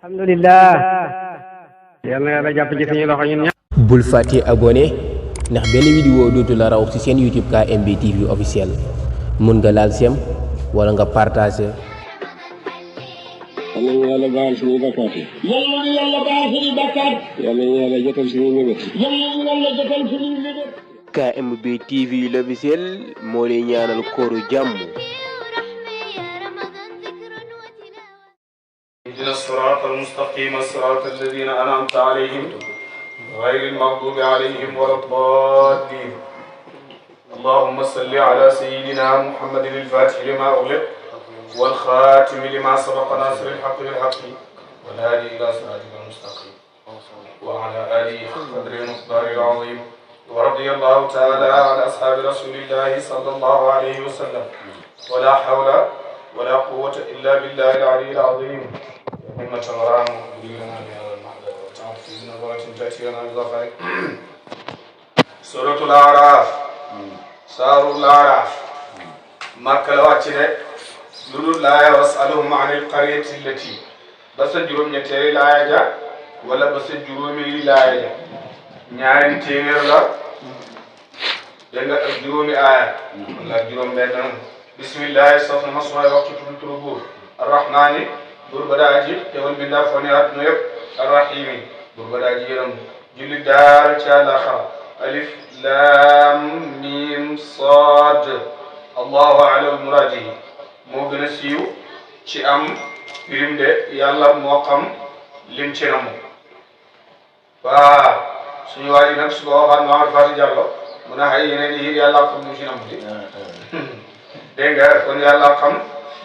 alhamdulillah yal na yàlla jàpp ci suñu loxo ñun ñëpp. bul fàtte abonné ndax benn vidéo dootu la raw ci seen YouTube KMB TV officiel mun nga laal sem wala nga partager. yal nañu yàlla baal suñuy bakkaat yi. yal nañu yàlla baal suñuy bakkaat. yal nañu yàlla jotal suñuy mébét. yal nañu yàlla jotal suñuy mébét. KMB TV l'officiel moo lay ñaanal kooru jàmm. اهدنا الصراط المستقيم صراط الذين أنعمت عليهم غير المغضوب عليهم ولا الضالين اللهم صل على سيدنا محمد الفاتح لما أغلق والخاتم لما سبق ناصر الحق بالحق والهادي إلى صراطك المستقيم وعلى آله قدر المقدار العظيم ورضي الله تعالى عن أصحاب رسول الله صلى الله عليه وسلم ولا حول ولا قوة إلا بالله العلي العظيم همة غرام لنا بهذا المحضر وتعالى في نظرة تأتي لنا بظفرك سورة الأعراف سار الأعراف مكة الواتنة لولو لا يسألهم عن القرية التي بس جروم نتيري لا يجا ولا بس جروم لا يجا ñaari téeméer la da nga ak juróomi aaya wala juróom benn bismillahi sof na ma sumay wax ci turu buur arrahmani buur ba daa ji teewal bindaa foo ne àdduna yëpp arrahimi buur ba daa ji yërëm julli daal ci àllaxara alif lam mim sad allahu alam muradihi moo gën a siiw ci am firim de yàlla moo xam lim ci namu waaw suñu waa ji nag su ko waxaan Mamadou Fati Diallo mun a xëy yeneen yi yàlla xam lu mu ci nam di dégg nga kon yàlla xam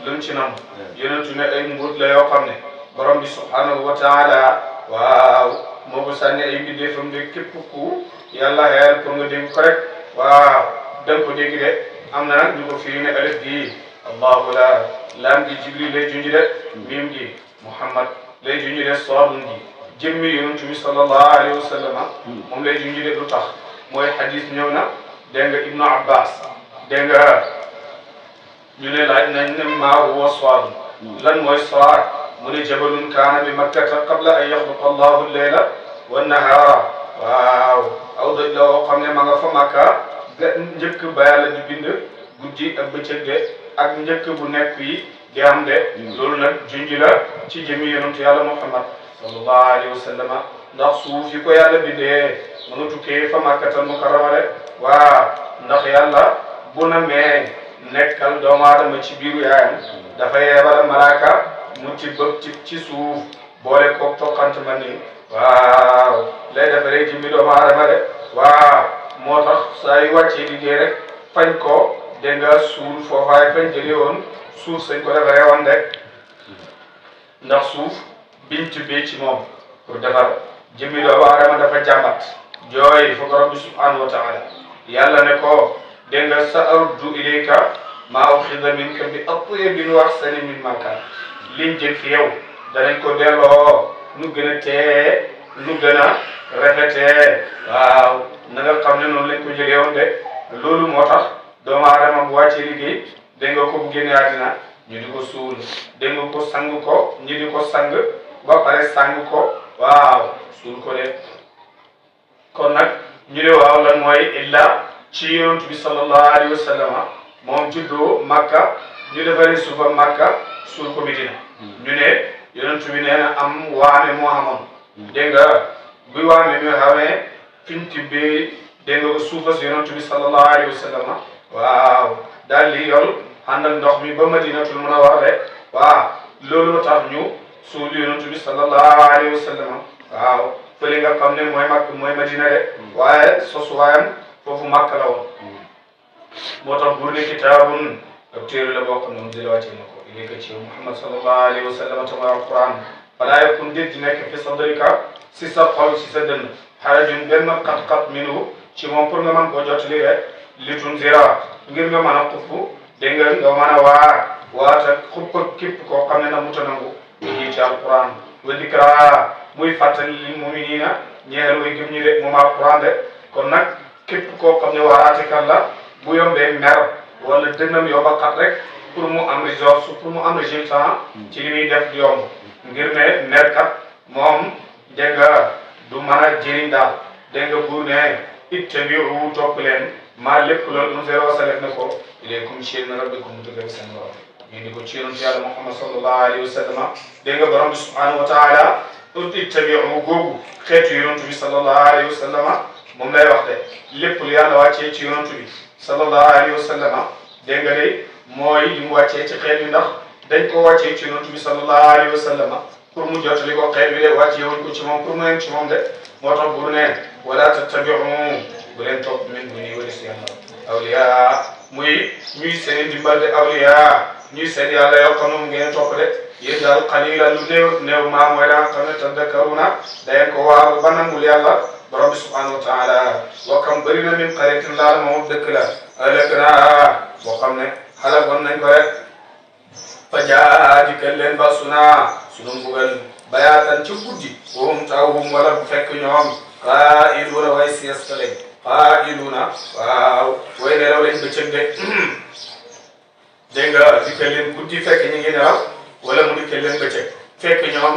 lu mu ci nam yonentu ne ay mbuut la yoo xam ne borom bi subhanahu wa taala waaw moo ko sànni ay mbindeefam de képp ku yàlla xeel pour nga dégg ko rek waaw danga ko dégg de am na nag ñu ko firi ne alif gi allahu la laam gi jibril lay junj de miim gi muhammad lay junj de soodun gi jëmmi yonent bi sallallahu alayhi wa sallam moom lay junj de lu tax mooy xadis ñëw na dégg nga ibnu abbas dégg nga ñu ne laaj nañ ne maa huwa saad lan mooy saad mu ne jabalun kaana bi makkata qabla an yaxluqa allahu leyla wa nahaara waaw aw doj la woo xam ne ma nga fa makka njëkk ba yàlla di bind guddi ak bëccëg de ak njëkk bu nekk yi di am de loolu nag junj la ci jëmmi yonent yàlla muhammad sallallahu alayhi wa sallam ndax suuf yi ko yàlla bindee mu nga tukkee fa makkatal mukarrama de waaw ndax yàlla bu na mee nekkal doomu aadama ci biiru yaayam dafa yeebal malaaka mu ci bëgg ci suuf boole koog toqant man ni waaw lay defaree jëmmi doomu aadama de waaw moo tax saa yu wàccee liggéey rek fañ ko dégg nga suul foofaay fañ jëlee woon suuf sañ ko defaree woon de ndax suuf biñ tibbee ci moom pour defar jëmmi doomu aadama dafa jàmbat jooy fa borom bi subhanahu wa taala yàlla ne ko dégg nga sa aruddu ilayka maa uxida minka bi atyabin wa ahsani mimma kaan liñ jël fi yow danañ ko delloo nu gën a tee nu gën a rafetee waaw na nga xam ne noonu lañ ko jëlee woon de loolu moo tax doomu aadama bu wàccee liggéey dégg nga ko bu génne àddina ñu di ko suul dégg nga ko sang ko ñu di ko sang ba pare sang ko waaw suul ko de kon nag ñu ne waaw lan mooy illa ci yonent bi sallallahu alayhi wa sallam moom juddoo Makka ñu defaree suufa Makka suul ko Medina ñu ne yonent bi nee na am waame moo xamoon dégg nga bu waame mi xamee fiñ tibbee dégg nga ko suufa si yonent bi sallallahu alayhi wa sallam waaw daal di yor àndal ndox mi ba Madinatul Munawwara de waaw loolu tax ñu suul yonent bi sallallahu alayhi wa sallam waaw fële nga xam ne mooy Makka mooy Madina de waaye sosuwaayam foofu Makka la woon moo tax buur ne kitaabun ab téere la boo xam ne mu di la wàccee na ko ilayka ci Muhammad sallallahu alayhi wa sallam te mooy alquran falaa yakun déet di nekk fi sadrika si sa xol si sa dënn harajun benn xat-xat minhu ci moom pour nga mën koo jottali rek li tunzira ngir nga mën a xupp dégg nga mën a waata xupp képp koo xam ne na muta nangu ñi ci alquran wa dikra muy fàttali lil muminina ñeexal way gëm ñi de moom alquran de kon nag képp koo xam ne waaraatekat la bu yombee mer wala dënnam yomba xat rek pour mu am ressource pour mu am résultat ci li muy def di yomb ngir ne merkat daal dégg nga buur ne ittabi'u topp leen maa lépp loolu nu fee wasalef na ko ilaykum ci yéen rabbikum mu dëgg seen borom ñu di ko ci yonent yàlla Muhammad sallallahu alayhi wa sallam dégg nga borom bi subhanahu wa taala ittabi'u googu xeetu yonent bi sallallahu alayhi wa sallam moom lay wax de lépp lu yàlla wàccee ci yonent bi sallallahu alayhi wa sallam dégg nga de mooy li mu wàccee ci xeet bi ndax dañ ko wàccee ci yonent bi sallallahu alayhi wa sallam pour mu jotali ko xeet bi de wàccee wuñ ko ci moom pour mu leen ci moom de moo tax bu ne wala tattabi'u bu leen topp min duni wali si yàlla awliya muy ñuy seen dimbal de awliya ñuy seen yàlla yoo xam ne mu ngeen topp de yéen daal qalilan lu néew maa mooy la nga xam ne tadakkaruna dangeen ko waaru ba nangul yàlla borom bi subhanahu wa taala wa kam bëri na min qaryatin laal moom dëkk la ahlaknaahaa boo xam ne xalakoon nañ ko rek fa jaa dikkal leen ba sunu mbugal bayaatan ci guddi wahum taawhum wala bu fekk ñoom qaa'iluuna way siesta lañ qaa'iluuna waaw way nelaw lañ bëccëg de dégg nga dikkal leen guddi fekk ñu ngi nelaw wala mu dikkal leen bëccëg fekk ñoom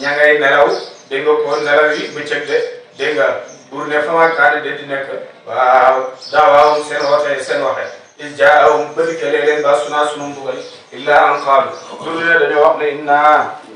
ña ngay nelaw dégg nga ko nelaw yi bëccëg de dégg nga buur ne famaakaane de di nekk waaw daawaawum seen waxe is jaahum ba dikkalee leen ba sunu mbugal illa an qaalu loolu ne dañoo wax ne inna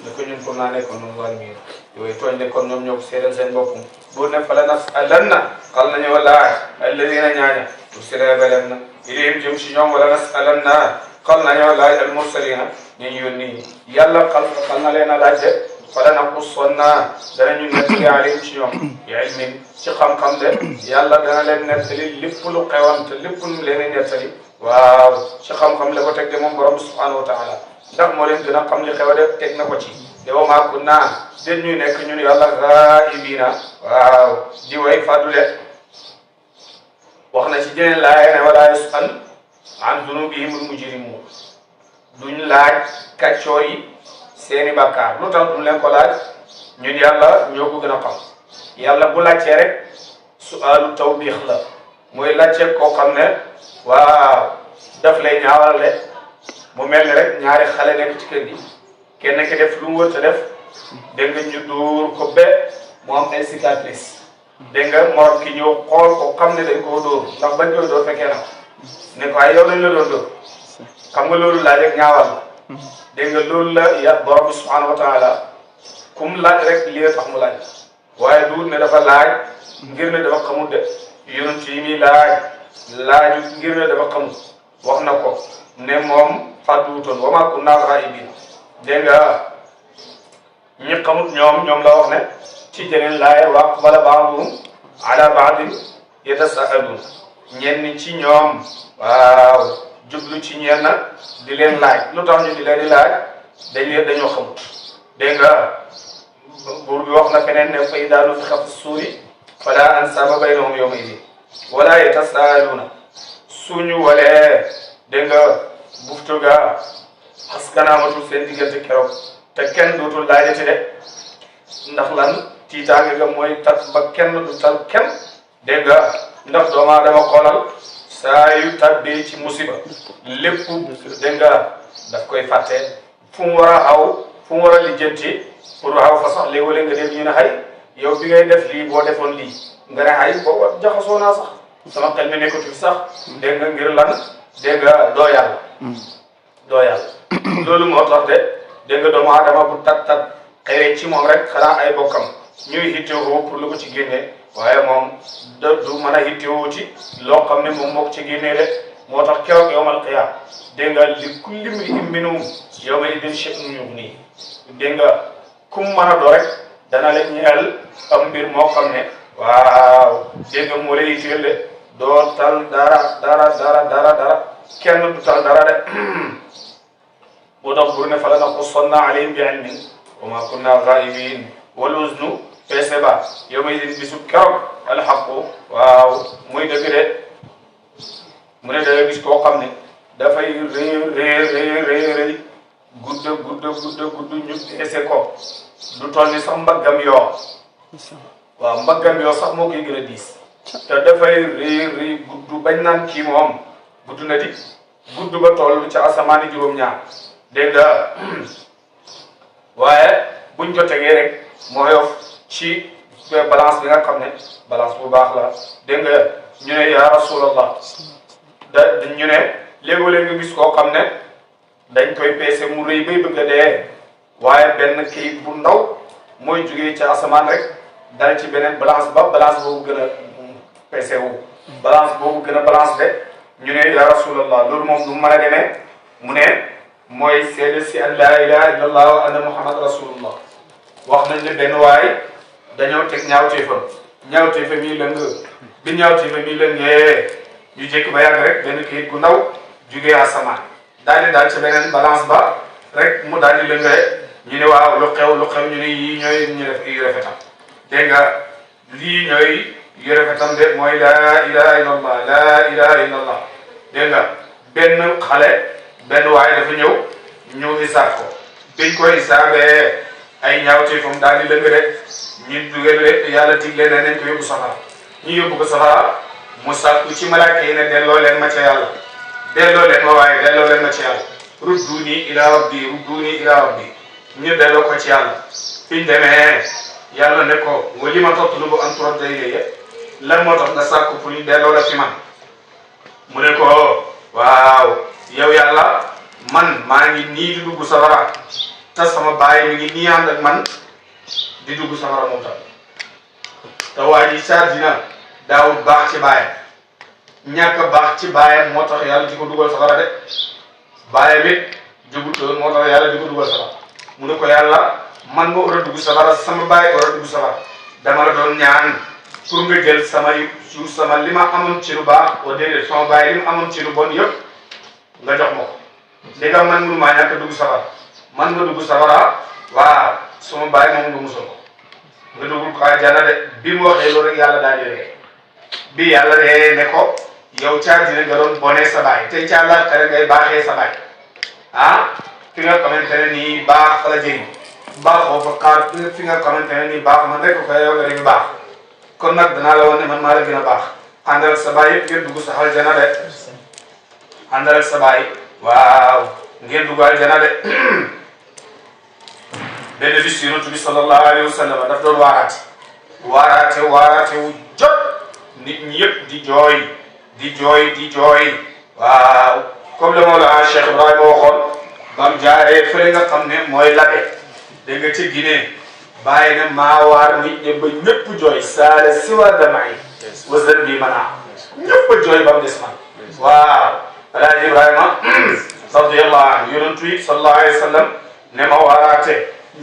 ne ko ñun pour naa nekkoon noonu zaalimiin yooyu tooñ de kon ñoom ñoo ko seedal seen bopp buur ne fala nas'alanna xal nañu walaay alladina ñaaña pour si reebelen na ilayhim jëm si ñoom wala nas'alanna xal nañu walaay al mursalina ñu ñu yónni yàlla xal na leen a laaj de fala naqussanna danañu nettali alayhim ci ñoom bi ilmin ci xam-xam de yàlla dana leen nettali lépp lu xewoon te lépp lu leen nettali waaw ci xam-xam la ko teg de moom borom subhanahu wa taala ndax moo leen gën a xam li xew de teg na ko ci de wa maa kunnaa den ñuy nekk ñun yàlla gaa'ibiina waaw di way fàddule wax na ci jeneen laaya ne wala yus'al an dunubihimul mujrimuun duñ laaj kàccoor yi seeni bàkkaar lu tax duñ leen ko laaj ñun yàlla ñoo ko gën a xam yàlla bu laajtee rek su'aalu tawbiix la mooy laajte koo xam ne waaw daf lay ñaawale mu mel ni rek ñaari xale nekk ci kër gi kenn ki def lu mu wër te def dégg nga ñu dóor ko ba mu am ay cicatrice dégg nga morom ki ñëw xool ko xam ne dañ koo dóor ndax bañ koy dóor fekkee na ne ko ay yow lañ la doon dóor xam nga loolu laaj rek ñaawal la dégg nga loolu la ya borom bi subhanahu wa taala kum laaj rek lii tax mu laaj waaye duut ne dafa laaj ngir ne dafa xamul de yonent yi muy laaju ngir ne dafa xamul wax na ko ne moom fàdduwutoon wa maa kunnaa gaa'ibiin dégg nga ñi xamut ñoom la wax ne ci jeneen laaya wa aqbala ba'duhum ala ba'din yatasa'aluun ñenn ci ñoom waaw jublu ci ñenn di leen laaj lu tax ñu di leen di laaj dañoo xamut dégg nga buur bi wax na feneen ne fa idaa nufixa fi suuri falaa ansaaba baynahum yawma idin wala yatasaaluuna suñu walee dégg nga buftu ga askanaamatul seen diggante keroog te kenn dootul laajati de ndax lan tiitaange ga mooy tat ba kenn du tal kenn dégg nga ndax doomu aadama xoolal saa yu tabbee ci musiba lépp dégg nga daf koy fàtte fu mu war a aw fu mu war a lijjanti pour aw fa sax léeg-léeg nga dégg ñu ne xay yow bi ngay def lii boo defoon lii nga ne xay boo jaxasoo naa sax sama xel mi nekkatu sax dégg nga ngir lan dégg nga doo yàlla loolu moo tax de dégg nga doomu aadama bu tat xëy ci moom rek xanaa ay bokkam ñuy hittewoo pour lu ko ci génnee waaye moom du mën a hittewoo ci loo xam ne moom moo ko ci génnee de moo tax keroog yawmal qiyaam dégg nga li kulli imri'in minhum yawma idin sha'nun yughnihi dégg nga kum mën a doo rek dana leen ñeel am mbir moo xam ne waaw dégg nga moo lay yitteel de doo tal dara kenn du tal dara de moo tax bur ne fa la naqussanna alayhim bi ilmin wa ma kunna ghaa'ibin wal waznu peese ba yawma idin bisu keroog alxaqu waaw muy dëgg de mu ne danga gis koo xam ne dafay rëy gudd ñu peese ko du toll ni sax mbaggam yoo waaw mbaggam yoo sax moo koy gën a diis te dafay rëy gudd bañ naan kii moom gudd na di gudd ba toll ca asamaani juróom-ñaar dégg nga waaye buñ ko tegee rek moo yof ci balance bi nga xam ne balance bu baax la dégg nga ñu ne ya rasulallah ñu ne léegoo-léeg nga gis koo xam ne dañ koy peese mu rëy bay bëgg a dee waaye benn kayit bu ndaw mooy jugee ci asamaan rek dal ci beneen balance ba balance boobu gën a peese wu balance boobu gën a balance de ñu ne ya rasulallah loolu moom du mën a demee mu ne mooy seede si an laa ilaha illa allah wa anna muhammad rasulullah wax nañ ne benn waaye dañoo teg ñaawteefa mii lëng bi ñaawteefa mii lëngee ñu jékki ba yàgg rek benn kayit gu ndaw jugee asamaan daal ci beneen balance ba rek mu daal di lëng rek ñu ne waaw lu xew ñu ne yii ñooy ñu def yu rafetam dégg nga lii ñooy yu rafetam de mooy laa ilaha illallah laa ilaha illallah dégg nga benn xale benn waaye dafa ñëw isaab ko biñ koy isaabee ay ñaawteefam daal di lëng rek ñu dugal rek yàlla digle ne nañ ko yóbbu safara ñu yóbbu ko safara mu sàkku ci malaaka yi ne delloo leen ma ca yàlla delloo leen ma ci yàlla rudduuni ila rabbi ñu delloo ko ci yàlla fiñ demee yàlla ne ko wa lima tatlubu an turadda ilayya lan moo tax nga sàkku pour ñu delloo la fi man mu ne ko waaw yow yàlla man maa ngi nii di dugg safara te sama baay mi ngi nii ànd ak man di dugg safara moom tam te waa ji charge na daawul baax ci baayam ñàkk baax ci baayam moo tax yàlla di ko dugal safara de baayam it jubutoon moo tax yàlla di ko dugal safara mu ne ko yàlla man nga war a dugg safara sama baay war a dugg safara dama la doon ñaan pour nga jël sama li ma amoon ci lu baax wa déedéet sama baay li ma amoon ci lu bon yëpp nga jox ma ko ndegam man mënu maa ñàkk dugg safara man nga dugg safara waaw sama baay moom nga musal ko nga duggul ko àjjana de bi mu waxee loolu rek yàlla daal di ree bi yàlla ree ne ko yow caa dina nga doon bonee sa baay tey caa la xare ngay baaxee sa baay fi nga xamante ne nii baax fa la jëriñ baaxoo fa xaar fi nga xamante ne nii baax man rek ko yow nga rek baax kon nag danaa la woon ne man maa la gën a baax àndal sa baay yëpp ngeen dugg sa aljana de àndal sa baay waaw ngeen dugg aljana de benn bis yonent bi sallallahu alayhi wa sallam daf doon waaraate wu jot nit ñi yëpp di jooy waaw comme le Mawlana Cheikh Ibrahima waxoon bam jaaree fële nga xam ne mooy labe dégg nga ci Guinée bàyyi na maa waar nit ñi ba ñëpp jooy saale si war damay wasan bi mana ñëpp jooy ba mu des man waaw Alaaji Ibrahima radiyallahu anhu yonent bi sallallahu alayhi wa sallam ne ma waaraate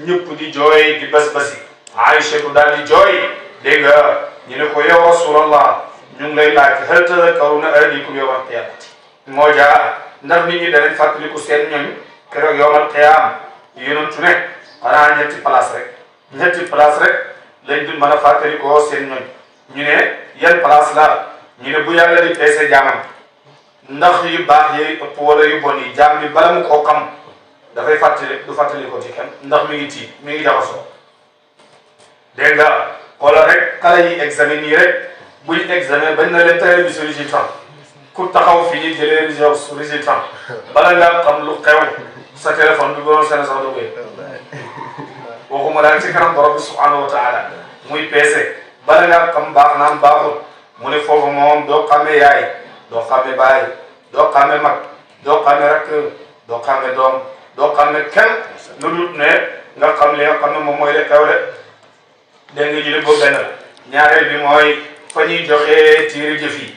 ñëpp di jooy di bas-basi Aïchatu daal di jooy dégg nga ñu ne ko yow rasulallah ñu ngi lay laaj hal tadakkaruna ahlikum yawmal qiyaamati moo jaa ndax nit ñi danañ fàttaliku seen ñoñ keroog yawmal qiyaam yonentu ne xanaa ñetti place rek lañ dul mën a fàttalikoo seen ñoñ ñu ne yan place la ñu ne bu yàlla di peese jaamam ndax yu baax yi ëpp wala yu bon yi jaam bi bala mu koo xam dafay fàttali ko ci kenn ndax mi ngi tiit mi ngi jaxasoo dégg nga xoolal rek xale yi examen yi rek buy examen bañ na leen tayal bi su résultat ku taxaw fii ñu jëlee résultat bala nga xam lu xew sa téléphone bi borom seen sax dogoy waxuma daal ci kanam borom bi subhanahu wa taala muy peese bala nga xam baax naam baaxul mu ne foofu moom doo xamee yaay doo xamee baay doo xamee mag doo xamee rakk doo xamee doom doo xam ne kenn lu dul ne nga xam li nga xam ne moom mooy le xew de dégg nga ñu ne boobu benn la ñaareel bi mooy fa ñuy joxee téere jëf yi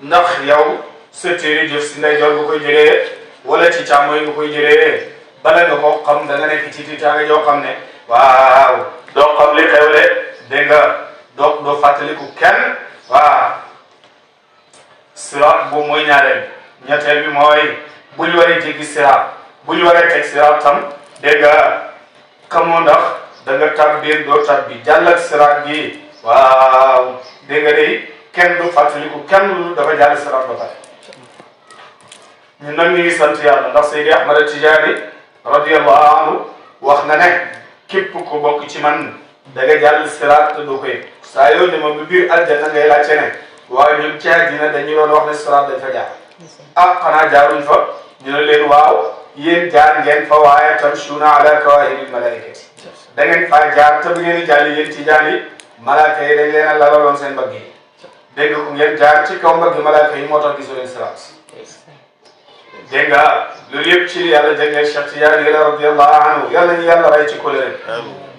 ndax yow sa téere jëf si ndeyjoor nga koy jëlee wala ci càmmoñ nga koy jëlee bala nga ko xam da nga nekk ci tiitaange joo xam ne waaw doo xam li xew de dégg nga doo fàttaliku kenn waaw siraat boobu mooy ñaareel ñetteel bi mooy bu ñu waree jéggi siraat bu ñu waree teg siraat tam dégg nga xamoo ndax da nga tàbbee doo tàbbi jàll ak siraat gi waaw dégg nga de kenn du fàttaliku kenn lu dafa jàll siraat ba pare ñun nag ñu ngi sant yàlla ndax Seydi Ahmad Tijaani radiyallahu anhu wax na ne képp ku bokk ci man da nga jàll siraat te doo koy saa yoo ne ma bu biir aljanna ngay laajte ne waaye ñun ci àddina dañu doon wax ne siraat dañ fa jaar xanaa jaaruñ fa ñu ne leen waaw yéen jaar ngeen fa waaye tamshuuna ala kawaahiril malaa'ikati da ngeen faa jaar te bu ngeen di jàll yéen ci jàll yi malaaka yi dañ leen a lalaloon seen mbagg yi dégg nga ko ngeen jaar ci kaw mbagg malaaka yi moo tax gisoo leen siraat dégg nga loolu yëpp ci yàlla jagleel Cheikh Tidiane la radiyallahu anhu yàlla ñu yàlla ray ci kóllëre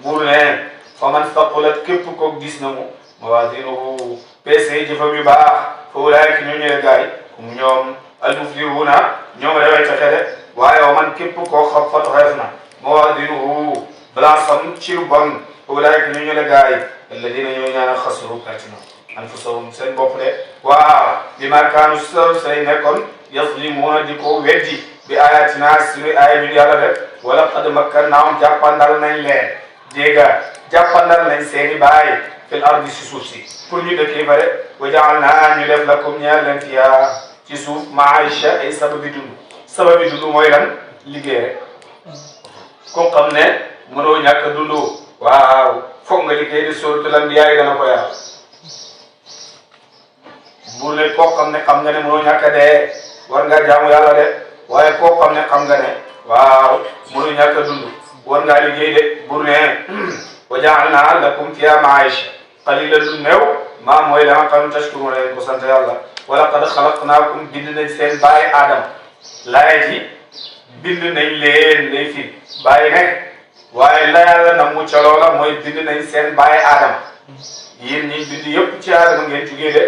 buur ne fa man faqulat képp koog gis na mu mawaazinuhu peese jëfam yu baax fa ulaa'ika ñoo ñëwee gaay hum ñoom al-muflihuuna ñoom daway texe de waaye wa man képp koo xaffat xeef na mawaazinuhu balance am ci lu bon fa ulaa'ika ñoo ñëwee gaay alladina ñoo ñaanal xasiru perte na anfusahum seen bopp de waaw bimaa kaanu say nekkoon yazlimuuna di ko weddi bi ayatina suñu aaya bi yàlla def wala qad makkannaahum jàppandal nañ leen dégg nga jàppandal nañ seeni baay fil ardi si suuf si pour ñu dëkkee fa de wa ja'alnaa ñu def lakum ñeel leen fiihaa ci suuf ma'aisha ay sababi dund mooy lan liggéey rek ko xam ne mënoo ñàkk a dund waaw foog nga liggéey di suuratul anbiyaa yi dana ko yaral bu ne koo xam ne xam nga ne mënoo ñàkk a dee war ngaa jaamu yàlla de waaye koo xam ne xam nga ne waaw mënoo ñàkk a dund war ngaa liggéey de bur ne wa ja'alnaa lakum fiihaa ma'aisha qaliilan lu néew maa mooy la nga xam ne tashkuruuna leen ko sant yàlla wa laqad xalaqnaakum bind nañ seen bàyyi Aadama laaya ji bind nañ leen lay fi bàyyi ne waaye la yàlla na mu ca loola mooy bind nañ seen bàyyi Aadama yéen ñi bind yëpp ci Aadama ngeen jugee de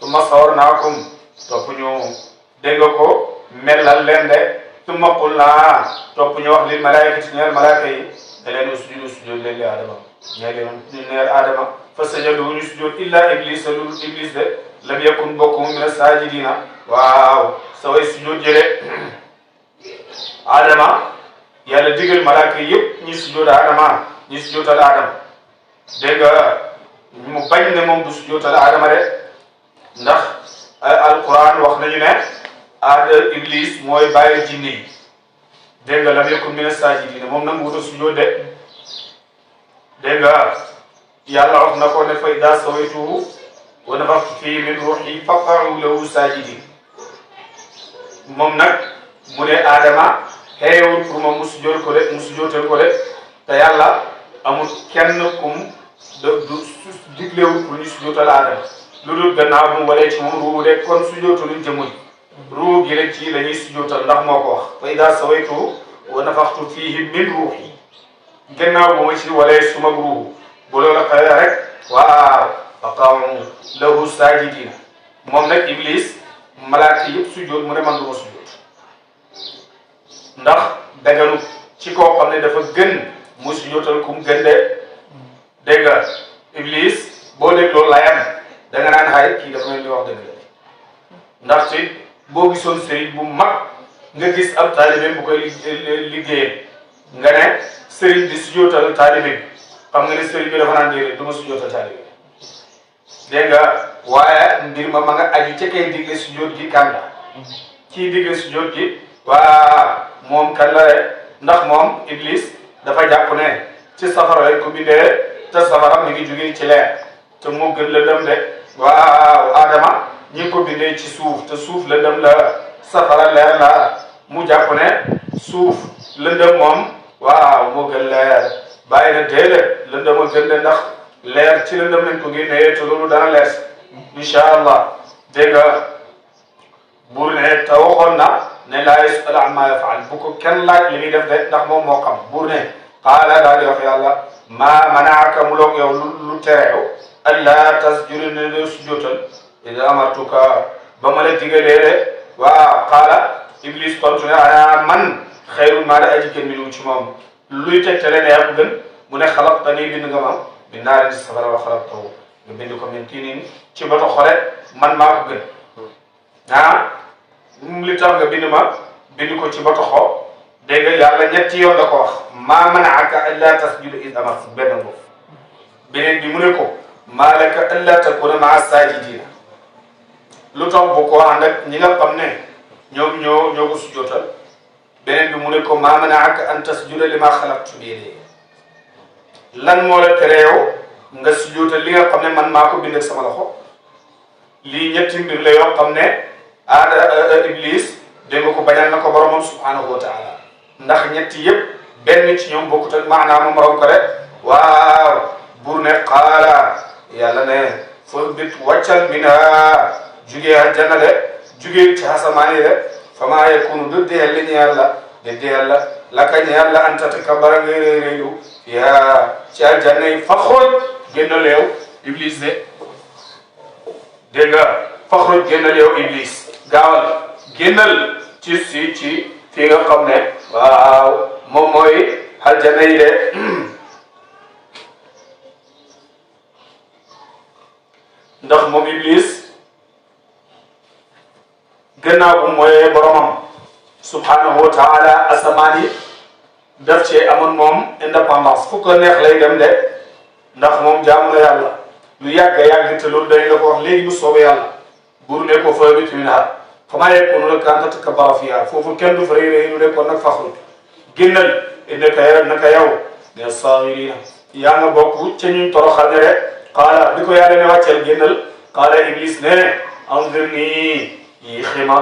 summa sawarnaakum topp ñu dégg nga ko melal leen de summa qulnaa topp ñu wax lil malaayikati ñeel malaaka yi ne leen usjudu sujud leen li Aadama ñeel Aadama fa sajadu ñu sujud illa Iblis lu Iblis de lam yakun bokkum mina saajidina waaw sa way sujud jële Adama yàlla digal malaaka yëpp ñi sujud Adama ñi sujudal Adama dégg nga mu bañ ne moom du sujudal Adama de ndax alquran wax nañu ne Iblis mooy bàyyi jinne yi dégg nga lam yakun mina saajidina moom nag mu wuta sujud de dégg nga yàlla wax na ko ne fa idaa sawaytuhu wa nafaxtu fiihi min ruuhi faqa'uu lahu saajidiin moom nag mu ne Adama xeewul pour moom mu sujjóotal ko de te yàlla amul kenn kum du diglewul pour ñu sujjóotal Adama lu dul gannaaw bu mu walee ci moom ruuhu de kon sujjóotaluñ jëmuñ ruuhu gi rek ci la ñuy sujjóotal ndax moo ko wax fa idaa sawaytuhu wa nafaxtu fiihi min ruuhi gannaaw bu ma ci walee suma ruuhu bu loola xëy rek waaw faqa'uu lahu saajidiina moom nag Iblis malaaka yëpp sujjóot mu ne man du ma sujjóot ndax daganu ci koo xam ne dafa gën mu sujjóotal kum gën de dégg nga Iblis boo dégloo layam da nga naan xay kii dafa mel ni wax dëgg la ndax ci boo gisoon sëriñ bu mag nga gis ab taalibe bu koy liggéeyee nga ne sëriñ di sujjóotal taalibe bi xam nga ne sëriñ bi dafa naan déedéet du ma sujjóotal taalibe dégg nga waaye mbir ma nga aju ca kay digle sujjóot gi kan la kii digle sujjóot gi waa moom kan la ndax moom Iblis dafa jàpp ne ci safara lañ ko bindee te safara mi ngi jógee ci leer te moo gën la dem de waaw Adama ñi ngi ko bindee ci suuf te suuf lëndëm la safara leer la mu jàpp ne suuf lëndëm moom waaw moo gën leer bàyyi na déedéet lëndëm a gën de ndax leer ci lëndëm lañ ko génnee te loolu dana leer incha allah dégg nga buur ne te waxoon na ne laa yus'alu ammaa yaf'al bu ko kenn laaj li muy def de ndax moom moo xam buur ne qaala daal di wax yàlla maa manaaka mu loog yow lu tereew allaa tasjuda ne doo sujjóotal idaa amartuka ba ma la digalee de waaw qaala Iblis tontu ne ana man xayrun maa la aji gën mi ci moom luy tegtale ne yaa ko gën mu ne xalaqtanii bind nga ma bi naarin ci safara wa xalaqtahu nga bind ko min tiinin ci bato xole man maa ko gën li tax nga bind ko ci bato xo dégg nga yàlla ñetti yoon la ko wax maa manaaka allaa tasjuda iz amartuka benn boobu beneen bi mu ne ko maa laka allaa takuuna maa saajidiina lu tax bu ko ànd ak ñi nga xam ne ñoom ñoo ko sujjootal beneen bi mu ne ko maa manaaka an tasjuda limaa xalaqtu bi yadayya lan moo la tere yow nga sujjootal li nga xam ne man maa ko bind ak sama loxo lii ñetti mbir la yoo xam ne Iblis dégg nga ko bañal na ko boromam subhanahu wa taala ndax ñetti yëpp benn ci ñoom bokkut ak maanaam moom ko rek waaw buur ne qaala uhbit wàccal minha jugee aljanna de jugee ci asamaan yi de fama yakunu du dee li ñeel la ka ñeel la an tatakabbara ngay réeréelu fiha ci aljanna yi faxruj génnal yow iblis de dégg nga faxruj génnal yow iblis gaawal génnal ci fi nga xam ne waaw moom mooy aljanna yi de ndax moom iblis gannaaw bu mooy boromam subhanahu wa taala asamaan yi daf cee amoon moom indépendance fu ko neex lay dem de ndax moom jaamu na yàlla lu yàgg te loolu dañ la ko wax léegi bu soobee yàlla buur ne ko fa bit minha famaa yakunu laka an tatakabbara fiihaa foofu kenn du fa réy ñu ne kon nag faxruj génnal naka yow ne saagiriina yaa nga bokk ca ñuy toroxal ne rek qaala bi ko yàlla ne wàcceel génnal qaala iblis ne anzirnii yi xima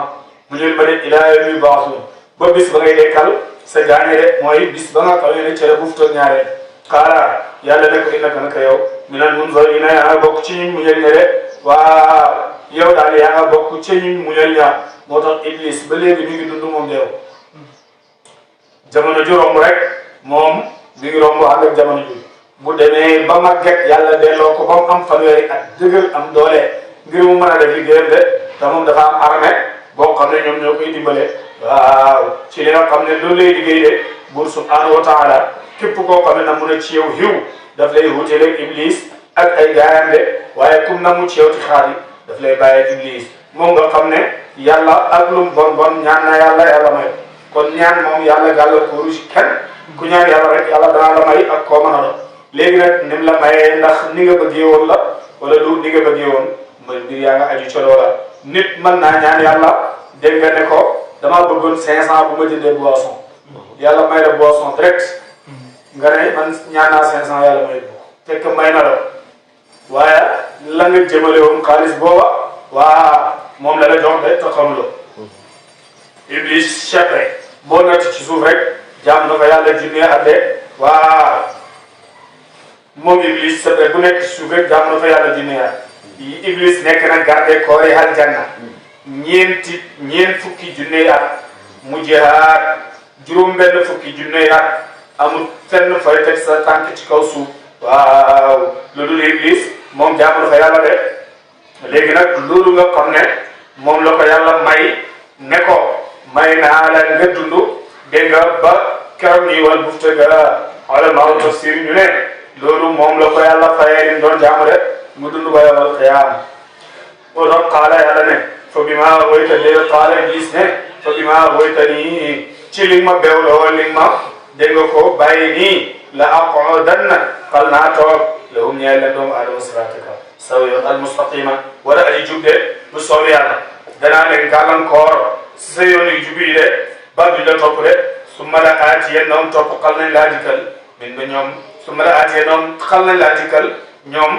mu ñël ma de ilaa yawmi yub'athuun ba bis ba ngay dekkal sa gaañe de mooy bis ba nga xamee ne cere buftoog ñaareel qaala yàlla ne ko innaka naka yow minal munzariina yaa nga bokk ci ñuñ mu ñël ne de waaw yow daal yaa nga bokk ci ñuñ mu ñël ñaar moo tax iblis ba léegi mi ngi dund moom deew jamono ju romb rek moom mi ngi romb ànd ak jamono ju bu demee ba màgget yàlla delloo ko ba mu am fanweeri at dëgër am doole ngir mu mën a def liggéeyam de te moom dafa am armée boo xam ne ñoom ñoo koy dimbale waaw ci li nga xam ne loolu lay liggéey de buur subhanahu wa taala képp koo xam ne na mun a ci yow xiw daf lay wuteeleeg iblis ak ay gaayam de waaye kum na mu ci yow ci xaar yi daf lay bàyyi iblis moom nga xam ne yàlla ak lu bon ñaan na yàlla may kon ñaan moom yàlla gàllankooru ci kenn ku ñaan yàlla rek yàlla danaa la may ak koo mën a doon léegi nag ni mu la mayee ndax ni nga bëggee woon la wala lu ni nga bëggee woon mbir yaa nga aju ca loola nit mën naa ñaan yàlla dégg nga ne ko damaa bëggoon 500 bu ma jëndee boisson yàlla may la boisson direct nga ne man ñaan naa 500 yàlla may fekk may na la waaye la nga jëmale woon xaalis booba waa moom la jox de te xamuloo iblis chef rek boo natt ci suuf rek jàmm na ko yàlla junne at de waa moom iblis chef rek bu nekk ci suuf rek jàmm na ko yàlla junne at iblis nekk na garde koori aljanna ñeent fukki junne at mu jihaad juróom-benn fukki junne at amul fenn fay teg sa tànk ci kaw suuf waaw loolu iblis moom jàmm na ko yàlla de léegi nag loolu nga xam ne moom la ko yàlla ne ko may naa la nga dund dégg nga ba keroog ñuy wal bufte ga ulama tafsir ñu ne loolu moom la ko yàlla fayee lim doon jaamu de mu dund ba yawmal qiyaama moo tax qaala yàlla ne fa bimaa aghwaytanii qaala iblis ne fa bimaa aghwaytanii ci li ma bewloo li ma dégg nga ko bàyyi nii la aqudanna fal naa toog lahum ñeel leen doomu aadama siraatika sawiyan al mustaqima wala aji jub de bu soobee yàlla danaa leen gàllankoor si sa yoon yu jub yi de ba duñ la topp de su ma la aatiyannahum topp xal nañ laa dikkal min ba ñoom su ma la aatiyannahum xal nañ laa dikkal ñoom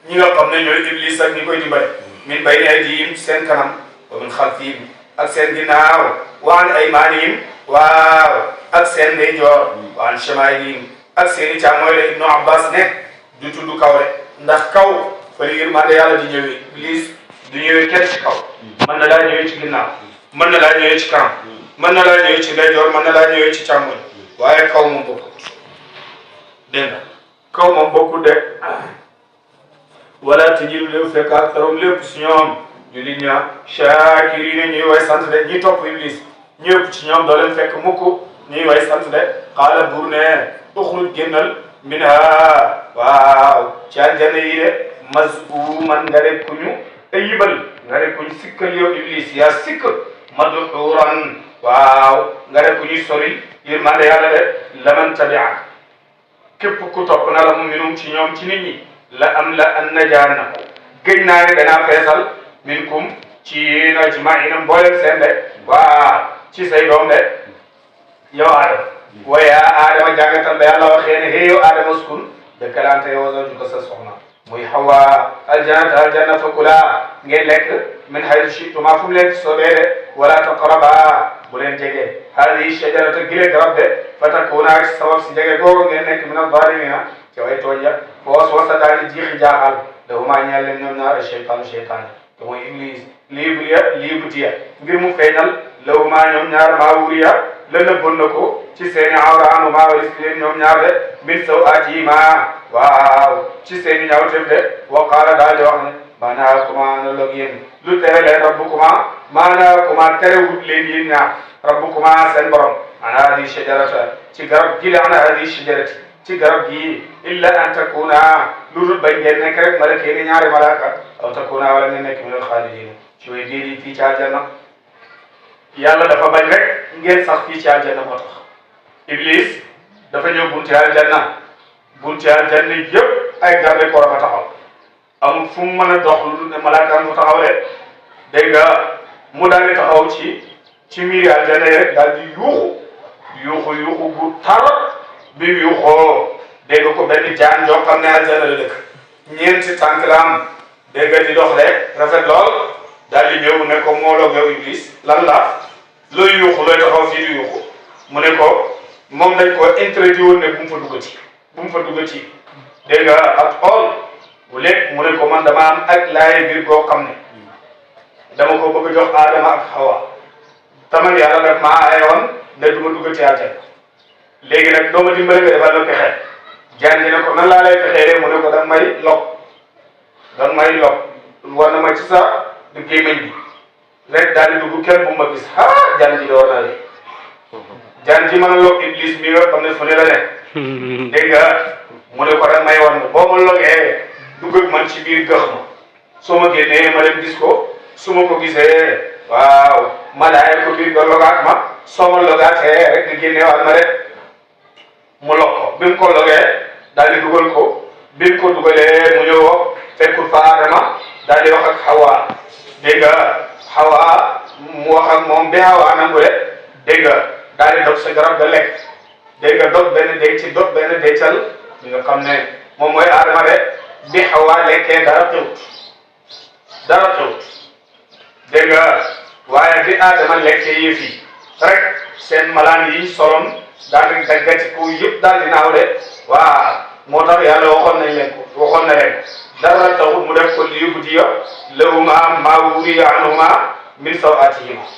ñi nga xam ne ñooy iblis ak ñi koy dimbale min bayni aydihim seen kanam wa min xalfihim ak seen ginnaaw wa an aymanihim waaw ak seen ndeyjoor wa an shamailihim ak seen i càmmooy de Ibnu Abbas ne du tudd kaw de ndax kaw fa li yërmande yàlla di ñëwee iblis du ñëwee kenn ci kaw mën na laa ñëwee ci ginnaaw mën na laa ñëwee ci kanam mën na laa ñëwee ci ndeyjoor mën na laa ñëwee ci càmmoñ waaye kaw moom bokkut dégg nga kaw moom bokkut de wala tajidu lépp fekk aktarum lépp si ñoom jullit ña shaakiriina ñuy way sant de ñi topp iblis ñëpp ci ñoom doo leen fekk mukk ñuy way sant de qaala buur ne uxruj génnal minha waaw ci aljanna yi de mazmuuman nga de kuñu ayibal nga de kuñu sikkal yow iblis yaa sikk madhuuran waaw nga de kuñuy sori yërmande yàlla de laman tabi'ak képp ku topp na la mu minum ci ñoom ci nit ñi la am la an najaana gëj naa ne danaa feesal minkum ci yéen ajma'iina mboolem seen de waa ci say doom de yow Adama waaye Adama jàngatal ba yàlla waxee ne hey yow Adama uskun dëkkalante yow zawjuka sa soxna muy Hawa aljanna fa kulaa ngeen lekk min haythu shi'tumaa fu mu leen soobee de wala taqrabaa bu leen jege haadihi shajarata gile garab de fatakuuna ci sabab si jege googu ngeen nekk min az-zaalimiina ci way tooñ ya foos wasa daal di jiixi jaaxal lahumaa ñeel leen ñoom ñaar cheytaanu cheytaan te mooy iblis lii butiya ngir mu feeñal lahumaa ñoom ñaar maa wuriya la nëbboon na ko ci seeni awra anu maa walis leen ñoom ñaar de min saw'aatihimaa waaw ci seeni ñaawteef de wa qaala daal di wax ne maanaakumaa na log yéen lu tere leen rabbukumaa maanaakumaa terewut leen yéen ñaar rabbukumaa seen borom an haadihi shajarata ci garab gi la an haadihi shajarati ci garab gi illa an takuna lu dul bañ ngeen nekk rek malakayni ñaari malaaka aw takuna wala ngeen nekk minal xaalidiin ci way déedéet fii ci aljanna yàlla dafa bañ rek ngeen sax fii ci aljanna moo tax iblis dafa ñëw bunti aljanna yëpp ay garde corps fa taxaw amul fu mu mën a dox lu ne malaakaam fu taxaw de dégg nga mu daal di taxaw ci miiri aljanna yi rek daal di yuuxu gu tar bi mu yuuxoo dégg nga ko benn jaan joo xam ne aljanna la dëkk ñeenti tànk la am dégg nga di dox rek rafet lool daal di ñëw ne ko moo loog yow iblis lan la looy yuuxu looy taxaw fii di yuuxu mu ne ko moom dañ ko interdit woon ne bu mu fa duggati dégg nga ak xool bu léegi mu ne ko man dama am ak laay biir goo xam ne dama ko bëgg a jox Adama ak Hawa taman yàlla daf maa ayoon ne du ma duggati aljanna léegi nag doo ma dimbale nga defal la pexe jaan ji ne ko nan laa lay fexee mu ne ko danga may log war na ma ci sa gémmiñ bi rek daal di dugg kenn bu ma gis jaan ji door na le jaan ji mën a log iblis mi nga xam ne fu ne la ne dégg nga mu ne ko danga may wan boo ma logee dugg ak man ci biir gëx ma soo ma génnee ma dem gis ko su ma ko gisee waaw ma daayal ko biir nga logaat ma soo ma logaatee rek nga génneewaat ma rek mu log ko bi mu ko logee daal di dugal ko bi mu ko dugalee mu ñëw fekkul fa Adama daal di wax ak Hawa dégg nga Hawa mu wax ak moom bi Hawa nangu de dégg nga daal di dog sa garab ga lekk dégg nga dog benn dencal li nga xam ne moom mooy Adama de bi Hawa lekkee dara xewut dégg nga waaye bi Adama lekkee yëf yi rek seen malaan yi solom daal di daggati ko yëpp daal di naaw de waaw moo tax yàlla waxoon na leen dara taxut mu def ko li yubdiya lahumaa maa wuriya anhumaa min saw'aatihimaa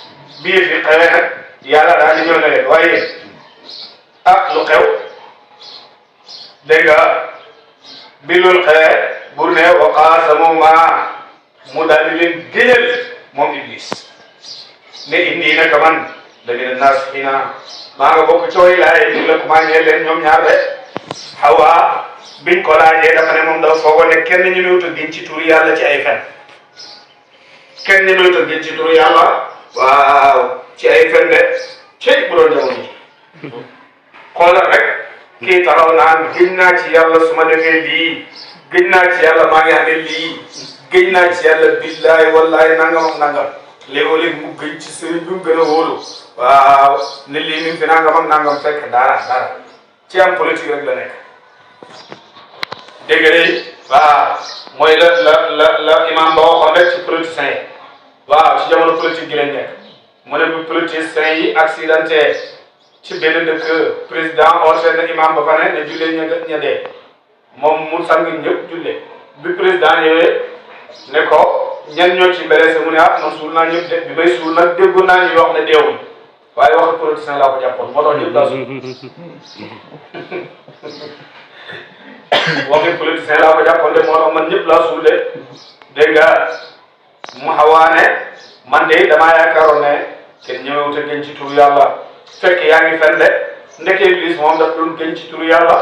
bii fi xewee nag yàlla daal di ñëw na leen waaye lu xew dégg nga bi loolu xewee bur ne wa qaasamuhumaa mu daal di leen génneel moom iblis ne indi naka man la mina naasihiina maa nga bokk cooy laay ñu la commencé leen ñoom ñaar de Hawa biñ ko laajee dafa ne moom dafa foogoon ne kenn ñu ñëwut a giñ ci turu yàlla ci ay fen kenn ñu ñëwut a giñ ci turu yàlla waaw ci ay fen de cey bu doon jamono ji xoolal rek kii taxaw naan giñ naa ci yàlla su ma defee lii giñ naa ci yàlla maa ngi amee lii giñ naa ci yàlla billahi wallahi nangam ak nangam léeg-léeg mu gëñ ci sëriñ bi mu gën a wóolu waaw ne lii mi ngi fi nangam ak nangam fekk dara ci am politique rek la nekk dégg nga waaw mooy la imam ba waxoon rek ci politiciens yi waaw ci jamono politique gi lañ nekk mu ne bu politiciens yi accidenté ci benn dëkk président oote na imam ba fa ne jullee ña dee moom mu sang ñëpp jullee bi président ñëwee ne ko ñan ñoo ci blessé mu ne man suul naa ñëpp de bi bay suul nag déggoon naa ñu wax ne deewuñ waaye waxi politicien laa ko jàppoon moo tax ñëpp laa suul waxi politicien laa ko jàppoon de moo tax man ñëpp laa suul de dégg nga mu xawaane man de damaa yaakaaroon ne kenn ñëwewut a gën ci turu yàlla fekk yaa ngi fen de ndeke Iblis moom daf doon gën ci turu yàlla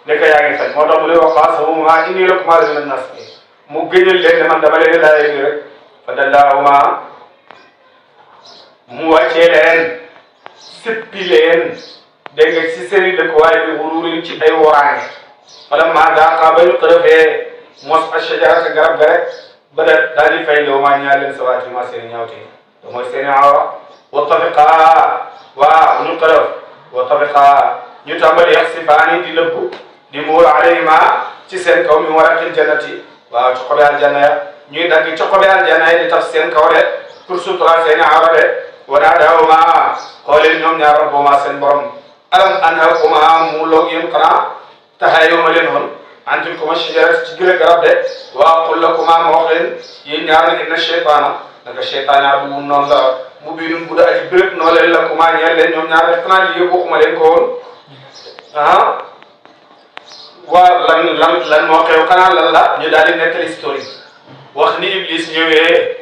ndeke yaa ngi fen moo tax mu ne wax qaasamahumaa innii lakumaa lamina naasihiin mu gëñal leen ne man dama leen laajee nii rek fa dallaahumaa mu wàccee leen sippi leen dégg nga ci seen i dëkkuwaay bi xuruurin ci ay waraange falammaa zaaqa ba ñu xërëfee mos ash-shajarata garab ga rek ba daal di fay lahumaa ñaar leen sawaatihimaa seen i ñaawte te mooy seen i awra wa tafiqaa waaw ñu xërëf wa tafiqaa ñu tàmbali yaxsifaani di lëbbu di muur alayhimaa ci seen kaw min waraqil jannati waaw ci xobi aljanna ya ñuy dagg ci xobi aljanna yi di taf seen kaw de pour sutura seen i awra de وناداهما xooleen ñoom ñaar rabbuhuma seen borom alam anhakuma mu loog yéen xanaa taxaayoo ma leen woon an tilkuma shajarati ci gile garab de wa aqul lakuma ma wax leen yéen ñaar ne inna shaytaana naka shaytaan aduwwun noonu la mubiinun bu da aji béréb noo leen lakuma ñeel leen ñoom ñaar def xanaa lii yëpp waxuma leen ko woon waa lan moo xew xanaa lan la ñu daal di nettali histoire wax ni Iblis ñëwee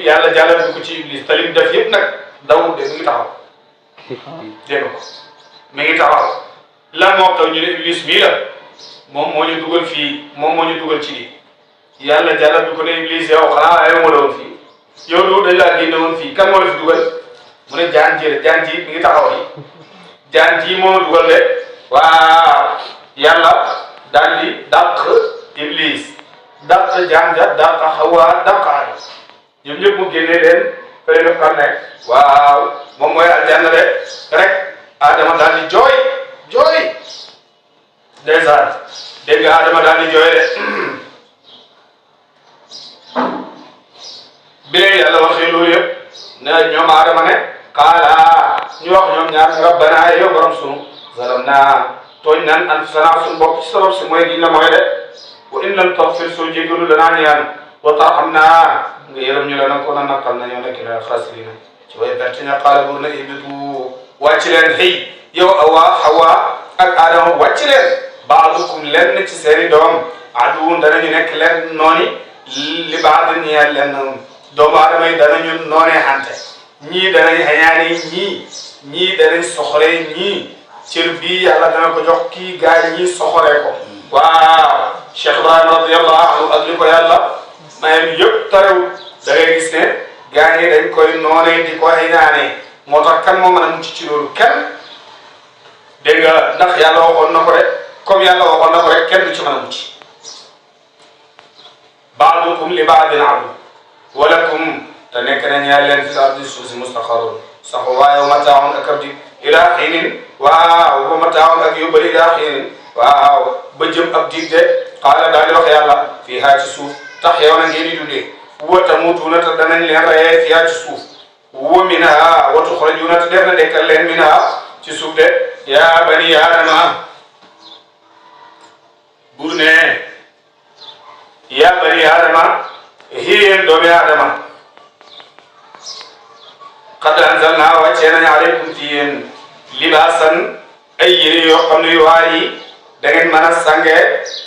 yàlla jàllale ko ci Iblis te lim def yëpp nag dawul de mi ngi taxaw dégg nga ko mi ngi taxaw lan moo xew ñu ne Iblis mii la moom moo ñu dugal fii moom moo ñu dugal ci lii yàlla jàllale ko ne Iblis yow xanaa ayoo ma la woon fii yow loolu dañ laa génne woon fii kan moo la fi dugal mu ne jaan ji la jaan ji mi ngi taxaw yi jaan ji moo dugal de waaw yàlla daal di dàq Iblis dàq jaan ja dàq Hawa dàq Aadama ñoom ñëpp mu génne leen fële nga xam ne waaw moom mooy aljanna de rek Adama daal di jooy ndeysaan dégg nga Adama daal di jooy de bi leen yàlla waxee loolu yëpp ne ñoom Adama ne qaala ñu wax ñoom ñaar rabbana yow borom sunu zalamna tooñ nan anfusana suñu bopp ci sabab si mooy giñ la mooy de wa in lam taghfir soo jéggalu lanaa ñaan wa tarhamna nga yërëm ñu la nag ko na nakkal na ñoo nekk la xaasirina ci way perte ña qaala buur na ibitu wàcc leen xëy yow Hawa ak Adama wàcc leen baadukum lenn ci seeni doom aduwwun danañu nekk leen nooni li baadin ñeel leen doomu Adama yi danañu noonee xante ñii danañ xañaane ñii danañ soxore ñii cër bii yàlla dana ko jox kii gaay ñii soxoree ko waaw Cheikh Ibrahima radiyallahu anhu ak li ko yàlla mayem yëpp tarewut da ngay gis ne gaay yi dañ koy noonee di ko xañaane moo tax kan moo mën a mucc ci loolu kenn dégg nga ndax yàlla waxoon na ko rek comme yàlla waxoon na ko rek kenn du ci mën a mucc baadukum li baadin adu walakum te nekk na ñaar leen fi ardi suuf si mustaqarrun sax waaye mataaun ak ab dig ilaa xiinin waaw ba mataaun ak yóbbali ilaa xiinin waaw ba jëm ab dig de xaala daal di wax yàlla fii haa ci suuf tax yow na ngeen di dundee wa tamuutuuna te danañ leen reyee fii haa ci suuf wa minhaa wa tuxrajuuna te def na dekkal leen minhaa ci suuf de yaa bani aadama buur ne yaa bani aadama yéen doomi aadama qad anzalnaa wàccee nañ aleykum ci yéen libaasan ay yére yoo xam ne yu waar yi da ngeen mën a sange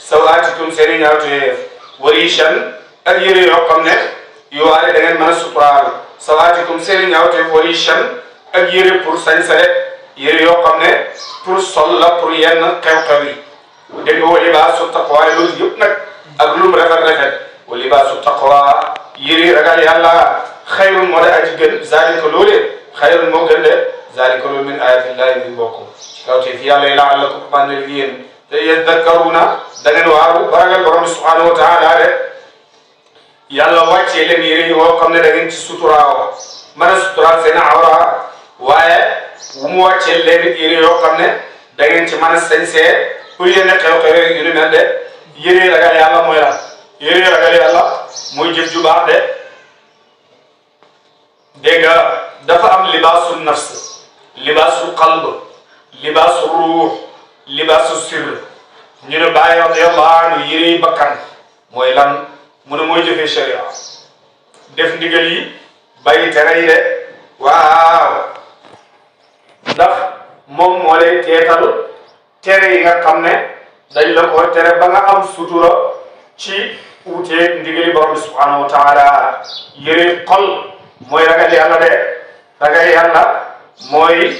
sawaatikum seeni ñaawteef wariishan ak yére yoo xam ne yu waar yi da ngeen mën a suturaal sawaatikum seeni ñaawteef wariishan ak yére pour sañ-sañ yére yoo xam ne pour sol la pour yenn xew-xew yi dégg nga wa libaasu taqwa loolu yëpp nag ak lum rafet wa libaasu taqwa yére ragal yàlla xayrun moo de aji gën zalika loolee xayrun moo gën de zalika loolu min ayatillahi min bokk ci kaw te fi yàlla yi la'allakum mandal yéen te yadakkaruna da ngeen waaru baragal borom subhanahu wa taala de yàlla wàccee leen yére yi woo xam ne da ngeen ci suturaaw mën a suturaal seen awra waaye wu mu wàccee leen yére yoo xam ne da ngeen ci mën a sañsee pour yenn xew-xew yu ni mel de yére ragal yàlla mooy la yére ragal yàlla mooy jëf ju baax de dégg nga dafa am libaasu nafs libaasu qalb libaasu ruux libaasu sirr ñu ne bàyyi radiyallahu anhu yére bakkan mooy lan mu ne mooy jëfee sharia def ndigal yi bàyyi tere yi de waaw ndax moom moo lay teetal tere yi nga xam ne dañ la ko tere ba nga am sutura ci uutee ndigali borom bi subhanahu wa taala yére xol mooy ragal yàlla de ragal yàlla mooy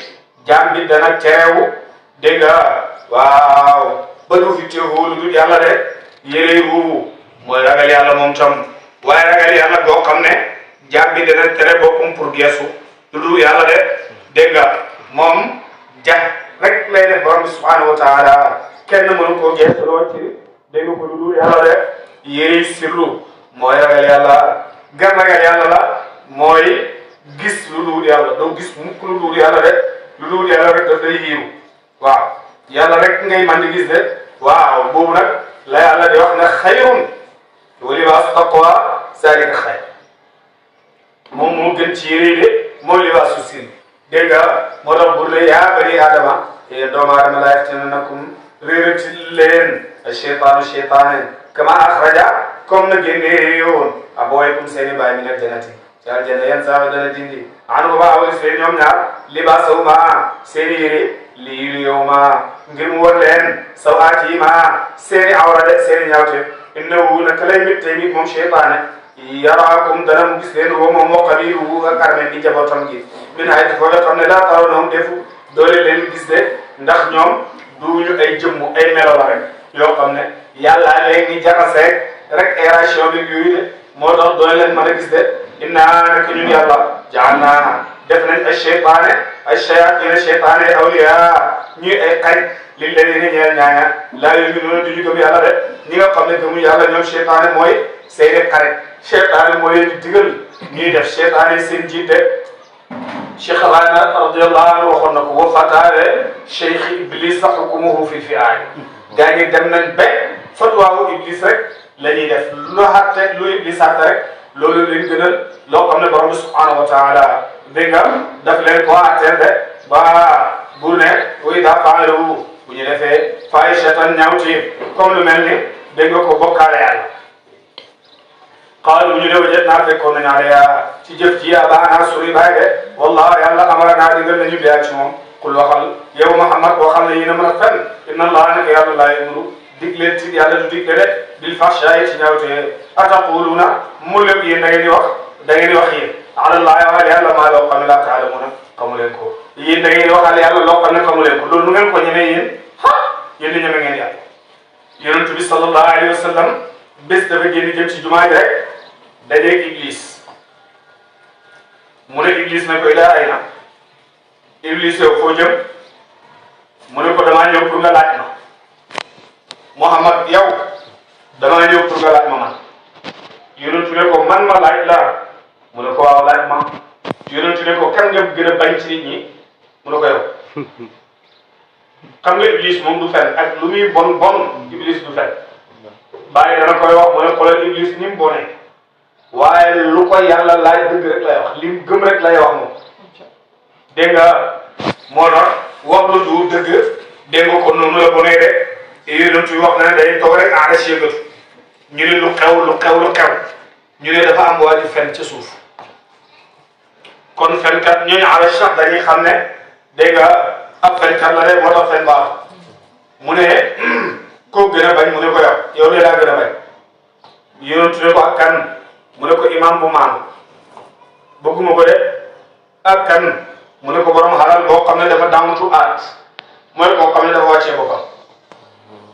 jaam bi dana terewu dégg nga waaw ba du fi teewoo lu dul yàlla de yére ruubu mooy ragal yàlla moom tam waaye ragal yàlla boo xam ne jaam bi dana tere boppam pour geesu lu dul yàlla de dégg nga moom ja rek lay def borom bi subhanahu wa taala kenn mënu koo geesu loo ci dégg nga ko lu dul yàlla de yére sirru mooy ragal yàlla gan ragal yàlla la mooy gis lu dul yàlla doo gis mukk lu dul yàlla rek lu dul yàlla rek daf day yiiru waaw yàlla rek ngay man di gis de waaw boobu nag la yàlla di wax ne xayrun wa libaasu taqwa zaalika xayr moom moo gën ci yére de mooy libaasu siin dégg nga moo tax buur la yaa bani aadama yéen doomu aadama laa yaftinannakum réerati leen cheytaane kama axraja comme na génnee woon abawaykum seeni baay min aljannati ci aljanna yan saa dana dindi anu ba awli seen ñoom ñaar libaasahuma seeni yére li yawma ngir mu war leen sawaatihima seeni awra de seeni ñaawte innahu naka lay méttee nit moom cheytaane yaraakum dana mu gis leen woo moom moo qabiluhu ak armée di njabootam gi min haytu foo xam ne laa tarawnahum defu doole leen gis de ndax ñoom duñu ay jëmm ay melo la rek yoo xam ne yàlla léegi jaxaseeg rek aération bi yooyu de moo tax doole leen mën a gis de innaa naka ñun yàlla ja'alnaa def nañ ay cheytaane ay shayaatiina cheytaane awliyaa ñuy ay xarit lilladiina ñeel ñaaña laa yu'minuuna duñu gëm yàlla de ñi nga xam ne gëmu yàlla ñoom cheytaane mooy seeni xarit cheytaane mooy leen di digal ñuy def cheytaane seen jiite Cheikh Ibrahima radiyallahu anhu waxoon na ko wa fataale Cheikh Iblis hukmuhu fi fi'aal gaa ñi dem nañ ba fatwaawu Iblis rek la ñuy def lu xatte lu Iblis xatte rek loolu leen gënal loo xam ne borom bi subhanahu wa taala dégg nga daf leen ko atteel de ba bu ne wa idaa fa'alu bu ñu defee faahishatan ñaawteef comme lu mel ni dégg nga ko bokkaale yàlla qaalu ñu ne wajadnaa fekkoon nañu alayhaa ci jëf ji aabaa'anaa suñuy baay de wallaahi yàlla amaranaa digal nañu bihaa ci moom qul waxal yow Muhammad waxal ne yéen a mën a fen inna Allaaha naka yàlla laa ya'muru digle ci yàlla du digle de bil fahshaa'i ci ñaawte ataquluuna mu lépp yéen da ngeen di wax yéen ala Allaahi waxal yàlla maa loo xam ne laa ta'lamuuna xamu leen ko yéen da ngeen di waxal yàlla loo xam ne xamu leen ko loolu nu ngeen ko ñemee yéen yéen di ñeme ngeen yàlla yonent bi sallallahu alayhi wa sallam bés dafa génn jëm ci jumaa ji rek dajeeg Iblis mu ne Iblis ne ko ilaa ayna Iblis yow foo jëm mu ne ko damaa ñëw pour nga laaj ma Muhammad yow damaa ñëw pour nga laaj ma man yonentu ne ko man ma laaj la mu ne ko waaw laaj ma yonentu ne ko kan nga gën a bañ ci nit ñi mu ne ko yow xam nga Iblis moom du fen ak lu muy bon bon Iblis du fen bàyyi dana koy wax mu ne xoolal Iblis ni mu bonee waaye lu ko yàlla laaj dëgg rek lay wax lim gëm rek lay wax moom dégg nga moo tax wax lu du dëgg dégg nga ko noonu la bonee de yonent yi wax na ne day toog rek aada yëngatu ñu ne lu xew ñu ne dafa am waa ji fen ca suuf kon fenkat ñooñu aada sax dañuy xam ne dégg nga ab fenkat la de moo tax fen baax mu ne koo gën a bañ mu ne ko yow de laa gën a bañ yonent ne ko ak kan mu ne ko imam bu maanu bëgguma ko de ak kan mu ne ko borom xalal boo xam ne dafa daawutu aat mooy koo xam ne dafa wàccee boppam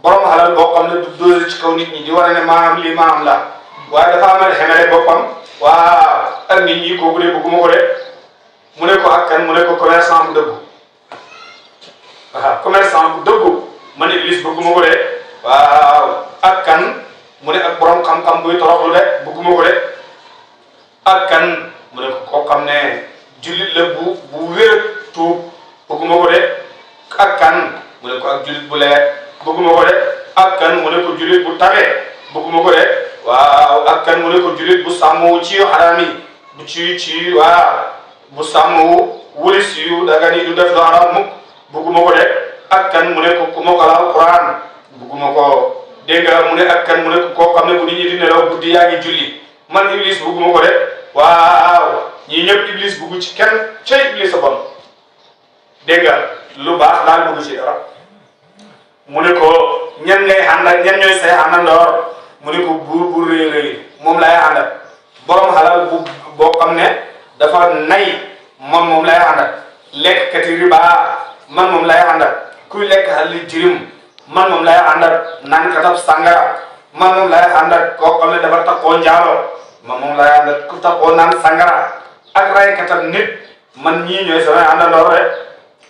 borom xalal boo xam ne du dóore ci kaw nit ñi di wane ne maam lii maam la waaye dafa amal xemele boppam waaw ak nit ñi kooku de bëgguma ko de mu ne ko ak kan mu ne ko commerçant bu dëggu waaw commerçant bu dëggu man Iblis bëgguma ko de waaw ak kan mu ne ak borom xam-xam buy toroxlu de bëgguma ko de ak kan mu ne ko koo xam ne jullit la bu wér tuub bëgguma ko de ak kan mu ne ko ak jullit bu leer bëgguma ko de ak kan mu ne ko jullit bu tabe bëgguma ko de waaw ak kan mu ne ko jullit bu sàmm ci yu xaraam yi bu ci waaw bu sàmm wulis yu daga ni du def lu xaraam mukk bëgguma ko de ak kan mu ne ko ku mokkal alquran bëgguma ko dégg nga mu ne ak kan mu ne ko koo xam ne bu nit ñi di nelaw guddi yaa ngi julli man Iblis bëgguma ko de waaw ñii ñëpp Iblis bëggu ci kenn ca Iblis a bon dégg nga lu baax daal bëggu ci dara mu ne ko ñan ngay àndal ñan ñooy say àndandoor mu ne ko buur bu rëy moom lay àndal borom xalal boo xam ne dafa nay moom lay àndal lekkati riba man moom lay àndal kuy lekk xali jirim man moom lay àndal naan katab sangara man moom lay àndal koo xam ne dafa takkoo njaalo man moom lay àndal ku takkoo naan sangara ak ray katab nit man ñii ñooy samay àndandoor rek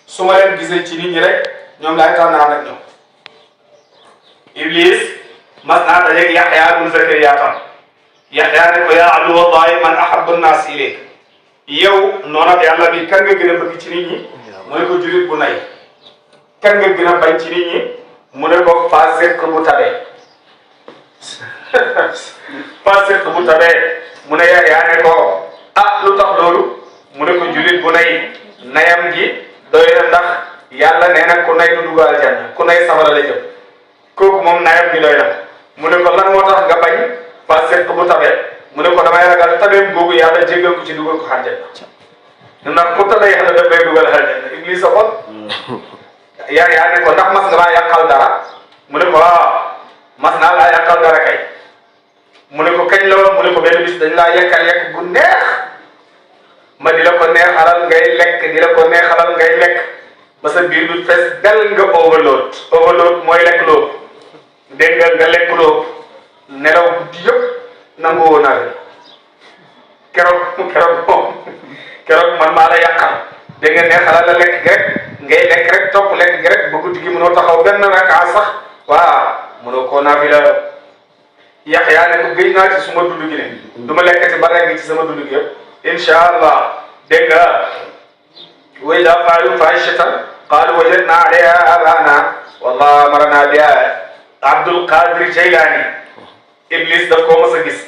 su ma leen gisee ci nit ñi rek ñoom laay tax naan ak ñoom Iblis mas naa dajeeg Yaxya bun Zakariya tam Yaxya ne ko yaa aduwallahi man ahabbu nnaas ilayk yow noonu yàlla bi kan nga gën a bëgg ci nit ñi mu ne ko julit bu nay kan nga gën a bañ ci nit ñi mu ne ko fasiq bu tabee fasiq bu tabee mu ne Yaxya ne ko ah lu tax loolu mu ne ko julit jullit bu nay nayam gi doy na ndax yàlla nee na ku nay du dugg aljanna ku nay safara la jëm kooku moom nayam gi doy na mu ne ko lan moo tax nga bañ fasiq bu tabe mu ne ko damay ragal tabeem googu yàlla jéggal ko ci dugal ko aljanna ndax ku tabe yàlla daf koy dugal aljanna Iblis a bon yaa ne ko ndax mas nga maa yàqal dara mu ne ko mas naa laa yàqal dara kay mu ne ko kañ la woon mu ne ko benn bis dañ laa yekkal yekk gu neex ma di la ko neexalal ngay lekk di la ko neexalal ngay lekk ba sa biir du fees del nga overload mooy lekk loo dégg nga lekk loo nelaw guddi yëpp nangu woo naa keroog man maa la yàqal dégg nga neexalal la lekk gi rek ngay lekk rek topp lekk gi rek ba guddi gi mënoo taxaw benn raka sax waaw mënoo koo naa fi la Yaxya ne ko gëj naa ci suma dund gi ne du ma lekkati ba rek ci sama dund gi yëpp incha allah dégg nga wa idaa fa'aluu faahishatan qaaluu wajadnaa 'alayhaa aabaa'anaa wallaahi amaranaa bihaa Abdul Qadir Jaylaani Iblis daf koo mës a gis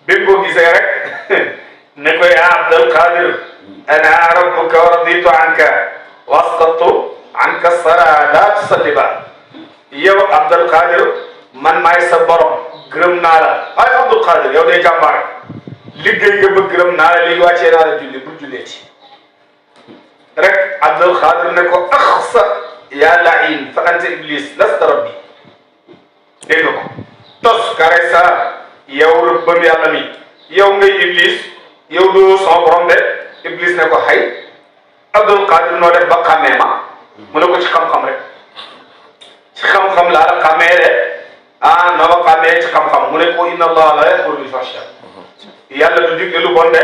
bi mu ko gisee rek ne ko yaa Abdul Qadir ana rabbuka wa raditu anka wa asqattu anka as-salaa laa tusalli ba'd yow Abdul Qadir man maay sa borom gërëm naa la ay Abdul Qadir yow day jàmbaar liggéey nga ba gërëm naa la léegi wàccee naa la julli bu julleeti rek Abdul Qadir ne ko axsa yaa la'iin fa anta Iblis lasta rabbi dégg nga ko tos kare sa yow rëbbam yàlla mi yow ngay Iblis yow doo son borom de Iblis ne ko xay Abdul Qadir noo def ba xàmmee ma mu ne ko ci xam-xam rek ci xam-xam laa la xàmmee de noo ma xàmmee ci xam-xam mu ne ko inna allah la ya'muru bil fahshaa yàlla du digle lu bon de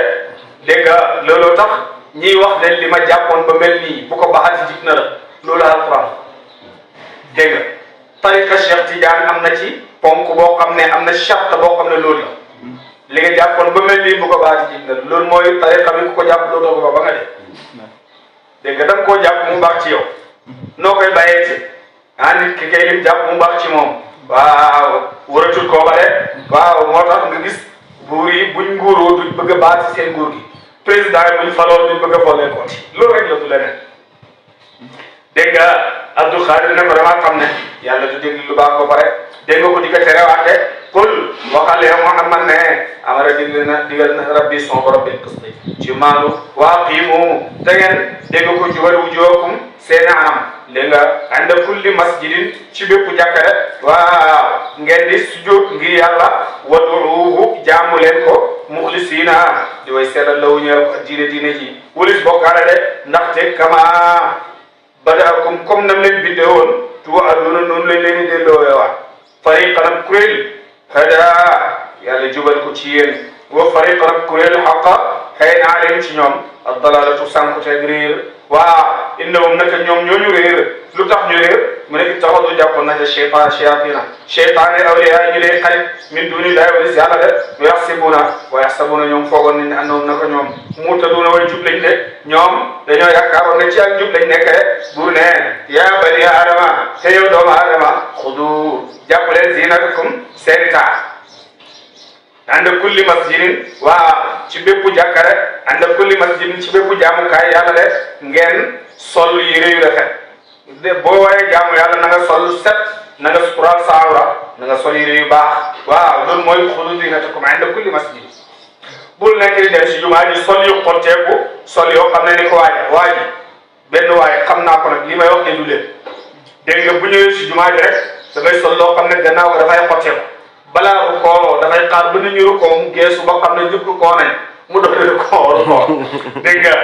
dégg nga looloo tax ñiy wax ne li ma jàppoon ba mel nii bu ko baxati jig na la loolu alquran dégg nga tariqa Cheikh Tidiane am na ci ponk boo xam ne am na charte boo xam ne loolu la li nga jàppoon ba mel nii bu ko baxati jig na la loolu mooy tariqa bi ku ko jàpp dootoo ko ba nga dee dégg nga da nga koo jàpp mu baax ci yow noo koy bàyyee ci nit ki kay lim jàpp mu baax ci moom waaw waratul koo ba de waaw moo tax nga gis buur yi buñ nguuroo duñ bëgg a baat ci seen nguur gi président yi buñ faloo duñ bëgg a foolee kooti loolu rek la du leneen dégg nga Abdou Khadir ne ko damaa xam ne yàlla du dégg lu baax ba pare dégg nga ko di ko terewaate kul waxal ya Muhammad ne amara digal na rabbi son borom bil qisti ci maandu wa aqimu te ngeen dégg nga ko jubal wujuhakum seen anam dégg nga ànd kulli masjidin ci bépp jàkka de waaw ngeen di sujjóot ngir yàlla waduuhu jaamu leen ko muxlisiina di way sellal lawu ñëw diine ji wulis bokkaale de ndaxte kama badaakum comme nam leen bindee woon tu'aduuna noonu lañ leen di delloo waat fariqan ak kuréel hada yàlla jubal ko ci yéen wa fariqan ak kuréel xaqa xëy naa leen ci ñoom ak dalalatu sànku teg réer waa innahum naka ñoom ñooñu réer lu tax ñu réer mu ne ittaxadu jàppoon nañu cheytaane awliyaa ñu lay xarit min duni laay walis yàlla de wa yaxsabuna ñoom foogoon nañ ne annahum naka ñoom muhtaduna way jub lañ de ñoom dañoo yaakaaroon ne ci ak jub lañ nekk de bu ne yaa bani adama te yow doomu adama xudu jàpp leen zinatakum seeni taar ànd kulli masjidin waa ci bépp jàkka rek ànd kulli masjidin ci bépp jaamukaay yàlla de ngeen sol yére yu rafet de boo waree jaamu yàlla na nga sol set na nga suturaal sa awra na nga sol yére yu baax waaw loolu mooy xudu zinatakum ànd kulli masjid bul nekk di dem si jumaa ji sol yu xotteeku sol yoo xam ne ni ko waaji benn waaye xam naa ko nag li may wax ne du leen dégg nga bu ñëwee si jumaa ji rek dafay sol loo xam ne gannaaw ko dafay xotteeku balaa rukkoo dafay xaar ba nit ñi rukkoo mu geesu ba xam ne ñëpp rukkoo nañ mu doon rukkoo dégg nga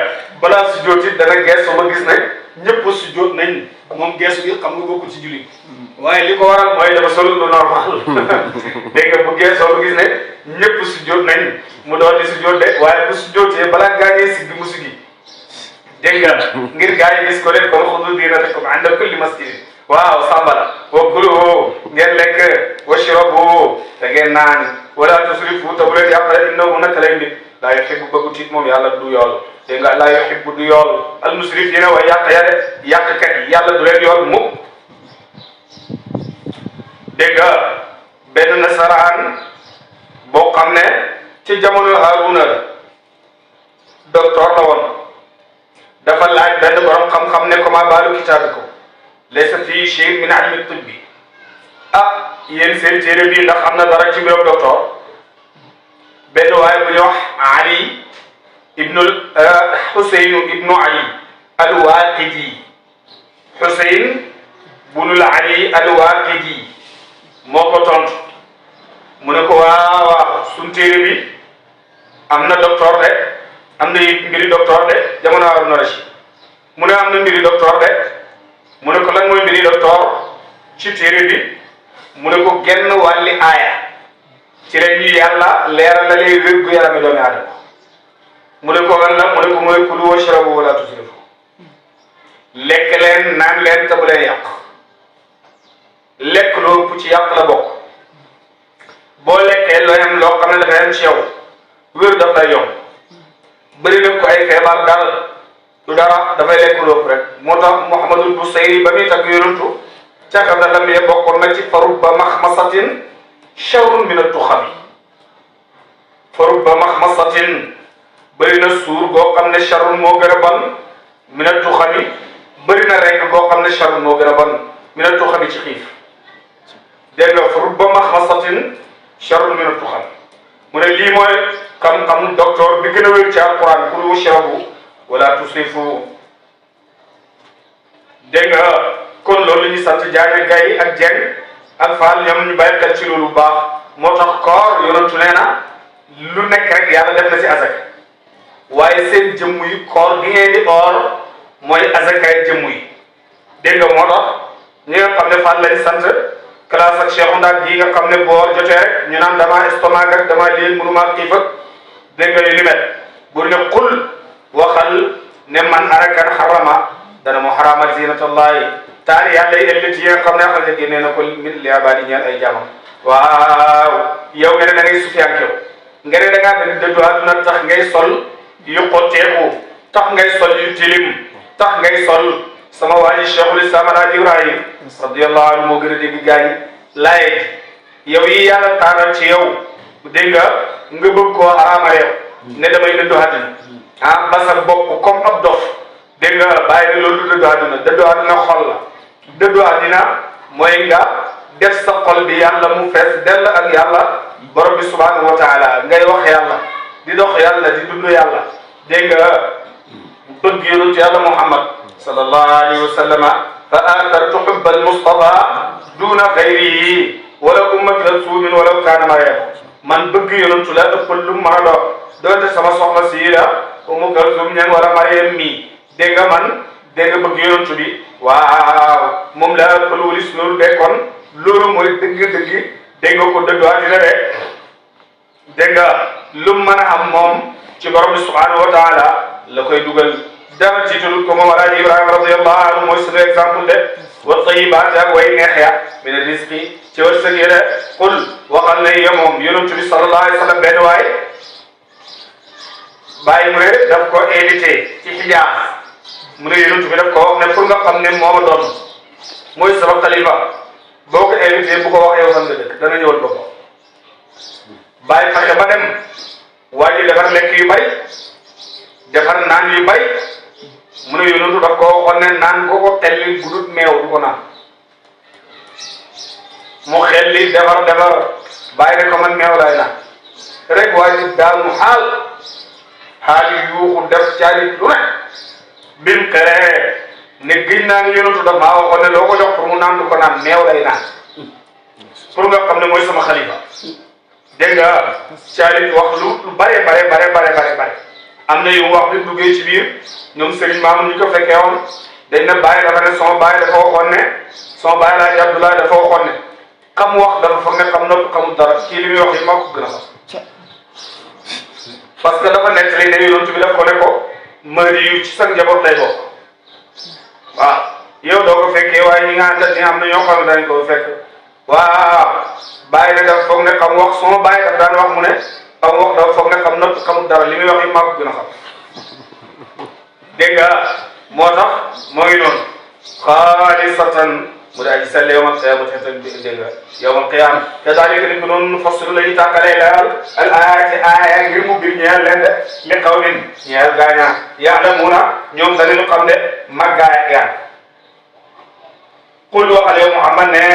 balaa sujjóot it dana geesu ba gis ne ñëpp sujjóot nañ moom geesu gi xam nga bokku ci julli waaye li ko waral mooy dafa sol lu normal dégg nga bu geesoo ba gis ne ñëpp sujjóot nañ mu doon di sujjóot de waaye bu sujjóotee balaa gaañee si bi mu sugi dégg nga ngir gaa yi gis ko leen kon xudu zinatakum inda kulli masjidin waaw sambala wa kulu ngeen lekk washrabu te ngeen naan wala tusrifu te bu leen yàqale innahu naka lay nit laa yuhibbu bëggu tiit moom yàlla du yool dégg nga laa yuhibbu du yool al musrifina way yàq ya de yàqkat yi yàlla du leen yool mukk dégg nga benn nasaraan boo xam ne ci jamono Haaruna la docteur la woon dafa laaj benn borom xam-xam ne ko ma baalu kitaabikum laysa fii shay'un min ilmi tibbi yéen seen téere bi ndax am na dara ci mbirum docteur benn waaye bu ñu wax Ali Xuseyn ibnu Ali al-Waaqidi Xuseyn bunul Ali al-Waaqidi moo ko tontu mu ne ko waaw suñ téere bi am na docteur de am na mbiri docteur de jamono Haaruna Rashid mu ne am na mbiri docteur de mu ne ko lan mooy mbiri docteur ci téere bi mu ne ko genn wàlli aaya ci la ñuy yàlla leeral la lay wér gu yarami doomi aadama mu ne ko lan la mu ne ko mooy kulu washrabu wala tusrifu lekk leen naan leen te bu leen yàq lekk loo ëpp ci yàq la bokk boo lekkee loo yem loo xam ne dafa yem ci yow wér daf lay yomb bëri na ko ay feebar dal du dara dafay lekk loo ëpp rek moo tax Muhammadul Busayri ba muy tagg yonantu cakada lam yee bokkoon na ci farubba maxmasatin sharrun min at-tuxami farubba maxmasatin bëri na suur boo xam ne sharrun moo gën a bon min at-tuxami bëri na rekk boo xam ne sharrun moo gën a bon min at-tuxami ci xiif dégg nga farubba maxmasatin sharrun min at-tuxami mu ne lii mooy xam-xam docteur bi gën a wér ci alquran kulu washrabu wala tusrifu dégg nga kon loolu la ñuy sant Diagne Gaye ak Dieng ak Fall ñoom ñu bàyyi xel ci loolu bu baax moo tax koor yonentu nee na lu nekk rek yàlla def na ci azaka waaye seen jëmm yi koor gi ngeen di oor mooy azakaay jëmm yi dégg nga moo tax ñi nga xam ne Fall lañ sant classe ak Cheikh Ndak gi nga xam ne boor jotee rek ñu naan damaa estomac ak damaa lii mënuma xiif ak dégg nga yu ni mel bu ne xul waxal ne man arakan xarama dana mu xaramal zinatallahi taali yàlla yi ëllëg yi nga xam ne xale génnee na ko min li abaadi ñeel ay jaamam waaw yow nga ne da ngay sufiyankew nga ne da ngaa bëgg dëddu àdduna tax ngay sol yu xotteeku tax ngay sol yu tilim tax ngay sol sama waa ji Cheikhul Islam Alaaji Ibrahim radiyallahu anhu moo gën a dégg gaañ laaye yow yi yàlla taaral ci yow dégg nga bëgg koo xaraama yow ne damay dëddu àdduna ba sa bopp comme ab dof dégg nga bàyyi ne loolu dëddu àdduna xol la dëddu àddina mooy nga def sa xol bi yàlla mu fees dell ak yàlla borom bi subhanahu wa taala ngay wax yàlla di dox yàlla di dund yàlla dégg nga bëgg yonent yàlla Muhammad sallallahu alayhi wa sallama fa athartu hubba al-Mustafa duna xayrihi wala ummati rasuulin wala kaana Maryam man bëgg yonentu la ëppal lu mu mën a doon doonte sama soxna si la Umu Kalsum ñang wala Maryam mi dégg nga man dégg nga bëgg yonentu bi waaw moom la ëppal wulis loolu de kon loolu mooy dëgg-dëgg dégg nga ko dëddu àddina rek dégg nga lu mu mën a am moom ci borom bi subhanahu wa taala la koy dugal dara tiitalul ko moom Alaaji Ibrahima radiyallahu anhu mooy suñu exemple de wa tayibaat ak way neex ya min rizqi ci wërsëg yi de qul waxal ne yo moom yonentu bi sallallahu alayhi wa sallam benn waay bàyyi mu ne daf ko invité ci Hijaaz mu ne yonentu bi daf ko wax ne pour nga xam ne moo ma doon mooy sama xalifa boo ko invité bu ko wax yow fan nga dëkk dana ñëwal ba ko bàyyi fexe ba dem waa ji defar lekk yu bari defar naan yu bari mu ne yonentu daf ko waxoon ne naan ko ko xelli gudut meew du ko naan mu xelli defar bàyyi ne ko man meew laay naan rek waa ji daal mu xaal yuuxu def caalit lu ne bim xeree ne gëj naa ne yonentu daf maa waxoon ne loo ko jox pour mu naan du ko naan meew lay naan pour nga xam ne mooy sama xalifa dégg nga caalit wax lu bare am na yu wax bi duggee ci biir ñoom Serigne Mamoun ñu ko fekkee woon dañ ne bàyyi dafa ne sama bàyyi dafa waxoon ne sama bàyyi Laaji Abdoulaye dafa waxoon ne xam wax dafa foog ne xam nopp xamul dara kii li muy wax yi maa ko gën a xam parce que dafa nekk li ne yonent bi daf ko ne ko mari yu ci sa njaboot lay bokk waaw yow doo ko fekkee waaye ñi nga àndal ñi am na ñoo xam ne dañ ko fekk waaw bàyyi ne dafa foog ne xam wax sama bàyyi daf daan wax mu ne xam wax dafa foog ne xam nopp xamul dara li muy wax yi maa ko gën a xam dégg nga moo tax moo ngi noonu xaalisatan mu daal di sell yawmal qiyaamati dégg nga yawmal qiyaama kadaalika ni ko noonu nufassilu la ñuy tàqalee leeral al aayaati aaya ngir mu bir ñeel leen de li qawmin ñeel gaañaa ya'lamuuna ñoom danañu xam de màggaay yaa qul waxal yow Muhammad ne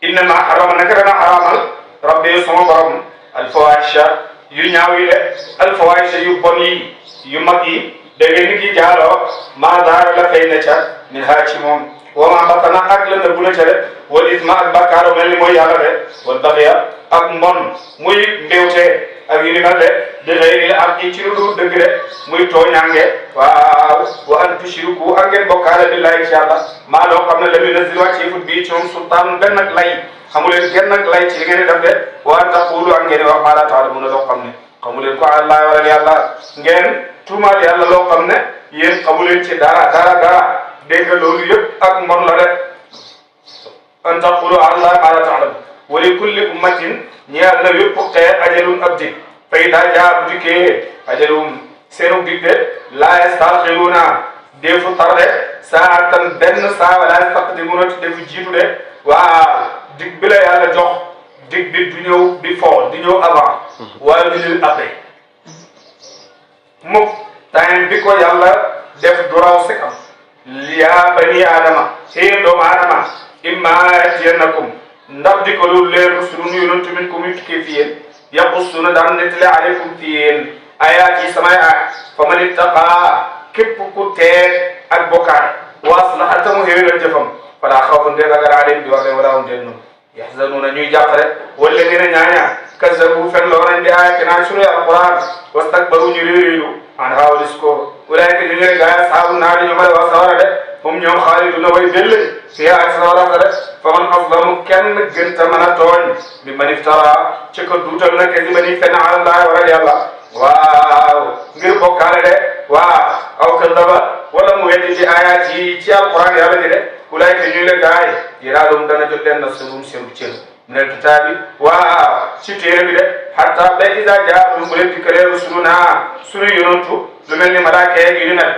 innama harrama naka dana xaraamal rabbi sama borom alfawahisha yu ñaaw yi de alfawahisha yu bon yi yu mag yi da ngay ni ki jaaloo maa daara la fay na ca min haa ci moom wa maa batana ak la nëbbu na ca de wal isma ak bàkkaaru mel ni mooy yàlla de wal baxiya ak mbon muy mbéwte ak yu ni mel de di xëy ak ci lu dul dëgg de muy tooñaange waaw wa an tushriku ak ngeen bokkaale billahi ci yàlla maa loo xam ne la yunazzilu wàcceefut bii ci moom sultaan benn ak lay xamu leen genn ak lay ci li ngeen di def de wa an taqulu ak ngeen wax maa laa ta'lamuuna loo xam ne xamu leen ko Allah wala yàlla ngeen tuumaal yàlla loo xam ne yéen xamu leen ci dara dégg nga loolu yëpp ak mbon la rek an taqulu Allah maa laa ta'lamuun wa li kulli ummatin ñeel na yëpp xeet ajalun ab dig fa idaa jaa bu dikkee ajalum seenu dig de laa yastaxiruuna defu tarde saatan benn saa wala yastaqdimuuna defu jiitu de waa dig bi la yàlla jox dig bi du ñëw before di ñëw avant wala du ñëw après mukk time bi ko yàlla def du raw si am yaa bani aadama xëy doomu aadama imma yatiyannakum ndax di ko loolu leer rusulun yonent minkum yu tukkee fi yéen yaqussuna daan nettali aleykum fi yéen ayaat yi samay aay fa man ittaqa képp ku teet ak bokkaat wa aslaha ta mu xéwénal jëfam falaa xawfun dee ragal alayhim di wax leen wala hum noonu yaxzanuuna ñuy jàqare wala gën a ñaañaa kazzabu fen loo nañ bi aayatinaa sunu alquran wastakbaru ñu réeréelu an haawalis ko ulaayka ñu ñooy gaay asxaabu naari ñoom waa sawara de hum ñoom xaaliduna way bélle fiihaa ak sawara de fa man azlamu kenn gën ta mën a tooñ bi man iftara ci ko duutal na kesi bani fen ala llahi waral yàlla waaw ngir bokkaale de waaw aw kadaba wala mu weddi ci ayaat yi ci alquran yàlla ji de ulaayka ñuy le gaay yiraalum dana jot leen nasibum seen cër minal kitaabi waaw ci téere bi de hatta ba iza jaa'ahum bu leen dikkalee rusuluna sunu yonantu lu mel ni malaaka yeeg yu ni mel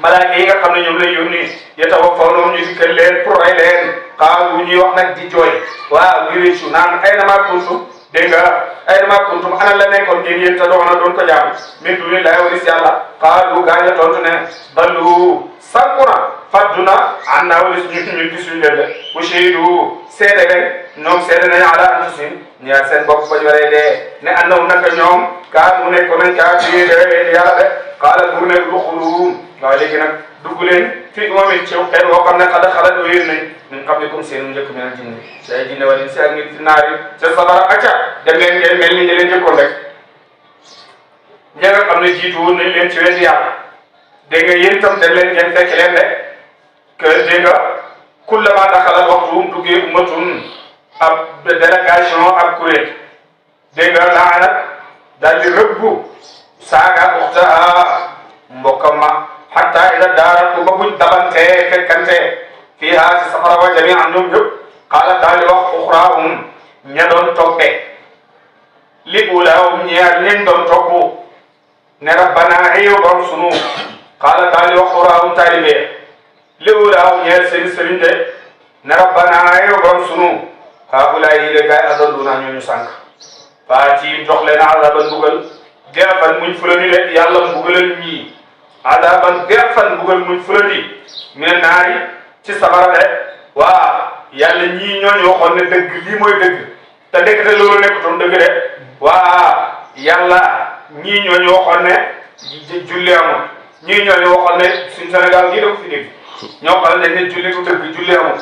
malaaka yi nga xam ne ñoom lay yónni yatawaffawna ñu dikkal leen pour rey leen qaalu ñuy wax nag di jooy waaw di réccu naan ayna maa kuntum dégg nga ayna maa kuntum ana la nekkoon ngeen yéen te doon ko jaam min dunillahi walis yàlla qaalu gaaña tontu ne dallu sankuna fadduna an naa walis ñu gisuñu leen de bu shahidu seede leen ñoom seede nañu ala anfusihim ñaar seen bopp ba ñu waree dee ne annahum naka ñoom kaa mu nekkoon nañ kaa ci yàlla de qaala bu ne duxulu waaw léegi nag dugg leen fii umamin ci xeet woo xam ne xalat wéer nañ min qablikum seen njëkk minal jinni si ay jinne wala si ak nit fi naari ca safara acca dem leen ngeen mel ni ñi leen jëkkoon rek ña nga xam ne jiitu woon nañ leen ci weddi yàlla dégg nga yéen itam dem leen ngeen fekk leen de que dégg nga kullama daxalat waxtuhum duggee ummatun ab délégation ab kuréel dégg nga laanat daal di rëbbu saaga uxtaha mbokkam ma hatta ida daaratu ba buñ dabantee fekkante fiihaa ci safara wa jamii'an ñoom ñëpp qaala daal di wax uxraahum ña doon toppee li ulaahum ñeer leen doon topp ne rabbana yow borom sunu qaala daal di wax uxraahum taalibee li ulaahum ñeer seen sëriñ de ne rabbana yow borom sunu haa'ulaa'i yi de gaay adalluna ñooñu sànq faati jox leen azaban mbugal deefan muñ fulani le yàlla mbugalal ñii azaban deefan mbugal muñ fulani mine naari ci safara de waa yàlla ñii ñooñu waxoon ne dëgg lii mooy dëgg te dëgg te loolu nekkutoon dëgg de waa yàlla ñii ñooñu waxoon ne julli amul ñii ñooñu waxoon ne suñ Sénégal gii da ko fi dégg ñoo xam ne julli du dëgg julli amul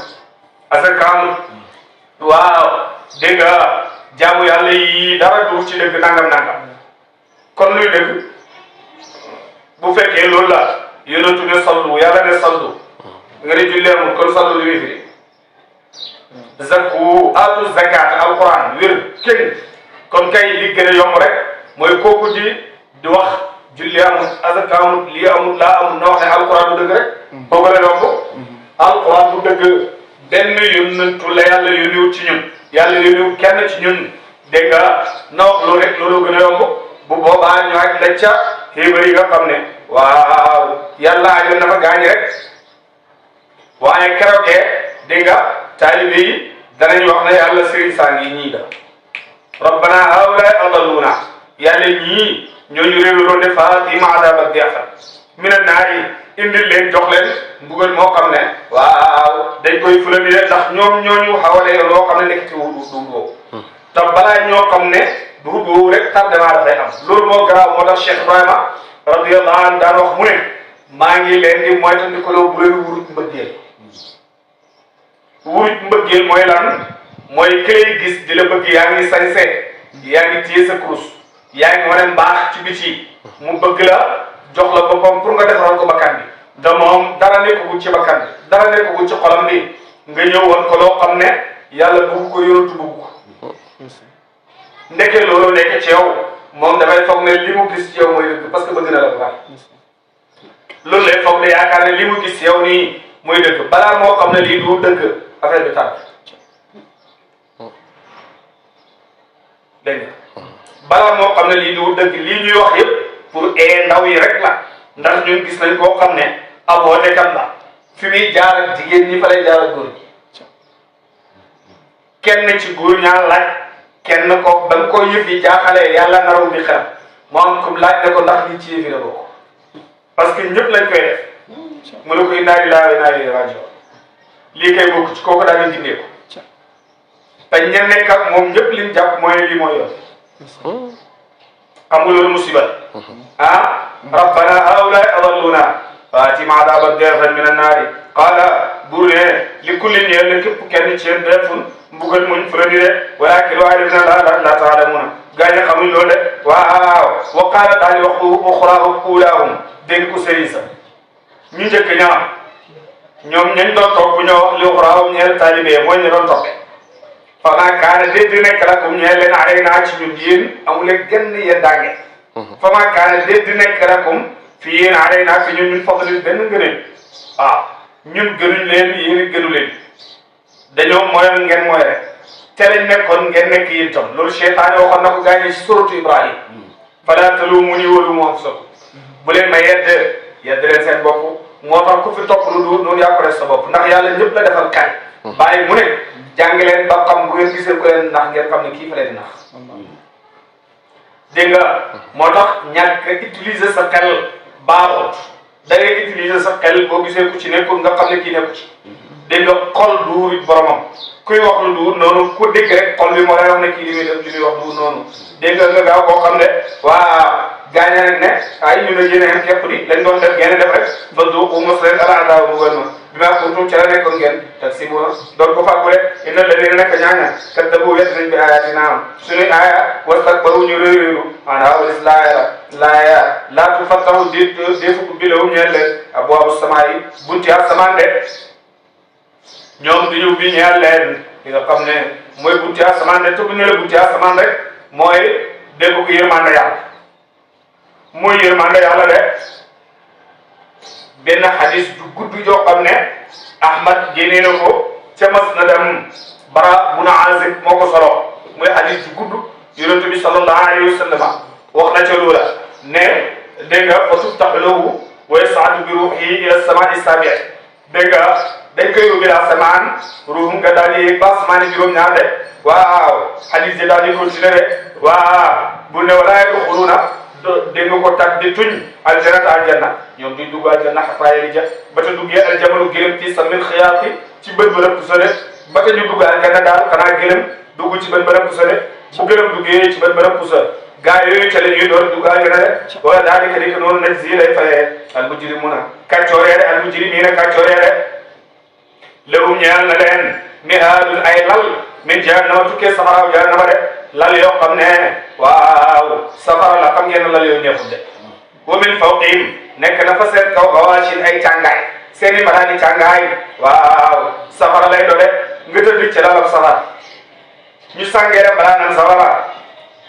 asaka amul waaw dégg nga jaamu yàlla yi dara du ci dëgg nangam kon luy dëgg bu fekkee loolu la yonentu ne sallu yàlla ne sallu nga ne julli amul kon sallu li muy firi zakku atu zakat alquran wér kenn kon kay li gën a yomb rek mooy kooku di wax julli amul azaka amul lii amul laa amul na wax ne alquran du dëgg rek boo ko la yomb alquran du dëgg benn yonentu la yàlla yónniwut ci ñun yàlla yónniwut kenn ci ñun dégg nga na wax loolu rek loolu gën a yomb bu boobaa ñu aj la ca xiibar yi nga xam ne waaw yàlla ajoon na fa gaañ rek waaye keroogee dégg nga taalibe yi danañ wax ne yàlla sëriñ saa ngi ñii da rabbana haula adalluna yàlla ñii ñooñu réeruloon ne faatihim adaaba di'fan mina naari indil leen jox leen mbugal moo xam ne waaw dañ koy fulandi leen ndax ñoom ñooñu xawale yoon loo xam ne nekk ci duut boobu te balaa ñoo xam ne duut boobu rek tardement dafay am loolu moo garaaw moo tax Cheikh Ibrahima radiyallahu anhu daan wax mu ne maa ngi leen di moytandikuloo bu leen wuruj mbëggeel wuruj mbëggeel mooy lan mooy këlay gis di la bëgg yaa ngi sañse yaa ngi téye sa kurus yaa ngi wane mbaax ci biti mu bëgg la jox la boppam pour nga defaral ko bakkan bi da moom dara nekkagul ci bakkan bi dara nekkagul ci xolam bi nga ñëw woon ko loo xam ne yàlla bëgg ko yonatu bëgg ko ndeke loolu nekk ci yow moom dafay foog ne li mu gis ci yow mooy dëgg parce que bëgg na la bu baax loolu lay foog ne yaakaar ne li mu gis yow nii mooy dëgg balaa moo xam ne lii du dëgg affaire bi tar dégg nga balaa moo xam ne lii du dëgg lii ñuy wax yëpp pour ndaw yi rek la ndax ñun gis nañ koo xam ne ab wootekat la fi muy jaar ak jigéen ñi fa lay jaar ak góor ñi kenn ci góor ñaa laaj kenn ko ba nga ko yëf yi jaaxalee yàlla naraw bi xelam moo am comme laaj ne ko ndax lii ci yëf yi la bokk parce que ñëpp lañ koy def mu ne ko inna lillahi wa inna ilayhi raji'un lii kay bokk ci kooku daal di jindee ko te ña nekk ak moom ñëpp liñ jàpp mooy lii mooy yoon xam nga loolu musiba rabbana haula adalluna faatihim adaban di'fan min annaari qaala buur ne li kulli ñeel ne képp kenn ci yéen defun mbugal muñ fulandi de walakin waaye def na la ta'lamuna gaa ñi xamuñ loolu de waaw wa qaala daal di wax uxraahum uulaahum dégg ko sëriñ sa ñu njëkk ñaar ñoom ñañ doon topp ñoo wax li uxraahum ñeel taalibe mooy ñu doon toppe fa maa kaana déet di nekk lakum ñeel leen alaynaa ci ñun yéen amuleen genn yeddaange fa maa kaana déet di nekk lakum fi yéen alaynaa fi ñun fadlin benn ngëneel waaw ñun gënuñ leen yéen gënu leen dañoo moyoon ngeen mooy rek te lañ nekkoon ngeen nekk yéen tam loolu seytaane waxoon na ko gaañ ci suratu Ibrahim falaa taluumuunii wa luumuu anfusakum bu leen ma yedd leen seen bopp moo tax ku fi topp lu dul noonu yaa ko def sa bopp ndax yàlla ñëpp la defal kay bàyyi mu ne jàng leen ba xam bu ngeen gisee ko leen ndax ngeen xam ne kii fa leen nax dégg nga moo tax ñàkk utiliser sa xel baaxut da ngay utiliser sa xel boo gisee ku ci nekkul nga xam ne kii nekku ci dégg nga xol duur boromam kuy wax lu duur noonu ku dégg rek xol bi moo lay wax ne kii li muy def li muy wax duur noonu dégg nga gaaw koo xam ne waa gaaña nag ne ay ñu ne yéneen képp di lañ doon def ngeen def rek ba duuqu mos leen alaada bu gën ma bi maa kuntum ca la nekkoon ngeen tak si bu doon ko fàggu de inna la dina nekk ñaaña kat dabu wet nañ bi ayatina am suñuy aaya wastakbaru ñu réeréeru maanaam walis laaya laa tufattahu deefu bilawum ñeel leen abwaabu samaa yi bunti asamaan de ñoom duñu bi ñeel leen li nga xam ne mooy bunti asamaan de te bu ñu la bunti asamaan rek mooy dégg ko yërmande yàlla mooy yërmande yàlla de benn xadis du gudd joo xam ne Ahmad génnee na ko ca Musnadam Bara bun Azib moo ko solo muy xadis du gudd yonent bi sallallahu alayhi wa sallam wax na ca loola ne dégg nga fa tuftahu lahu wa yas'adu bi ruuhihi ila samaa'i saabi'a dégg nga dañ koy yóbbu asamaan ruuhum nga daal di yéeg ba asamaan juróom-ñaar de waaw xadis de daal di continuer de waaw bu ne wala yadxuluuna dégg nga ko tag di tuñ aljanata aljanna ñoom duñ dugg aljanna xataa yalija ba ta duggee aljamalu gëlëm fii samil xiyaati ci bët ba rëpp sole ba ta ñu dugg aljanna daal xanaa gëlëm dugg ci bët ba rëpp sole bu gëlëm duggee ci bët ba rëpp sole gaa yooyu ca la ñuy door dugg aljanna de wala daalika ni ko noonu nag zi lay fayee al mujrimuna kàccooreere al mujrimiina kàccooreere lahum ñeel na leen mihaadun ay lal min jahannama tukkee safaraaw jahannama de lal yoo xam ne waaw safara la xam ngeen lal yooyu neexut de wa min fawqihim nekk na fa seen kaw gawaashin ay càngaay seeni malaani càngaay waaw safara lay do de nga tëdd ci lalab safara ñu sàngee la malaanam safara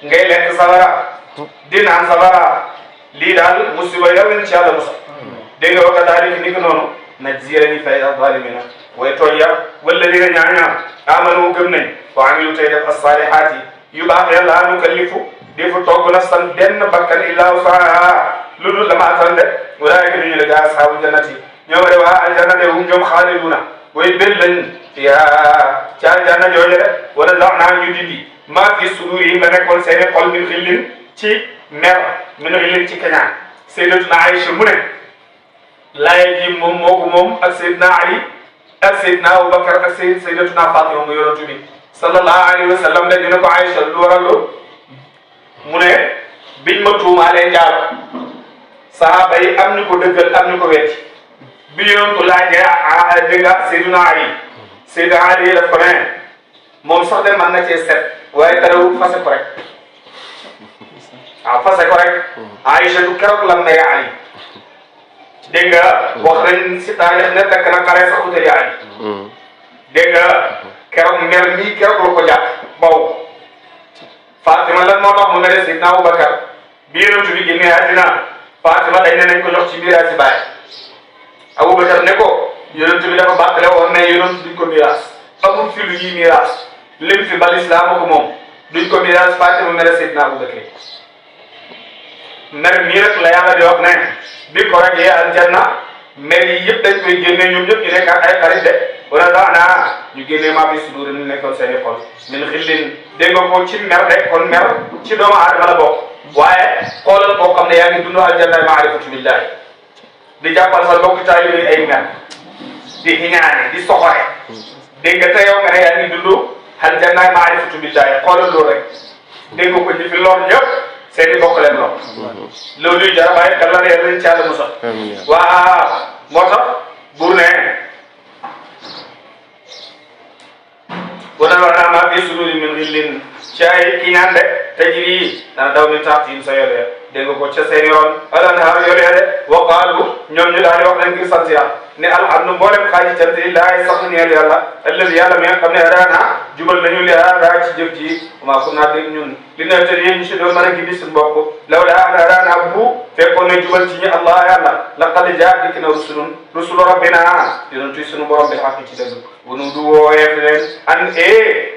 ngay lekk safara di naan safara lii daal musiba yàlla nañ ci yàlla musa dégg nga wakka daal ni ko noonu najzi lañuy fay az-zaalimina way tooñ ya walladina ñaañaa amanu gëm nañ wa amilu tey def as-saalihaati yu baax ya laa nukallifu defu togg na san benn bakkan illaa wusahaa lu dul la ma attan de walaayika duñu la gaa ashaabu jannati ñoom de waa aljanna de hum ñoom xaaliduna way bel lañ fiha ci aljanna jooju de wala lax naa ñu dindi maa fi sudurihim la nekkoon seeni xol min xillin ci mer min xillin ci kañaan sayyidatuna Aïcha mu ne laay ji moom moo ko moom ak Seydina Ali ak Seydina Aboubacar ak sayyidatuna Fatima mu yonantu bi sallallahu alayhi wa sallam de ñu ne ko Aïcha lu waral loolu mu ne biñ ma tuumaalee njaalo sahaaba yi am ñu ko dëggal am ñu ko wetti bi yonantu laajee dégg nga Seydina Ali Seydina Ali daf ko ne moom sax de mën na cee set waaye terewul fase ko rek waaw fase ko rek Aïcha du keroog lam na Ali dégg nga wax nañ si taarix ne fekk na xare sax utali Ali dégg nga keroog mer mii keroog la ko jàpp baw Fatima lan moo tax mu mere Seydina Aboubacar bi yonent bi génnee àddina Fatima dañ ne nañ ko jox ci miraas si baay Aboubacar ne ko yonent bi dafa bàttale woon ne yonent duñ ko miraas amul fi lu ñuy miraas lim fi bal islam ko moom duñ ko miraas Fatima mere Seydina Aboubacar mer mii rek la yàlla di wax ne bi ko rek yee aljanna mer yi yëpp dañ koy génne ñoom ñëpp ñu nekk ay xarit de wala daanaa ñu génnee maa fi sudur ñu nekkoon seeni xol min xillin dégg nga ko ci mer de kon mer ci doomu aadama la bokk waaye xoolal koo xam ne yaa ngi dund aljanna maarifatu billahi di jàppal sa mbokk taalibe ay mer di xiñaane di soxore dégg nga te yow nga ne yaa ngi dund aljanna maarifatu billahi xoolal loolu rek dégg nga ko ñi fi lor ñëpp seeni bokk leen lor loolu yu jar bàyyi xel la ne leen ci Yàlla musal waaw moo tax buur ne wala wala maa fi suduri min xillin ci ay ki ñaan de tajri dana daw min taxtihim sa yore dégg nga ko ca seen yoon al-anhaar yore de wa qaalu ñoom ñu daal di wax leen ngir sant yàlla ne alhamdu mboolem xaaji cant lillahi sax ñeel yàlla alladi yàlla mi nga xam ne hadaana jubal nañu li hada ci jëf ji maa kunnaa dégg ñun li na tëdd ñu si doon mën a gindi suñu bopp lawla an hadaana bu fekkoon ne jubal ci ñi allah yàlla laqad jaa dikk na rusulu rabbina yonentu suñu borom bi xaq ci dëgg wunu du wooyeef leen an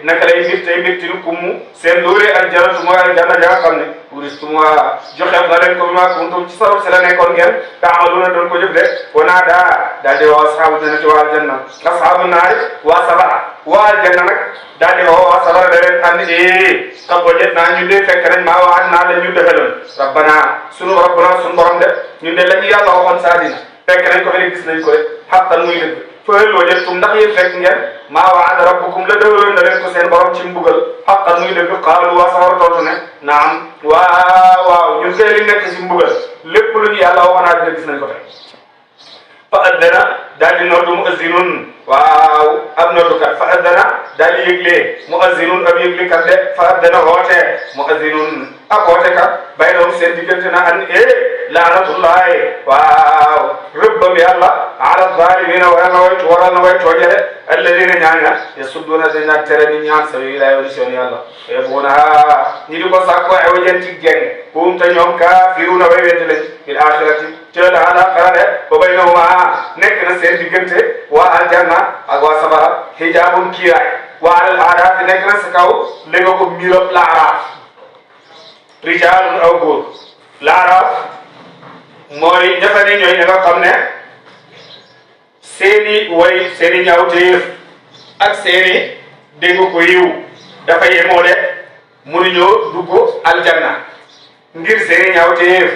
naka lay mbir tey mbir tinu kumu seen loole aljanatu mooy aljanna ja nga xam ne uristuma joxeef na leen ko bi maa kuntum ci sabab si la nekkoon ngeen taamaluuna doon ko jëf de wanaa daal di woo asxaabu jannati waa aljanna asxaabu naari waa sabara waa aljanna nag daal di woo waa sabara da leen ànd xam ko jet naa ñu de fekk nañ maa waat naa la ñu defaloon rabbana sunu borom de ñu de la ñu yàlla waxoon saa dina fekk nañ ko fi gis nañ ko rek xattan muy dëgg fële loo jël tum ndax yéen fekk ngeen maa waada rabbukum la dëgëroon na leen ko seen borom ci mbugal xaqan muy dëgg xaalu waa sawar tontu ne naam waaw ñun kay li nekk si mbugal lépp lu ñu yàlla waxoon dina gis nañ ko tey fa addana daal di noddu muazzinun waaw ab noddukat fa addana daal di yëgle muazzinun ab yëglekat de fa addana woote muazzinun ak wootekat bay doon seen diggante na an laanatullahi waaw rëbbam yàlla ala zalimina waral na way toojale alladina ñaaña yasudduna dañ naan tere ni ñaan sabilillahi wala yoon yàlla yebuna ñi di ko sàkko ay wajen ci jeng kum te ñoom kafiruna way weddi lañ bil axirati teel alaxira de ba baynahuma nekk na seen diggante waa aljanna ak waa sabara hijabun kiiraay waa alal aaraaf nekk na sa kaw li nga ko mirab laaraaf rijaalun aw góor laaraaf mooy ñafani ñooy ñi nga xam ne seeni ñaawteef ak seeni dégg ko yiw dafa yemoo de mënuñoo dugg aljanna ngir seeni ñaawteef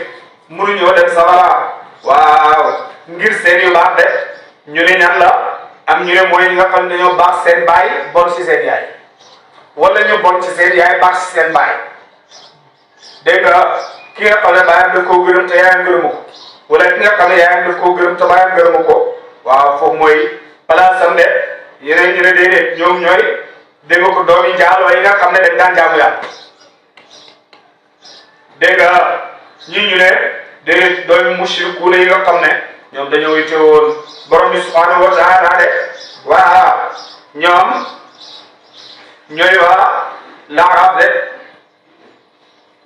mënuñoo dem safara waaw ngir seeni baax de ñu ne ñan la am ñu ne mooy ñi nga xam ne dañoo baax seen baay bon ci seen yaay wala ñu bon ci seen yaay baax ci seen baay dégg nga ki nga xam ne baayam daf koo gërëm te yaayam gërëmu ko wala ki nga xam ne yaayam daf koo gërëm te baayam gërëmu ko waaw foofu mooy palaasam de yeneen ñu ne déedéet ñoom ñooy dégg nga ko doomi njaaloo yi nga xam ne dañ daan jaamu yàlla dégg nga ñii ñu ne déedéet doomi mushrikuuna yi nga xam ne ñoom dañoo yittewoon borom bi subhanahu wa taala de waaw ñoom ñooy waa laaraaf de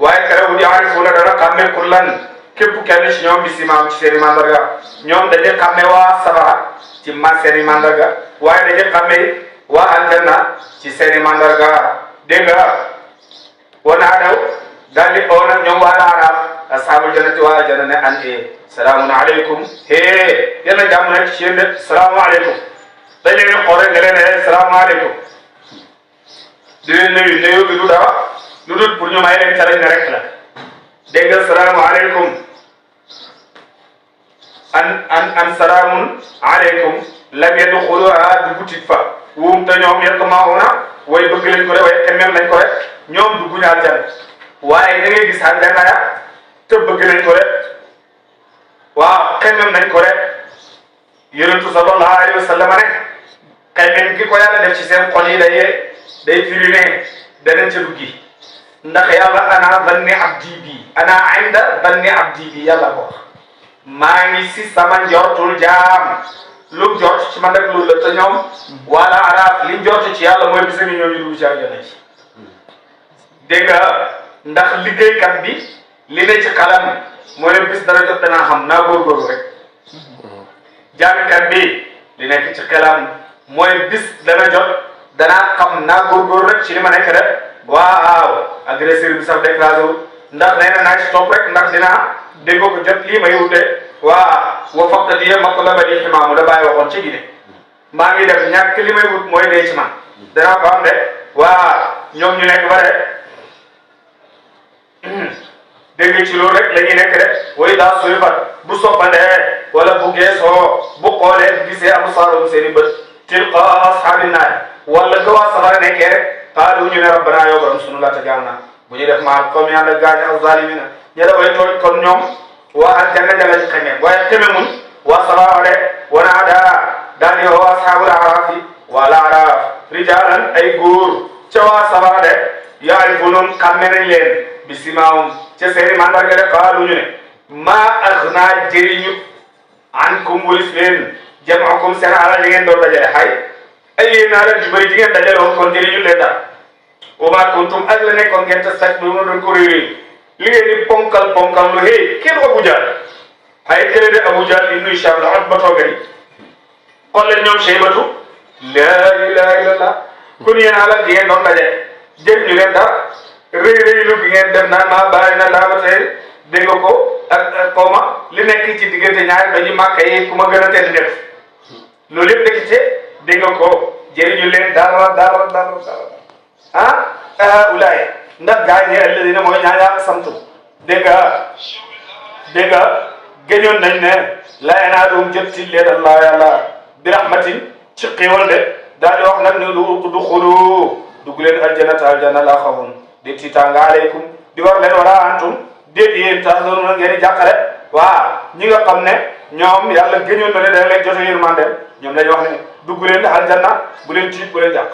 waaye keroog di aarifuuna dana xàmme kullan képp kenn ci ñoom bi simaam ci seen i mandarga ñoom dañuy xàmme waa safara ci seen i mandarga waaye dañuy xàmme waa aljanna ci seen i mandarga dégg nga wanaa daw daal di oo nag ñoom waa laaraaf ashabul jannati wa aljanna ne an salaamun aleykum yéen a jàmm nekk ci yéen de salaamaaleykum dañ leen xool rek nga leen salaamaaleykum di leen nuyu bi du dara lu dul pour ñu may leen ca lañ rek la dégg nga salaamaaleykum an salaamun aleykum lam yadxuluha duggutit fa wuum te ñoom yatma'una way bëgg lañ ko rek way xemmem lañ ko rek ñoom dugguñu aljanna waaye da ngay gis aljanna ya te bëgg nañ ko rek waaw xemmem nañ ko rek yonentu sallallahu alayhi wa sallam ne xemmem gi ko yàlla def ci seen xol yi day firi ne danañ ca duggi ndax yàlla ana zanni abdi bi ana inda zanni abdi bi yàlla ko maa ngi si sama njortul jaam lu jot ci man rek loolu la te ñoom wala araf li jot ci yàlla mooy bisa ngi ñoo ñu dugg ci àjjana ci dégg nga ndax liggéeykat bi li ne ci xalam mooy ne bis dana jot danaa xam naa góorgóorlu rek jàngkat bi li nekk ci xelam mooy bis dana jot danaa xam naa góorgóorlu rek ci li ma nekk rek waaw agresseur bi sax déclaré wu ndax nee na naa ci topp rek ndax dinaa dégg ko jot lii may wute waa wa faqadiya matlabali ximaamu da bàyyi waxoon ci Guinée maa ngi def ñàkk li may wut mooy dee ci man danaa ko am de waa ñoom ñu nekk ba de dégg ci loolu rek la ñuy nekk rek way daa surifat bu soppandee wala bu geesoo bu xoolee gisee am saarum seen i bët tilqa asxaabi naar wala ga waa safara nekkee rek qaalu ñu ne rabbana yow borom sunu laata gaaw naa bu ñu def maal comme yàlla gaañ ak zalimina ña da way tooñ kon ñoom waa aljanna jalañ xeme waaye xeme mun waa safara de wana daal di woo asxaabul araaf yi wala araaf rijaalan ay góor ca waa safara de yaarifunum xamme nañ leen bisimaawum ca seeni mandarga de qaalu ñu ne maa aghnaa jëriñu ankum walis leen jam'ukum seen alal yi ngeen doon dajale xay ay yéen alal ju bëri ji ngeen dajale woon kon jëriñu leen daal wa maa kuntum ak la nekkoon ngeen tastakbiruuna doon ko réeréer li ngeen di ponkal lu hey kenn Abu Jahl ay kële de Abu Jahl ibnu Hisham la ba toogari xool leen ñoom Shaybatu laa ilaaha illallah kon yéen alal ji ngeen doon dajale jëriñu leen dara réeréerlu bi ngeen def naan maa bàyyi na laa ba tey dégg ko ak xawma li nekk ci diggante ñaari dañuy màkka yi ku ma gën a tedd def loolu yëpp nekk ci dégg ko jëriñu leen dara ulaay ndax gars yi ne alladina mooy ñaa yàq samtu dégg nga gëñoon nañ ne la yanaalum jot ci leen allah yàlla bi rahmatin ci xéewal de daal di wax nag ne du xulu dugg leen aljanna laa xawun di tiitaanga aleykum di war leen wala antum déet yéen tax doonu na ngeen di jàqare waaw ñi nga xam ne ñoom yàlla gëñoon na ne dana leen joxe yërmande ñoom dañuy wax ne dugg leen aljanna bu leen tiit bu leen jàq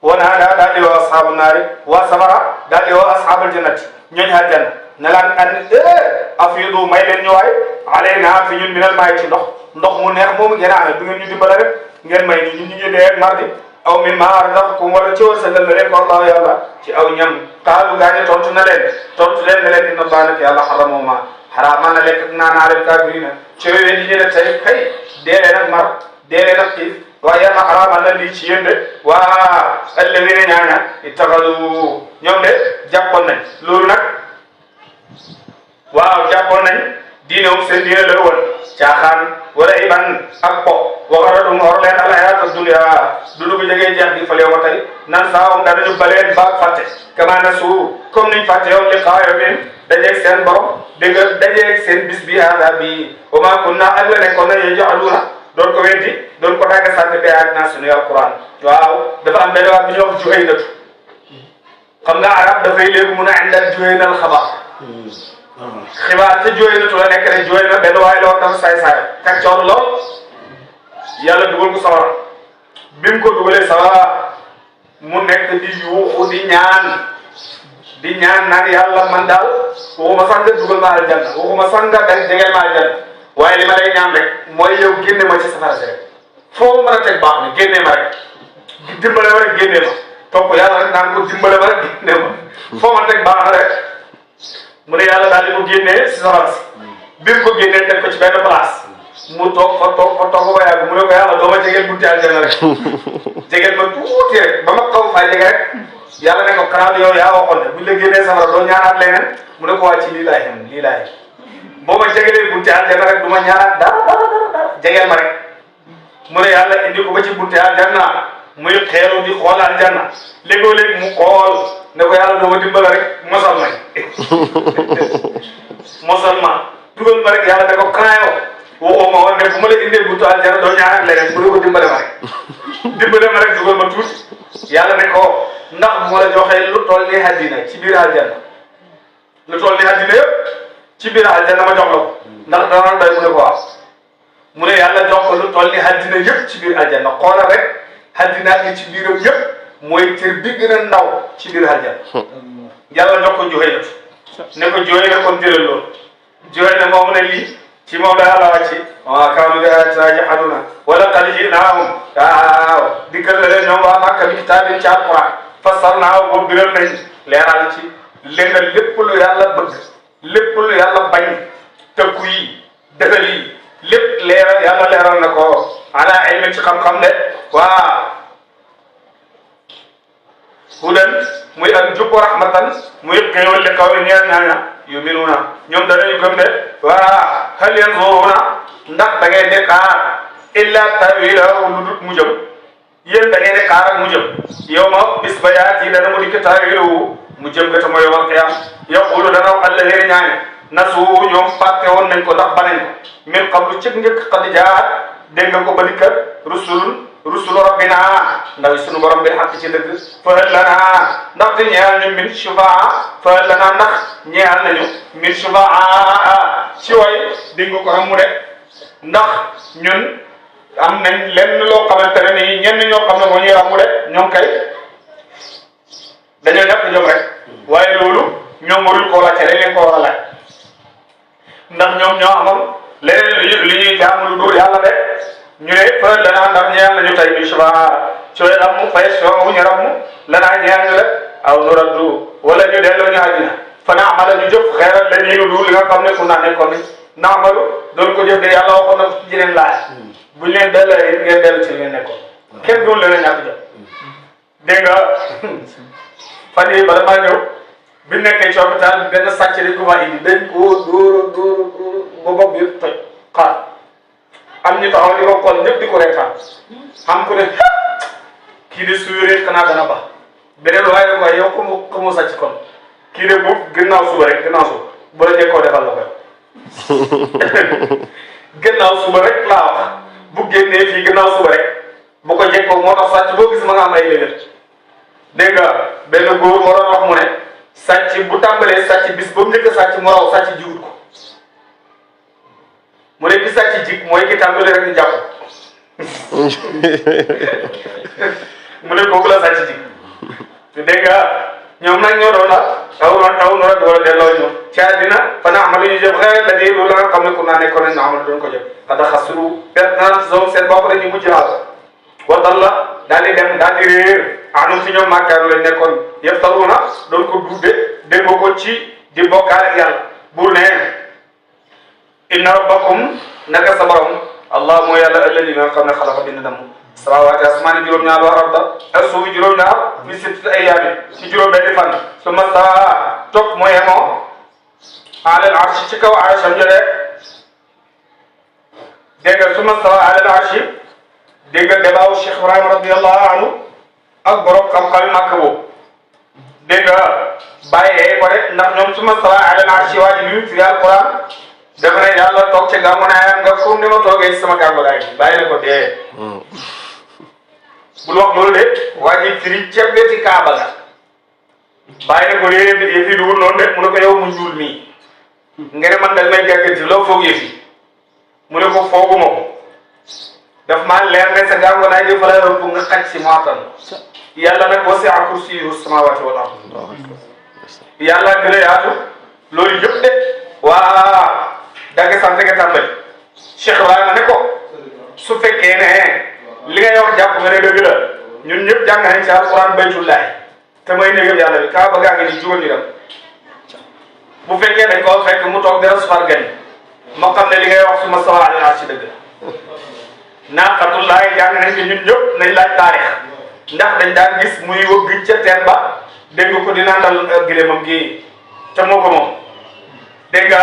wana daal di woo asxaabu naari waa safara daal di woo asxaabul jannati ñooñu aljanna ne laan an afiidu may leen ñu waay alayna fi ñun minal maay ci ndox mu neex moomu ngeen amee du ngeen ñu dimbale rek ngeen may ñu ñu dee mardi aw min ma razaqakum wala ci wërsëgal na leen ko Allah yàlla ci aw ñam qaalu gaañe tontu leen ne leen inna Allah nag yàlla xaramoo xaraamal na lekk ak naan alal kaafiriina ci yooyu di ñu ne tey kay dee leen ak mar dee leen ak xiif waaye yàlla xaraamal na lii ci yéen de waa alladina ñaaña ittaxadu ñoom de jàppoon nañ loolu nag waaw jàppoon nañ diinewum seen diine la woon caaxaan wala iban ak po waxaratum hor leen al hayaatu dunya dundu bi jegee jeex gi fale wa tey nan saawum danañu baleen baag fàtte kama nasu comme niñ fàtte yow liqaa yawmin dajeeg seen borom dégg dajeeg seen bis bi hada bi wa ma kunna ak la nekkoon nañu jaxaluuna doon ko weddi doon ko dagga sant be ak naa suñu alquran waaw dafa am benn waat bi ñuy wax Juhaynatu xam nga arab dafay léegi mun a indal Juhaynal xabaar xibaar te Juhaynatu la nekk ne Juhayna benn waay la woon dafa saay-saay kàccoor lool yàlla dugal ko sawara bi mu ko dugalee sawara mu nekk di yuuxu di ñaan naan yàlla man daal waxuma sax nga dugal ma aljanna waxuma sax nga jegeel ma aljanna waaye li ma lay ñaan rek mooy yow génne ma ci safara si rek foo mën a teg baax na génne ma rek dimbale ma rek génne ma topp yàlla rek naan ko dimbale ma rek génne ma foo ma teg baax na rek mu ne yàlla daal di ko génnee si safara si bi mu ko génnee teg ko ci benn place mu toog fa ba yàgg mu ne ko yàlla doo ma jegeel bunti aljanna rek jegeel ma tuuti rek ba ma kaw faa jege rek yàlla ne ko xanaa yow yaa waxoon ne buñ la génnee safara doo ñaanaat leneen mu ne ko waa ci lii laay xem lii laay boo ma jegelee bunte aljanna rek du ma ñaanaat dara jegeel ma rek mu ne yàlla indi ko ba ci bunte aljanna muy xeelu di xool aljanna léegoo-léeg mu xool ne ko yàlla doo ma dimbala rek mosal may mosal ma dugal ma rek yàlla ne ko xanaa yow waxoo ma woon ne bu ma la indee buntu aljanna doo ñaanaat leneen mu ne ko dimbale ma rek dimbale ma rek dugal ma tuuti yàlla ne ko ndax moo la joxee lu toll ni àddina ci biir aljanna lu toll ni àddina yëpp ci biir aljanna ma jox la ko ndax dana doy mu ne ko waaw mu ne yàlla jox ko lu toll ni àddina yëpp ci biir aljanna xoolal rek àddina ak ci biiram yëpp mooy cër bi gën a ndaw ci biir aljanna yàlla jox ko joxe ne ko joxe na kon jëlal loolu joxe ne moom ne lii ci moom la yàlla wàcci wa kaanu bi ayatina yajhaduna wala qad ji'naahum waaw dikkal na leen ñoom waa Makka bi kitaabin ci alquran fassarnaahu boobu biral nañ leeral ci lenga lépp lu yàlla bëgg lépp lu yàlla bañ tëkku yi defal yi lépp leeral yàlla leeral na ko ala ilmin ci xam-xam de waa hudan muy ak jub rahmatan muy xéewal li kaw ñeel ñaaña yuminuuna ñoom danañu gëm de waa hal yanzuruna ndax da ngay ne xaar illa tawilahu lu dut mu jëm yéen da ngay ne xaar ak mu jëm yow ma bis ba yaati dana mu dikk tawilahu mu jëm ga te mooy yowal qiyam yaqulu dana wax alladina ñaaña nasu ñoom fàtte woon nañ ko ndax banañ ko min qablu ci njëkk qad jaat dégg nga ko ba dikkat rusulu rabbina ndaw sunu borom bi xaq ci dëgg fahal lana ndax te ñeexal ñu min shufaa fahal lana ndax ñeexal nañu min shufaa ci way dégg nga ko am mu de ndax ñun am nañ lenn loo xamante ne nii ñenn ñoo xam ne moo ñuy ràmmu de ñoom kay dañoo ñàkk jom rek waaye loolu ñoom warul koo laajte dañ leen ko war a laaj ndax ñoom ñoo amoon leneen li ñuy jaamu lu dul yàlla de ñu ne fële lanaa ndax ñeel nañu tey bi suba cooy rammu fay soo ñu rammu lanaa ñeel ñu rek aw nu raddu wala ñu delloo ñu àddina fa naamala ñu jëf xeeral la ñuy lu li nga xam ne ku naa nekkoon ni naamalu doon ko jëf de yàlla waxoon na ko ci jeneen laaj buñ leen delloo yéen ngeen dellu ci li ngeen nekkoon kenn doon leen a ñàkk jot dégg nga fan yii bala maa ñëw bi nekkee ci hôpital benn sàcc dañ ko maa indi dañ koo dóor ba bopp bi toj xaar am ñu taxaw di ko xool ñëpp di ko reetaan xam ku ne kii de suuree xanaa dana ba beneen waaye waaye yow xamoo sàcc kon kii de boobu gannaaw suba rek gannaaw suba bu la jekkoo defal la koy gannaaw suba rek laa wax bu génnee fii gannaaw suba rek bu ko jekkoo moo tax sàcc boo gis ma nga am ay léeg dégg nga benn góor moo doon wax mu ne sàcc bu tàmbalee sàcc bis ba mu njëkk a sàcc mu raw sàcc jiwut ko mu ne ki sàcc jig mooy ki tàmbalee rek ñu jàpp mu ne kooku la sàcc jig te dégg nga ñoom nag ñoo doon la taw nu rek wala delloo ñu ci àddina fa na amalu ñu jëf xëy la di loolu la nga xam ne ku naa nekkoon nañ na amal doon ko jëf xada xasuru perte na zone seen bopp dañuy mujj laal wadal la daal di dem daal di réer anum si ñoom màkkaaru lañ nekkoon yëpp talu na doon ko dudde dégg ko ci di bokkaale ak yàlla buur ne inna rabbakum naka sa borom allah mooy yàlla alladi nga xam ne xalaqa bind na mu samaawaati asmaani juróom-ñaar wa arda ak suufi juróom-ñaar fi sittati ayyaamin ci juróom-benni fan su ma saa topp mooy yemoo alal arshi ci kaw arsham jëlee dégg nga su ma saa alal arshi dégg nga debaaw Cheikh Ibrahima radiyallahu anhu ak borom xam-xam màkk boobu dégg nga bàyyee ko rek ndax ñoom su ma saa alal arshi waa ji bi fi alquran dafa ne yàlla toog ca gàmmu naayam nga comme ni ma toogee ci sama gàmmu naay bàyyi na ko dee bul wax loolu de waa ji firi ceeb ga ci kaaba ga bàyyi na ko dee yëf yi duwul noonu de mu ne ko yow mu ñuul mii nga ne man dal may gàgganti loo foog yëf yi mu ne ko fooguma ko daf maa leer ne sa gàmmu naay di fa la rëbb nga xaj si mootan yàlla nag wasi'a kursiyyuhu samaawaati wal ard yàlla gën a yaatu loolu yëpp de waa da nga sant nga tàmbali Cheikh Ibrahima ne ko su fekkee ne li ngay wax jàpp nga ne dëgg la ñun ñëpp jàng nañ ci alquran baytullahi te may néegam yàlla bi kaa ba gaa ngi ni jugal ñu dem bu fekkee dañ koo fekk mu toog dara sufar gan moo xam ne li ngay wax suma sawa alal arshi dëgg la naaqatullahi jàng nañ ci ñun ñëpp nañ laaj taarix ndax dañ daan gis muy wëgg ca teen ba dégg nga ko di nandal gileemam gi te moo ko moom dégg nga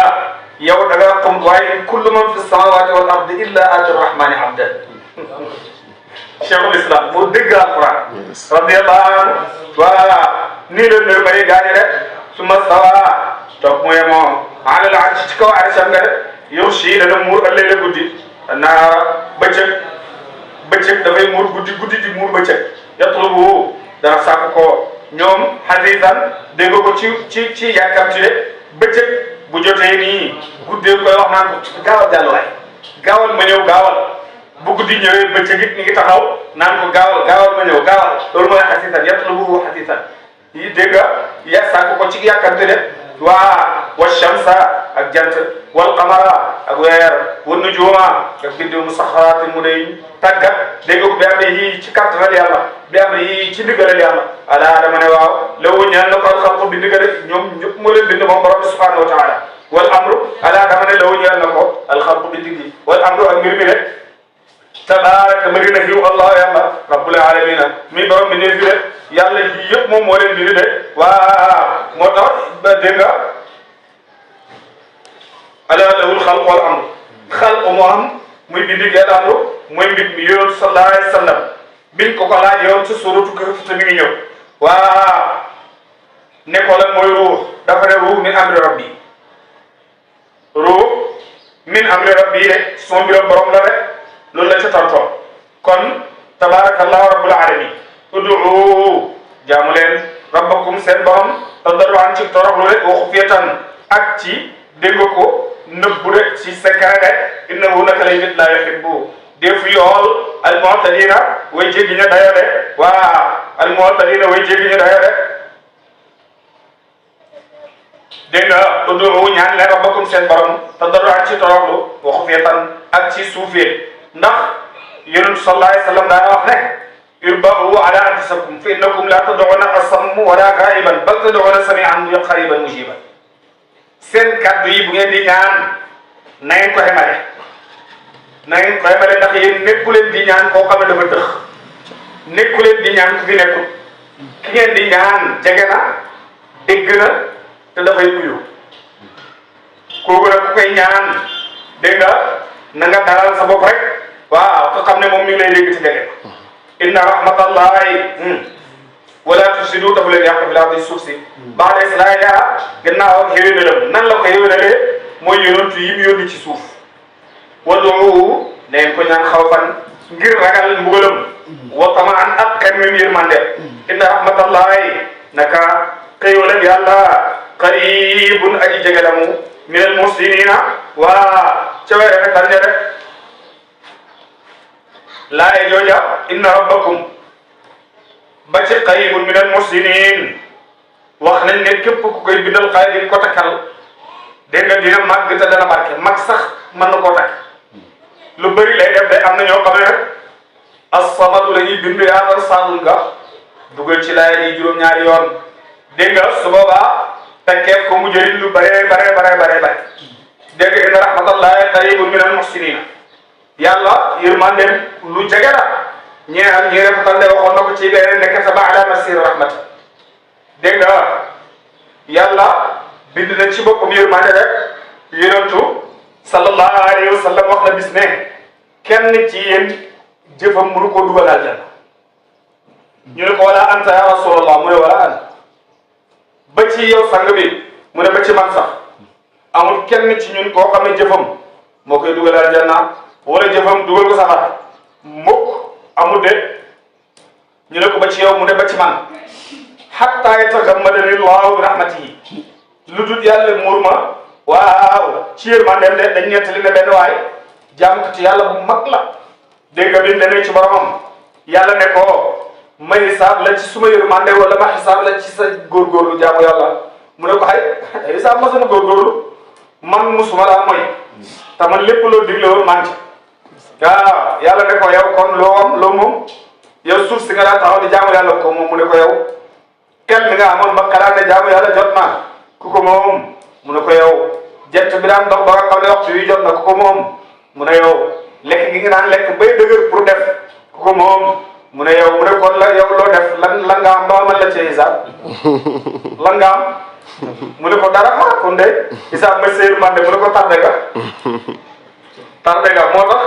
yow da nga xam waaye kullu man fi samawati wal ardi illa ati rahmani abdan cheikhul islam moo dégg alquran radiyallahu anhu voilà nii la nër may gaañi rek su ma sawa toog mu yemoo alal arsh ci kaw arsham nga de yow si dana muur ëllëg la guddi naara bëccëg dafay muur guddi di muur bëccëg yatlubu dana sàkk ko ñoom hadisan dégg ko ci yàkkamti de bëccëg bu jotee nii guddee koy wax naan ko gaawal jàlluwaay gaawal ma ñëw gaawal bu guddi ñëwee bëccëg it ñu ngi taxaw naan ko gaawal ma ñëw gaawal loolu mooy hadisan yatlubu hadisan yi dégg nga ya sàkk ko ci yàkkamti de wa shamsa ak jant wal qamara ak weer wa nujuma ak biddiw musaxaratin mu day tàggat dégg nga ko bi amee yii ci kàttanal yàlla bi amee yii ci ndigalal yàlla ala dama ne waaw lawu ñaan na ko alxalqu bi ndigal ñoom ñëpp moo leen bind moom borom bi subhanahu wa taala wal amru ala dama ne lawu ñaan na ko alxalqu bi ndigli wal amru ak mbir mi rek tabaraka bëri na xiw allah yàlla rabbul alamina mi borom bi ne fi de yàlla yii yëpp moom moo leen bind de waaw moo tax ba dégg nga ala lahul xalq wal amru xalq moo am muy bind gi al amru mooy mbir mi yoon sallallahu alayhi wa sallam biñ ko laaj yoon ci suratu Kahf te mi ngi ñëw waaw ne ko lan mooy ruux dafa ne ruux min amri rabbi ruux min amri rabbi rek son mbiram borom la rek loolu la ca tontoon kon tabarakallahu rabbul alamin ud'u jaamu leen rabbakum seen borom tadarruan ci toroxlu rek wa xufiyatan ak ci dégg ko nëbbu rek ci secret rek innahu naka lay nit laa yuhibbu def yool al mu'tadina way jéggi ña dayo de waa al mu'tadina way jéggi ña dayo de dégg nga ud'u ñaan leen rabbakum seen borom tadarruan ci toroxlu wa xufiyatan ak ci suufee ndax yonent sallallahu alayhi wa sallam daana wax ne irba'u ala anfusikum fa innakum la tad'una asamma wala ghaiban bal tad'una sami'an qariban mujiban seen kàddu yi bu ngeen di ñaan na ngeen ko xemale ndax yéen nekku leen di ñaan koo xam ne dafa tëx nekku leen di ñaan ku fi nekkul ki ngeen di ñaan jege na dégg na te dafay uyu kooku nag ku koy ñaan dégg nga na nga dalal sa bopp rek waaw te xam ne moom mi ngi lay dégg ci jege inna rahmatallahi wala tufsidu dafa leen yàq bi laa di suuf si ba'da islaahihaa gannaaw ak xéwénalam nan la ko xéwénalee mooy yonent yi mu yónni ci suuf wad'uuhu na ngeen ko ñaan xawfan ngir ragal mbugalam wa tamaan ak xemmem yërmande inna rahmatallahi naka xéwalal yàlla qaribun aji jegelamu minal muhsinina waa ca way rafetal ña rek laaye jooja inna rabbakum ba ci qaribun minal muhsinin wax nañ ne képp ku koy bindal xaay di ko takkal dégg nga dina màgg te dana barke mag sax mën na koo takk lu bëri lay def day am na ñoo xam ne rek as-samadu la ñuy bind yaatal saadul nga dugal ci laay yi juróom-ñaari yoon dégg nga su boobaa tekkeef ko mu jëriñ lu bare dégg nga inna rahmatallahi qaribun minal muhsinin yàlla yërmandeem lu jege la ñeexal ñi rafetal de waxoon na ko ci beneen nekk sa ba'da masir rahmat dégg nga yàlla bind na ci boppam yërmande rek yonentu sallallahu alayhi wa sallam wax na bis ne kenn ci yéen jëfam mënu koo dugal aljanna ñu ne ko wala anta ya rasulallah mu ne wala an ba ci yow sang bi mu ne ba ci man sax amul kenn ci ñun koo xam ne jëfam moo koy dugal aljanna wala jëfam dugal ko safara mukk amul de ñu ne ko ba ci yow mu ne ba ci man hatta yatagammadani llahu bi rahmatihi lu dul yàlla muur ma waaw ci yërmandeem de dañ nettali ne benn waay jàmmkati yàlla bu mag la dégg nga bi mu demee ci boromam yàlla ne ko ma hisaab la ci suma yërmande wala ma hisaab la ci sa góorgóorlu jaamu yàlla mu ne ko xay hisaab ma sama góorgóorlu man musuma laa mooy te man lépp loo digle woon man ci waaw yàlla ne ko yow kon loo moom yow suuf si nga daan taxaw di jaamu yàlla ko moom mu ne ko yow kel mi nga amoon ba xalaat ne jaamu yàlla jot na ku ko moom mu ne ko yow jant bi daan dox ba nga xam ne waxtu wi jot na ku ko moom mu ne yow lekk gi nga naan lekk bay dëgër pour def ku ko moom mu ne yow mu ne kon la yow loo def lan nga am ba man la ci hisaab lan nga am mu ne ko dara kon de hisaab ma séer man de mu ne ko tardé nga moo tax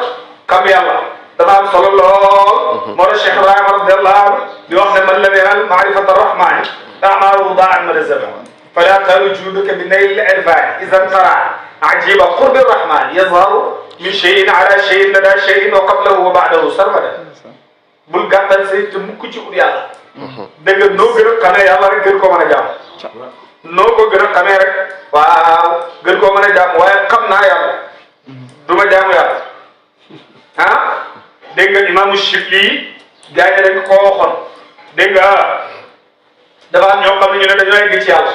xam yàlla dafa am solo lool moo tax Cheikh Ibrahima radiyallahu anhu di wax ne man lam yanal maarifata rahmani amaaruhu daa'at madazaba fala talu juuduka bi nayl irfani idan tara ajiba qurbi rahman yazharu min cheyin ala cheyin lada cheyin wa qablahu wa ba'dahu sarmada bul gàttal say te mukk ci ut yàlla dégg nga noo gën a xamee yàlla rek gën koo mën a jàmm noo ko gën a xamee rek waaw gën koo mën a jàmm waaye xam naa yàlla du ma jaamu yàlla ah dégg nga imaamu Shibli gars yi dañ koo waxoon dégg nga dafa am ñoo xam ne ñu ne dañoo egg ci yàlla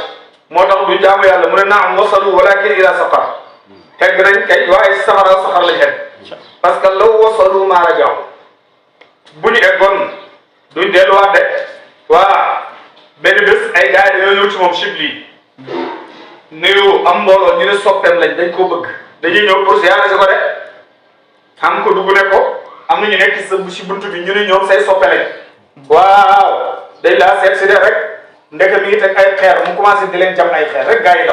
moo tax du jaamu yàlla mu ne naam wasalu walakin ila saqar tegg nañ kay waaye safara saxar la xet parce que law wasalu maa rajaw bu ñu eggoon duñ delluwaat de waa benn bés ay gars yi dañoo ñëw ci moom Shibli nuyu am mbooloo ñu ne soppeem lañ dañ koo bëgg dañuy ñëw pour siyaare si ko de xam ko dugg ne ko am na ñu nekk si buntu bi ñu ne ñoom say soppe lañ waaw dañ laa seet si de rek ndeke mi ngi teg ay xeer mu commencé di leen jam ay xeer rek gars yi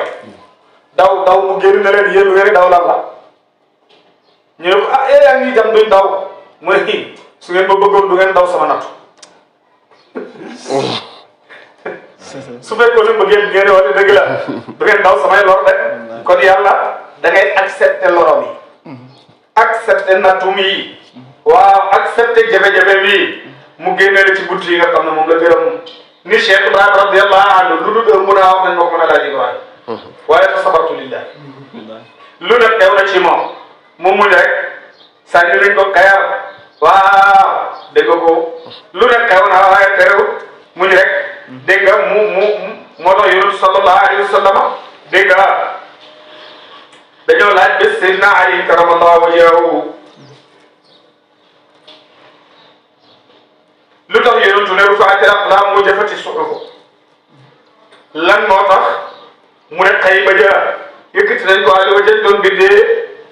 daw mu génn na leen yéen wéri daw lan la ñu ne ko ah yaa ngi jam duñ daw mu ne su ngeen ma bëggoon du ngeen daw sama nattu su fekkoon ne bëggeen ngeen wax dëgg la du ngeen daw samay lor de kon yàlla da ngay accepter lorom yi accepter nattum yi waaw accepter jafe-jafe bi mu génne la ci bunt yi nga xam ne moom la gërëm ni Cheikh Ibrahima radiyallahu anhu lu dul heure mu daa wax nañ ma ko mën a laaj Ibrahima waaye fa sabartu lillah lu ne teew na ci moom mu muñ rek sànni nañ ko kayar waaw dégg ko lu ne teew na waaye teew muñ rek dégg nga moo tax yonent sallallahu alayhi wa sallam dégg nga dañoo laaj bés Seydina Ali karamallahu wajhahu lu tax yonentu ne rufaati aqlaam mu jafati suhuf lan moo tax mu ne xëy ba ja yëkkati nañ ko ali wajan doon bindee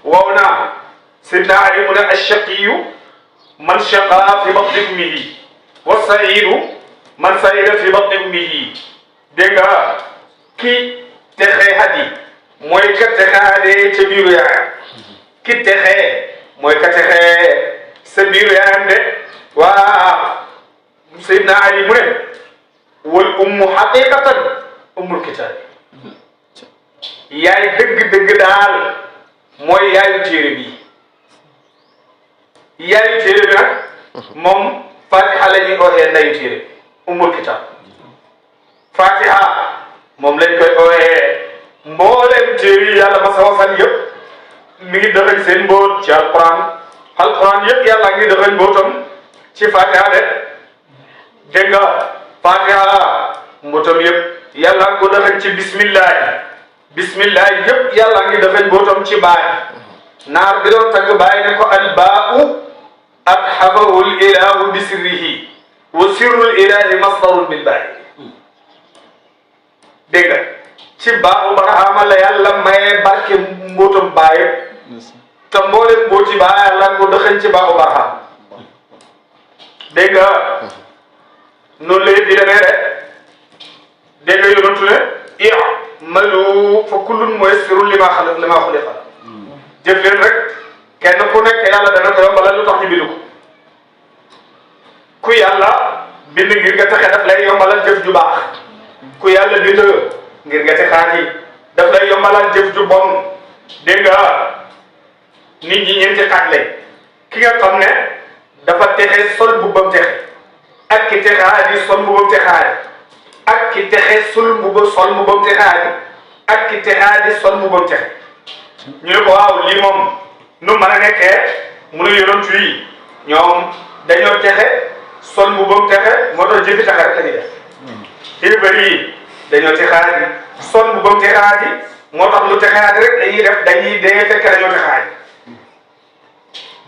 wow naa Seydina Ali mu ne ash-shaqiyyu man shaqa fi batni ummihi wa sa'idu man sa'ida fi batni ummihi dégg nga ki texee hadi mooy ka texaadee ca biiru yaayam ki texee mooy ka texee sa biiru yaayam de waa Seydina Ali mu ne wal ummu haqiqatan ummul kitaab yaay dëgg-dëgg daal mooy yaayu téere bi yaayu téere bi nag moom Fatiha la ñuy ooyee ndayu téere ummul kitaab Fatiha moom lañ koy ooyee mboolem téere yi yàlla masa wasal yëpp mi ngi dëxëñ seen mbóot ci alquran yëpp yàlla ngi dëxëñ mbóotam ci Fatiha de dégg nga Fatiha mbootam yëpp yàlla ngi ko dëxëñ ci bismillah yëpp yàlla ngi dëxëñ mbootam ci baay naar bi doon tagg baay ne ko albaau athabahu l ilahu bi sirrihi wa sirrul ilahi masdarun bil baay dégg nga ci baaxu Barhama la yàlla maye barke mbootam baay te mboolem mbooti baay yàlla ngi ko dëxëñ ci baaxu Barhama dégg nga noonu la yëpp di demee rek dégg nga yonentu ne i'malu fa kullun muyassarun lima xuliqa jëf leen rek kenn ku nekk yàlla dana ko yombalal lu tax ñu bindu ko ku yàlla bind ngir nga texe daf lay yombalal jëf ju baax ku yàlla bind ngir nga texaati daf lay yombalal jëf ju bon dégg nga nit ñi ñeenti xaaj lañ ki nga xam ne dafa texe sol bu bam texe ak ki texaadi sol mbubam texaadi ak ki texe sol mbubam texaadi ak ki texaadi sol mbubam texe ñu ne ko waaw lii moom nu mën a nekkee mu ne yonent yi ñoom dañoo texe sol mbubam texe moo tax jëfi texe rek la ñuy def xéefar yi dañoo texaadi sol mbubam texaadi moo tax lu texaadi rek dañuy def dañuy dee fekk dañoo texaadi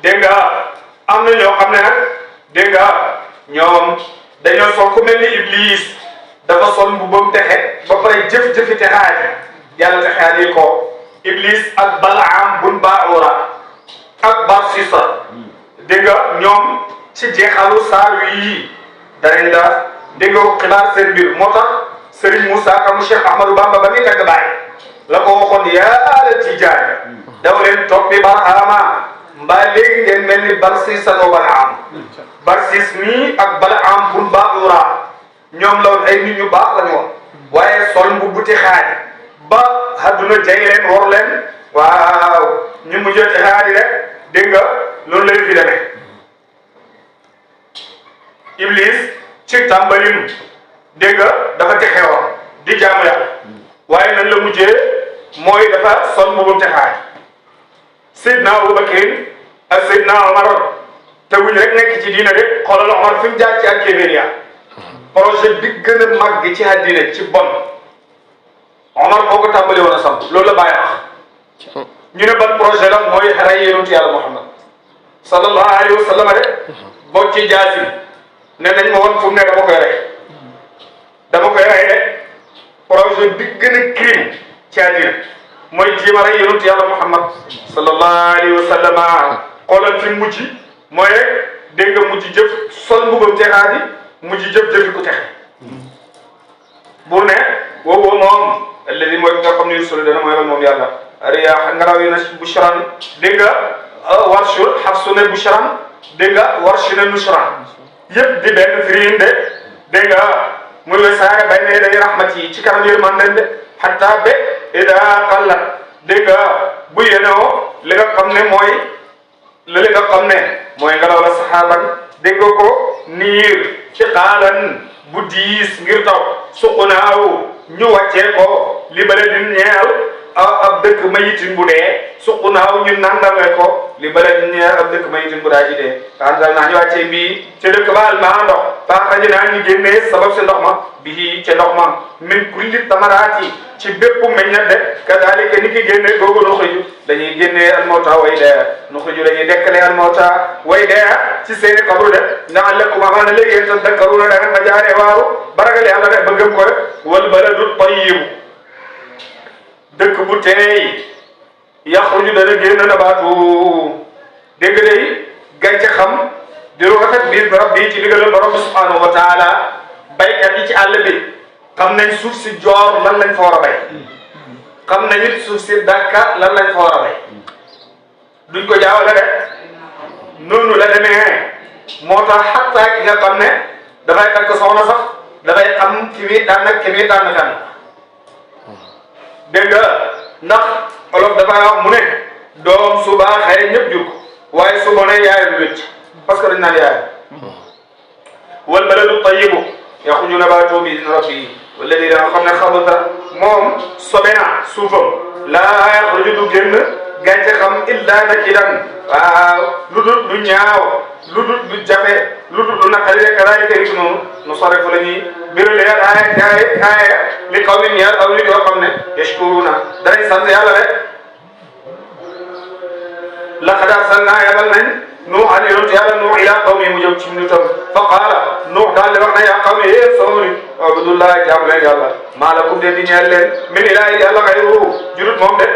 dégg nga am na ñoo xam ne nag dégg nga ñoom dañoo sol ku mel ni Iblis dafa sol mbubam texe ba pare jëf-jëfi texaadi yàlla texaadi ko Iblis ak Balaam bun Baura ak Barsisa dégg nga ñoom ci jeexalu saar wi danañ la déggoo xibaar seen mbir moo tax Serigne Moussa Ka Cheikh Ahmadou Bamba ba muy tagg baay la ko waxoon yaa ala Tijaan daw leen toppi Barhama mbaa léegi ngeen mel ni Barsis ak Balaam Barsis nii ak Balaam bun Baaxura ñoom la woon ay nit ñu baax la ñu woon waaye sol mbubbuti xaaj ba àdduna jay leen war leen waaw ñu mujjee ci xaaj rek dégg nga loolu lay fi demee Iblis ci tàmbalim dégg nga dafa texewoon di jaamu yàlla waaye nan la mujjee mooy dafa sol mbubbum texaay Seydina Abubakar ak Seydina Omar teguñ rek nekk ci diina de xoolal Omar fi mu jaar ci ak kéeféer projet bi gën a màgg ci àddina ci bon Omar moo ko tàmbali woon a samp loolu la bàyyi wax ñu ne ban projet la mooy rey yonent yàlla Muhammad sallallahu alayhi wa sallam de boo ci jaasi ne nañ ma woon fu mu ne dama koy rey de projet bi gën a crime ci àddina mooy jéem a rey yonent yàlla Muhammad sallallahu alayhi wa sallam xoolal fi mujj mooy dégg nga mujj jëf sol mbubam texaadi mujj jëf-jëfi ku texe bu ne woowu moom alladi mooy nga xam ne yursalu dana mooy moom yàlla riyaax ngelaw yi na bushran dégg nga warshu xafsu ne bushran dégg nga warshu ne nushran yëpp di benn firiin de dégg nga muy wesaare bay ne day rahmat yi ci kanam yërmande de hatta be ida qallat dégg nga bu yenoo li nga xam ne mooy li nga xam ne mooy ngelaw la saxaaban dégg nga ko niir ci xaalan bu diis ngir taw suqunaaw ñu wàccee ko li baladin ñeel ab dëkk mayitin bu dee suqunaaw ñu nandale ko li baladin ñeel ab dëkk mayitin bu daa ji dee andal naa ñu wàccee bii ca dëkk ba almaa ndox baaxaji naa ñu génnee sabab si ndox ma bii ca ndox ma min kulli tamaraati ci bépp meññat de kadalika ni ki génnee googu nuxriju dañuy génnee almawta way dee nuxriju dañuy dekkale almawta way dee ci seeni xabru de la'allakum amaana léegi yéen tadakkaruuna da ngeen ma jaaree waaru baragal yàlla de ba gëm ko wal baladu tayyibu dëkk bu teey yaxruju dana génn nabaatu dégg day gàncaxam di lu rafet biir rabbi ci digal borom bi subhanahu wa taala baykat yi ci àll bi xam nañ suuf si joor lan lañ fa war a bay xam nañ it suuf si dakka lan lañ fa war a bay duñ ko jaawale rek noonu la demee moo tax xattaa ki nga xam ne dafay takk soxna sax dafay xam ki muy tànn ak ki muy tànn kan dégg nga ndax olof dafay wax mu ne doom su baaxee ñëpp jur ko waaye su bonee yaayam wécc parce que dañ naan yaayam wal baladu tayyibu yaxruju nabaatuhu bi izni rabbihi walladi da nga xam ne xabuta moom sobe na suufam laa yaxruju du génn gàncaxam illa nakidan waaw lu dul lu ñaaw lu dul lu jafe lu dul lu naqari rek raay kër noonu nu sorifu la ñuy birale aaya li qawmin ñeel aw nit yoo xam ne yashkuruna danañ sant yàlla rek laqad arsalnaa yabal nañ nuuhan yonent yàlla nuux ilaa qawmi mu jëm ci nitam fa qaala nuux daal di wax na yaa qawmi yéen sama nit abudullah jaamu leen yàlla maa lakum de di ñeel leen min ilaahin yàlla xayruhu jurut moom de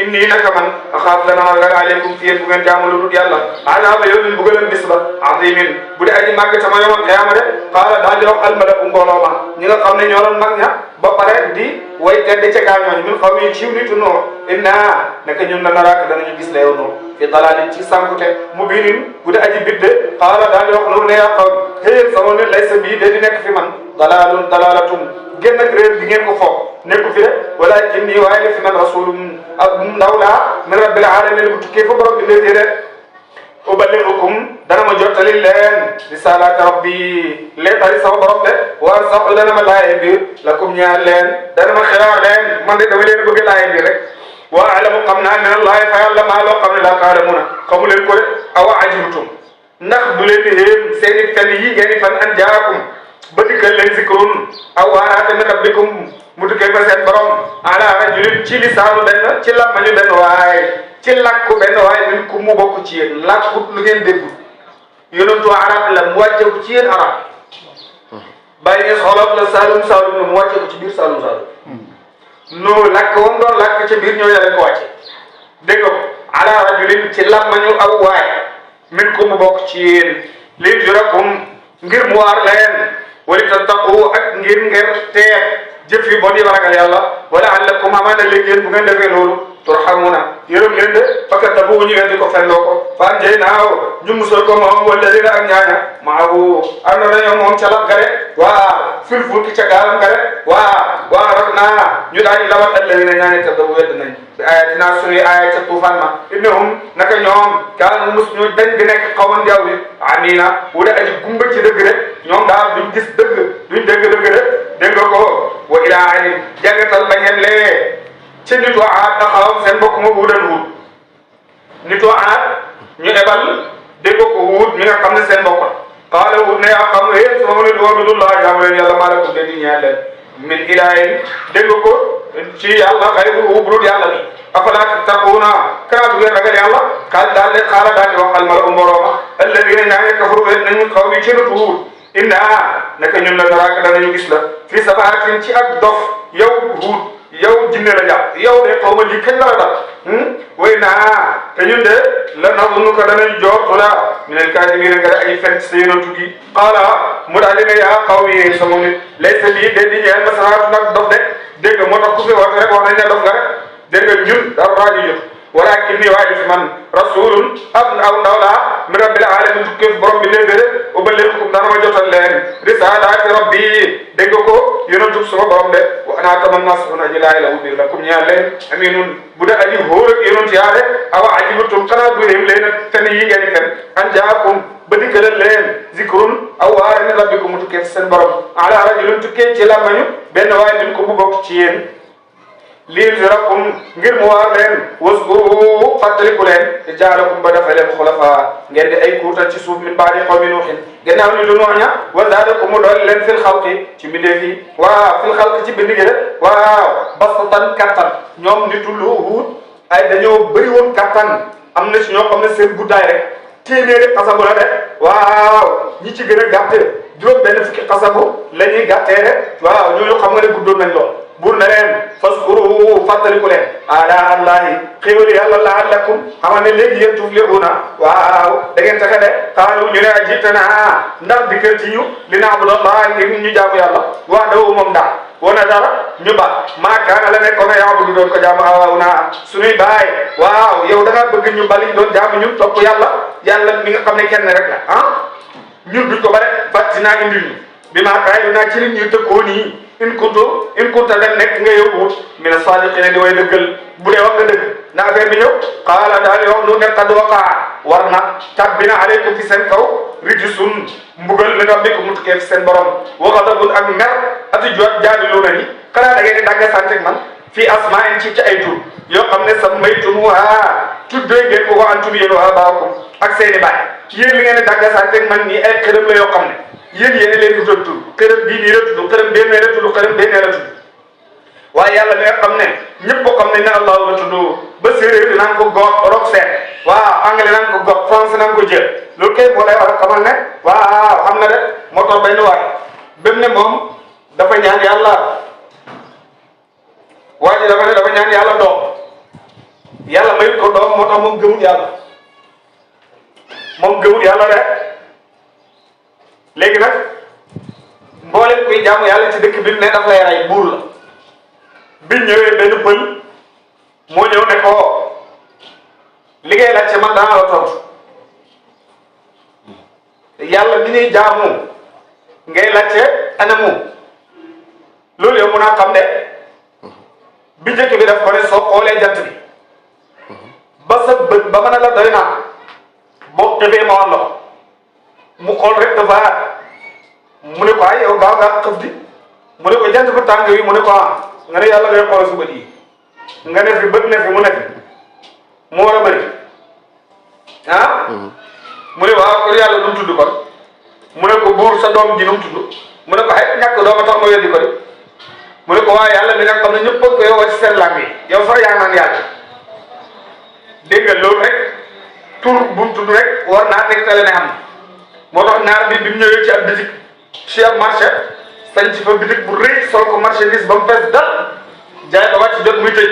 inni naka man axaaf dana ma ragal aleykum fi yéen bu ngeen jaamu lu dul yàlla azaaba yawmin bugalam bis ba azimin bu dee aji màgg sama yawmal qiyaama de qaala daal di wax almalaku mbooloo ma ñi nga xam ne ñoo doon mag ña ba pare di way tedd ca gaañooñ min xaw mi ciw nitu nuux inna naka ñun na naraaka danañu gis la yow nuux fi dalalin ci sànkute mubinin bu dee aji bidde qaala daal di wax nuux ne yaa qawm xëyéen sama nit laysa bii de di nekk fi man dalalatum génn ak réer di ngeen ko foog nekku fi de walakin nii waaye la fi man rasulum ak ndaw laa min rabbil alamin bu tukkee fa borom bi ndéetee de uballighukum dana ma jottali leen risalaati rabbi leetali sama borom de wa ansaxu dana ma laaye biir lakum ñaan leen dana ma xibaar leen man de dama leen bëgg laaye biir rek wa alamu xam naa min allahi fa yàlla maa loo xam ne laa taalamuna xamu leen ko de awa ajibtum ndax du leen di yéem seeni fen yi ngeen di fan an jaakum ba dikkal leen zikrun aw waaraate min rabbikum mu dikkee fa seen borom ala rajulin ci lisaanu benn ci lammañu benn waaye ci làkku benn waaye min ku mu bokk ci yéen làkkut lu ngeen dégg yonentu arab la mu wàcce ko ci yéen arab bàyyi ngeen xolof la saalum saalum mu wàcce ko ci biir saalum saalum no làkk wam doon làkk ca biir ñoo yàlla ko wàcce dégg nga ala rajulin ci lammañu aw waaye min ku mu bokk ci yéen li jurakum ngir mu waar leen wali tattaqu ak ngir teet jëf yu bon yi ragal yàlla wala allakum amana léegi yéen bu ngeen defee loolu turhamuna yërëm leen de fakatabu ñu ngeen di ko fenloo ko fa anjaynaahu ñu musal ko moom walladina ak ñaaña maahu ànd nañoo moom ca lab gare waa fil fulki ca gaalam gare waa rek naa ñu daal di lawal alladina ñaaña kadabu wedd nañ bi ayatina suñuy aaya ca tuufaan ma innahum naka ñoom kaanu mus ñu dañ di nekk xawman jaww bi amina wu de aji gumba ci dëgg de ñoom daal duñ gis dëgg duñ dégg dëgg de dégg nga ko wa ilaa ayin jàngatal bañeen lee ci nitu aat taxawam seen mbokk ma wuudan wut nitu aat ñu ebal dégg ko wut ñi nga xam ne seen mbokk qaala wut ne yaa xam yéen sama nit wabudullah jaamu leen yàlla maa lakum de di ñaan leen min ilaahin dégg ko ci yàlla xayruhu budul yàlla bi afalaa tattaquuna kana du ngeen ragal yàlla daal di wax almala mbooloo ma alladina ñaa ngi kafaru nañu xaw mi ci nitu wut inna naka ñun la daraaka danañu gis la fii safaatin ci ak dof yow wut yow jinne la jàpp yow de xaw ma lii kañ la dal way naa te ñun de la nazunnuka danañ joortu la minal kaadibiina nga de ay fen sa yonantu gi qaala mu daal di ne yaa qawmi sama nit laysa lii de di ñeel ma safaatu nag dof de dégg nga moo tax ku fi woote rek wax nañ ne dof nga rek dégg nga ñun dara rajo jot walakinni waaye fi man rasulun aw ndaw laa min rabbil alamin tukkee borom bi léegi de uballighukum dana ma jotal leen risalaati rabbi dégg nga ko yonantu sama borom de wa ana tamanna suna ji laa ilaaha illa lakum ñaan leen aminun bu dee aji hóor ak yonantu yaa de awa ajibtum xanaa du yem leen fen yi ngeen fen an jaakum ba dikkalal leen zikrun aw waare min rabbikum mu tukkee seen borom ala rajulin tukkee ci làmmañu benn waaye min ko bu bokk ci yéen liyunzirakum ngir mu waar leen wasburu fàttaliku leen te jaalakum ba dafa leen xulafa ngeen di ay kuutal ci suuf min baadi qawmi nuuhin gannaaw ni du nooña wa zaadakum mu dool leen fil xalqi ci mbindeef yi waaw fil xalqi ci bind gi de waaw bastatan kattan ñoom nitu lu Huud ay dañoo bëri woon kattan am na si ñoo xam ne seen guddaay rek téeméeri xasabu la de waaw ñi ci gën a gàtt juróom benn fukki xasabu la ñuy gàttee de waaw ñooñu xam nga ne guddoon nañ lool buur na leen faskuru fàttaliku leen ala allahi xéwali yàlla laallakum xamal ne léegi yéen tuflihuna waaw da ngeen taxe de xaalu ñu ne ajitana ndax dikkal ci ñu li na'budallah ngir ñu jaamu yàlla wahdahu moom daal wana dara ñu ba maa kaana la nekkoon ya'budu doon ko jaamu awaawuna suñuy baay waaw yow da ngaa bëgg ñu bali doon jaamu ñun topp yàlla mi nga xam ne kenn rek la ah ñun duñ ko bare fàttinaa indil ñu bi maa kaay naa ci li ñuy tëkkoo nii in kunta dem nekk nga yow wut mina saadiqiina di way dëggal bu dee wax nga dëgg na affaire bi ñëw qaala daal yow lu ne qad waqaa war na tabbina aleykum fi seen kaw rijsun mbugal min rabbikum mu tukkee fi seen borom wa ghadabun ak mer ati jot jaadiluuna ni xanaa da ngeen di dagga santek man fii asmaa'in ci ay tur yoo xam ne sammaytumuuhaa tuddee ngeen ko wa antum yéen wa aabaakum ak seeni baay yéen li ngeen di dagga santek man nii ay xërëm la yoo xam ne yéen yéen leen di tudd xërëm bii nii la tudd xërëm bee nee la tudd xërëm bee nee la tudd waaye yàlla mi nga xam ne ñëpp ko xam ne ne allahu la tudd ba séeréer yi naan ko gox rock seet waaw anglais naan ko gox français naan ko jël loolu kay moo lay wax xamal ne waaw xam na de moo tax benn waay bém ne moom dafa ñaan yàlla waa ji dafa ne dafa ñaan yàlla doom yàlla mayut ko doom moo tax moom gëmul yàlla de léegi nag mboolem kuy jaamu yàlla ci dëkk bi ne daf lay rey buur la biñ ñëwee benn pël moo ñëw ne ko li ngay laajte man danaa la tontu yàlla mi ñuy jaamu ngay laajte anamu loolu yow mun a xam de bi njëkk bi daf ko ne soo xoolee jant bi ba sa bët ba mën a la doy naa boo tëbee ma woon la mu xool rek dafa mu ne ko ay yow gaaw ngaa xëf di mu ne ko jant bu tàng yi mu ne ko nga ne yàlla ngay xool su bët yi nga ne fi bët ne fi mu ne fi mu war a bëri mu ne waaw kon yàlla nu mu tudd kon mu ne ko buur sa doom ji nu mu tudd mu ne ko xëy ñàkk dooma tax ma weddi ko de mu ne ko waaye yàlla mi nga xam ne ñëpp ko yow ci seen làng yi yow sax yaa naan yàlla dégg nga loolu rek tur bu mu tudd rek war naa tegtale ne am moo tax naar bi mu ñëwee ci ab bitik ci ab marché sañ ci fa bitik bu rëy sol ko marchandise ba mu fees dal jaay ba wàcc jot muy tëj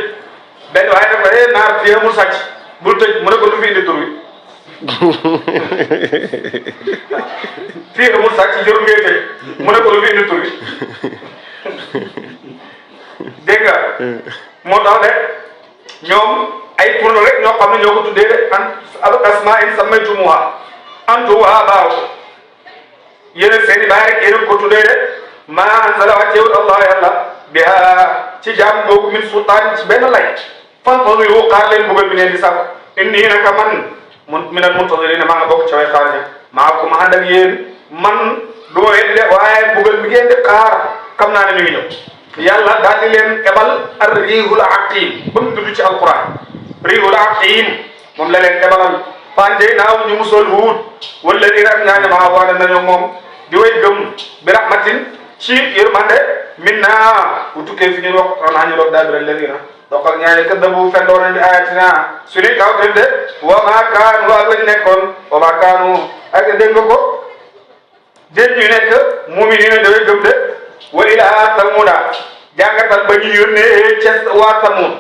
benn waaye ne ko naar fii amul sàcc bul tëj mu ne ko lu fi indi tur wi fii amul sàcc jërul ngay tëj mu ne ko lu fi indi tur bi dégg nga moo tax de ñoom ay tur rek ñoo xam ne ñoo ko tuddee de asmaa'in sammaytumuuhaa antum wa aabaa'ukum yéen seen i baay rek yéen ko tuddee de maa anzala wàccewut Allah yàlla bihaa ci jaam boobu min sultaan ci benn lay fantaziruu xaar leen bëggal bi ngeen di sàkk inni naka man minal muntaziriina maa nga bokk ca way xaar ña maa ko ma ànd ak yéen man du ma weddi de waaye bëggal bi ngeen di xaar xam naa ne mi ngi ñëw yàlla daal di leen ebal ar riihul aqiim ba mu tudd ci alquran riihul aqiim moom la leen ebalal fanjaynaahu ñu musal Huud walladiina ak ñaaña maa waane nañu moom di way gëm bi rahmatin ci yërmande minna bu tukkee fi ñun wax xanaa ñu doon daabira alladina donc ak ñaari kaddabu fendoon nañ bi ayatina suñu kaw de wa maa kaanu ak lañ nekkoon wa maa kaanu ak dégg nga ko jéem ñu nekk mu'miniina daway gëm de wa ilaa samuuda jàngatal ba ñu yónnee ca waa Samuud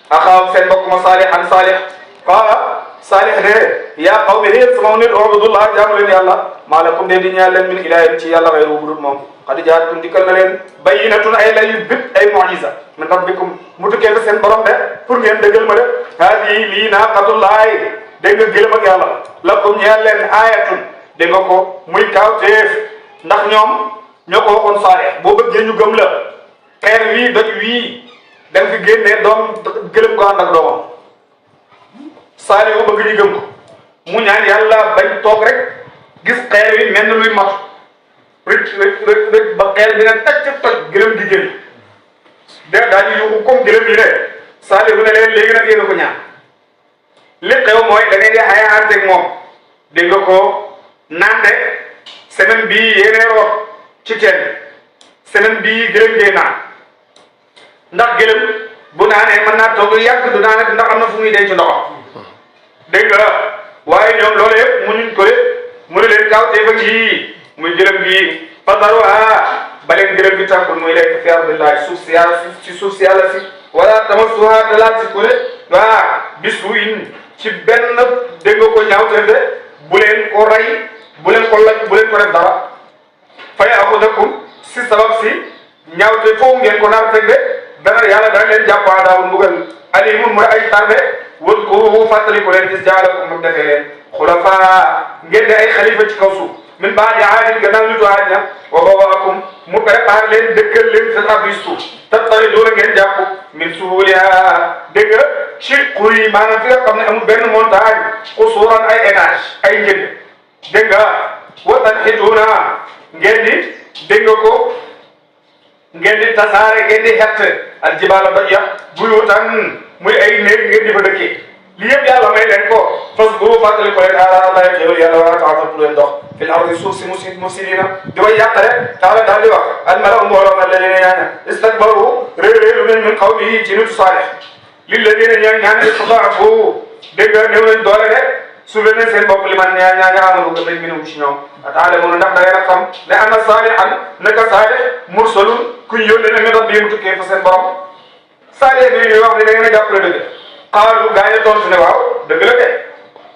axaahum seen mbokk ma Saalix qaala Saalix de yaa qawmi sama nit ubudullah jaamu leen yàlla maa lakum de di ñaan leen min ilaahin ci yàlla xayru bu dul moom qad jaa'atkum dikkal na leen bayyinatun ay lay yu bit ay mu'jiza min rabbikum mu tukkee fa seen borom de pour ngeen dëggal ma de haadihi lii naaqatullaahi dégg nga gëlëm ak yàlla lakum ñeel leen aayatun dégg nga ko muy kaawteef ndax ñoom ñoo ko waxoon Saalix boo bëggee ñu gëm la xeer wii doj wii da nga fi génnee doom gëlëm ko ànd ak doomam Saalix bëgg ñu gëm ko mu ñaan yàlla bañ toog rek gis xeer wi mel na luy mat rek ba xeer bi ne toj gëlëm di génn daañu yuuxu comme gëlëm yi de Saalix ne leen léegi nag yéen a ko ñaan li xew mooy da ngay di xayaanteeg moom dégg nga ko naan rek semaine bii yéenee root ci teen semaine bii gëlëm gee naan ndax gëlëm bu naanee mën naa toog yàgg du naan ndax am na fu muy denc ndoxam dégg nga waaye ñoom loolu yëpp munuñ ko de mu ne leen kaw teefa gii muy gëlëm gii fadaruha ba leen gëlëm gi tànkul muy lekk fi ardillahi suuf si yàlla ci suuf si yàlla si wala tamassuha te laal si ko de waa bisuu'in ci benn dégg nga ko ñaawteef de bu leen ko rey bu leen ko laj bu leen ko def dara fa ya'khudhukum si sabab si ñaawteef foofu ngeen ko nar teg de dana yàlla dana leen jàpp daawul mbugal alimun mooy ay tarde wadkuru fàttali ko leen gis jaalakum mu defee leen xulafaa ngeen di ay xalifa ci kaw suuf min ba'di aadin gannaaw nitu aad ña wa bawwa'akum mu préparé leen dëkkal leen seen ardi suuf tattaxiduuna ngeen jàpp min suhulihaa dégg nga ci xur yi maanaam fi nga xam ne amul benn montagne qusuuran ay étage ay njënd dégg nga wa tanhituuna ngeen di dégg nga ko ngeen di tasaare ngeen di xett al jibaala doj ya buyuutan muy ay néeg ngeen di fa dëkkee li yëpp yàlla may leen ko fasburu fàttali ko leen ala Allah xéwal yàlla wala taxaw bu leen dox fil ardi suuf si mufsidiina di koy yàqale taala daal di wax al mala'u mbooloo ma leen ñaan istakbaru réeréelu nañ min qawmihi ci nitu Saalix lilladiina ñaan istad'afu dégg nga néew nañ doole de suufee nañ seen bopp li man ñaa amanu gëm nañ minhum ci ñoom ta'lamuuna ndax da ngeen a xam ne anna Saalihan naka Saalix mursalun kuñ yónnee ne min rabbihim tukkee fa seen borom Saalix bi ñuy wax ne da ngeen a jàppale dëgg xaalu gaa yi tontu ne waaw dëgg la kay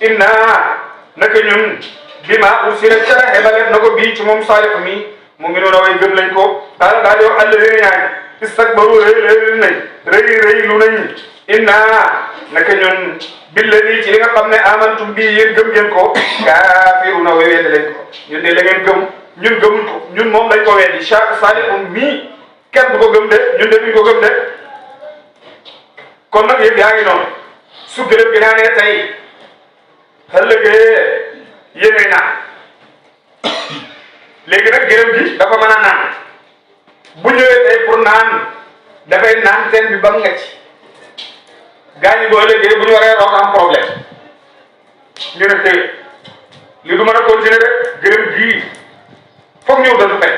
inna naka ñun bima ursila ca xebaleef na ko bii ci moom Saalix mi mu ngi noonu way gëm lañ ko daal daal yow àll leen ñaan istakbaru rëy lu nañ inna naka ñun billadi ci li nga xam ne amantum bii yéen gëm ngeen ko kaafiruna way weddi lañ ko ñun de la ngeen gëm ñun gëmuñ ko ñun moom lañ ko weddi Saalix mii kenn du ko gëm de ñun de duñ ko gëm de kon nag yëpp yaa ngi noonu su gërëm gi naanee tey ëllëgee yéenay naan léegi nag gërëm gi dafa mën a naan bu ñëwee tey pour naan dafay naan teen bi ba mu ngecc gaañ yi boo ëllëgee bu ñu waree root am problème ñu ne tey li du mën a continuer rek gërëm gii foog ñëw dañu fay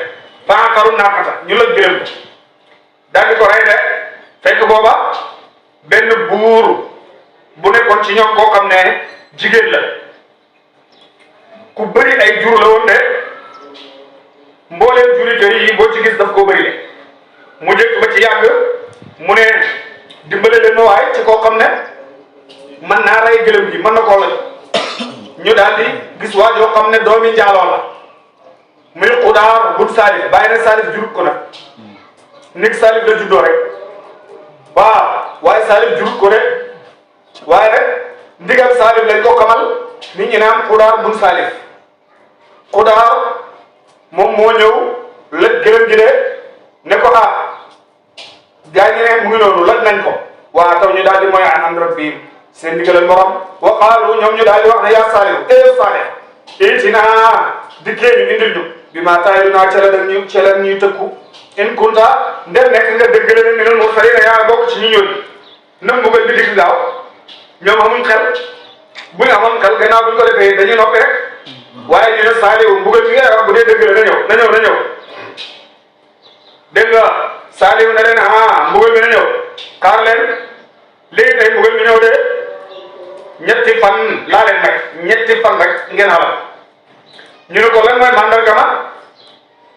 fanqaru naaqata ñu la gërëm daal di ko rey de fekk booba benn buur bu nekkoon ci ñoom koo xam ne jigéen la ku bëri ay jur la woon de mbooleem juri kër yi boo ci gis daf koo bëri le mu jëkk ba ci yàgg mu ne dimbale leen ma waay ci koo xam ne mën naa rey gëlëm gi mën na koo laj ñu daal di gis waa joo xam ne doomi njaaloo la muy Xudaar bun Salif bàyyi na Salif jurut ko nag nit Salif la juddoo rek waaw waaye Salif jurut ko de waaye nag ndigam Salif lañ ko xamal nit ñi naan Xudaar bun Salif Xudaar moom moo ñëw lëj gërëm gi de ne ko gaa ñi ne mu ngi noonu lëj nañ ko waa taw ñu daal di mooy an am rabbihim seen ndigalal borom wa qaalu ñoom ñu daal di wax ne yaa Salih Salih itinaa dikkee ñu indil ñu bi maa ta'idunaa ca la ñuy tëkku in kunta ndem nekk nga dëggale ne minal mursaliin yaa bokk ci ñu ñëw na mbugal bi dikk gaaw ñoom amuñ xel buñ amoon xel gannaaw buñ ko defee dañuy noppi rek waaye ñu ne Saliou mbugal bi nga wax bu dee dëgg la na ñëw dégg nga Saliou ne leen mbugal bi na ñëw xaar leen léegi tey mbugal bi ñëw de ñetti fan laa leen nag ñetti fan rek ngeen xamal ñu ne ko lan mooy mandarga ma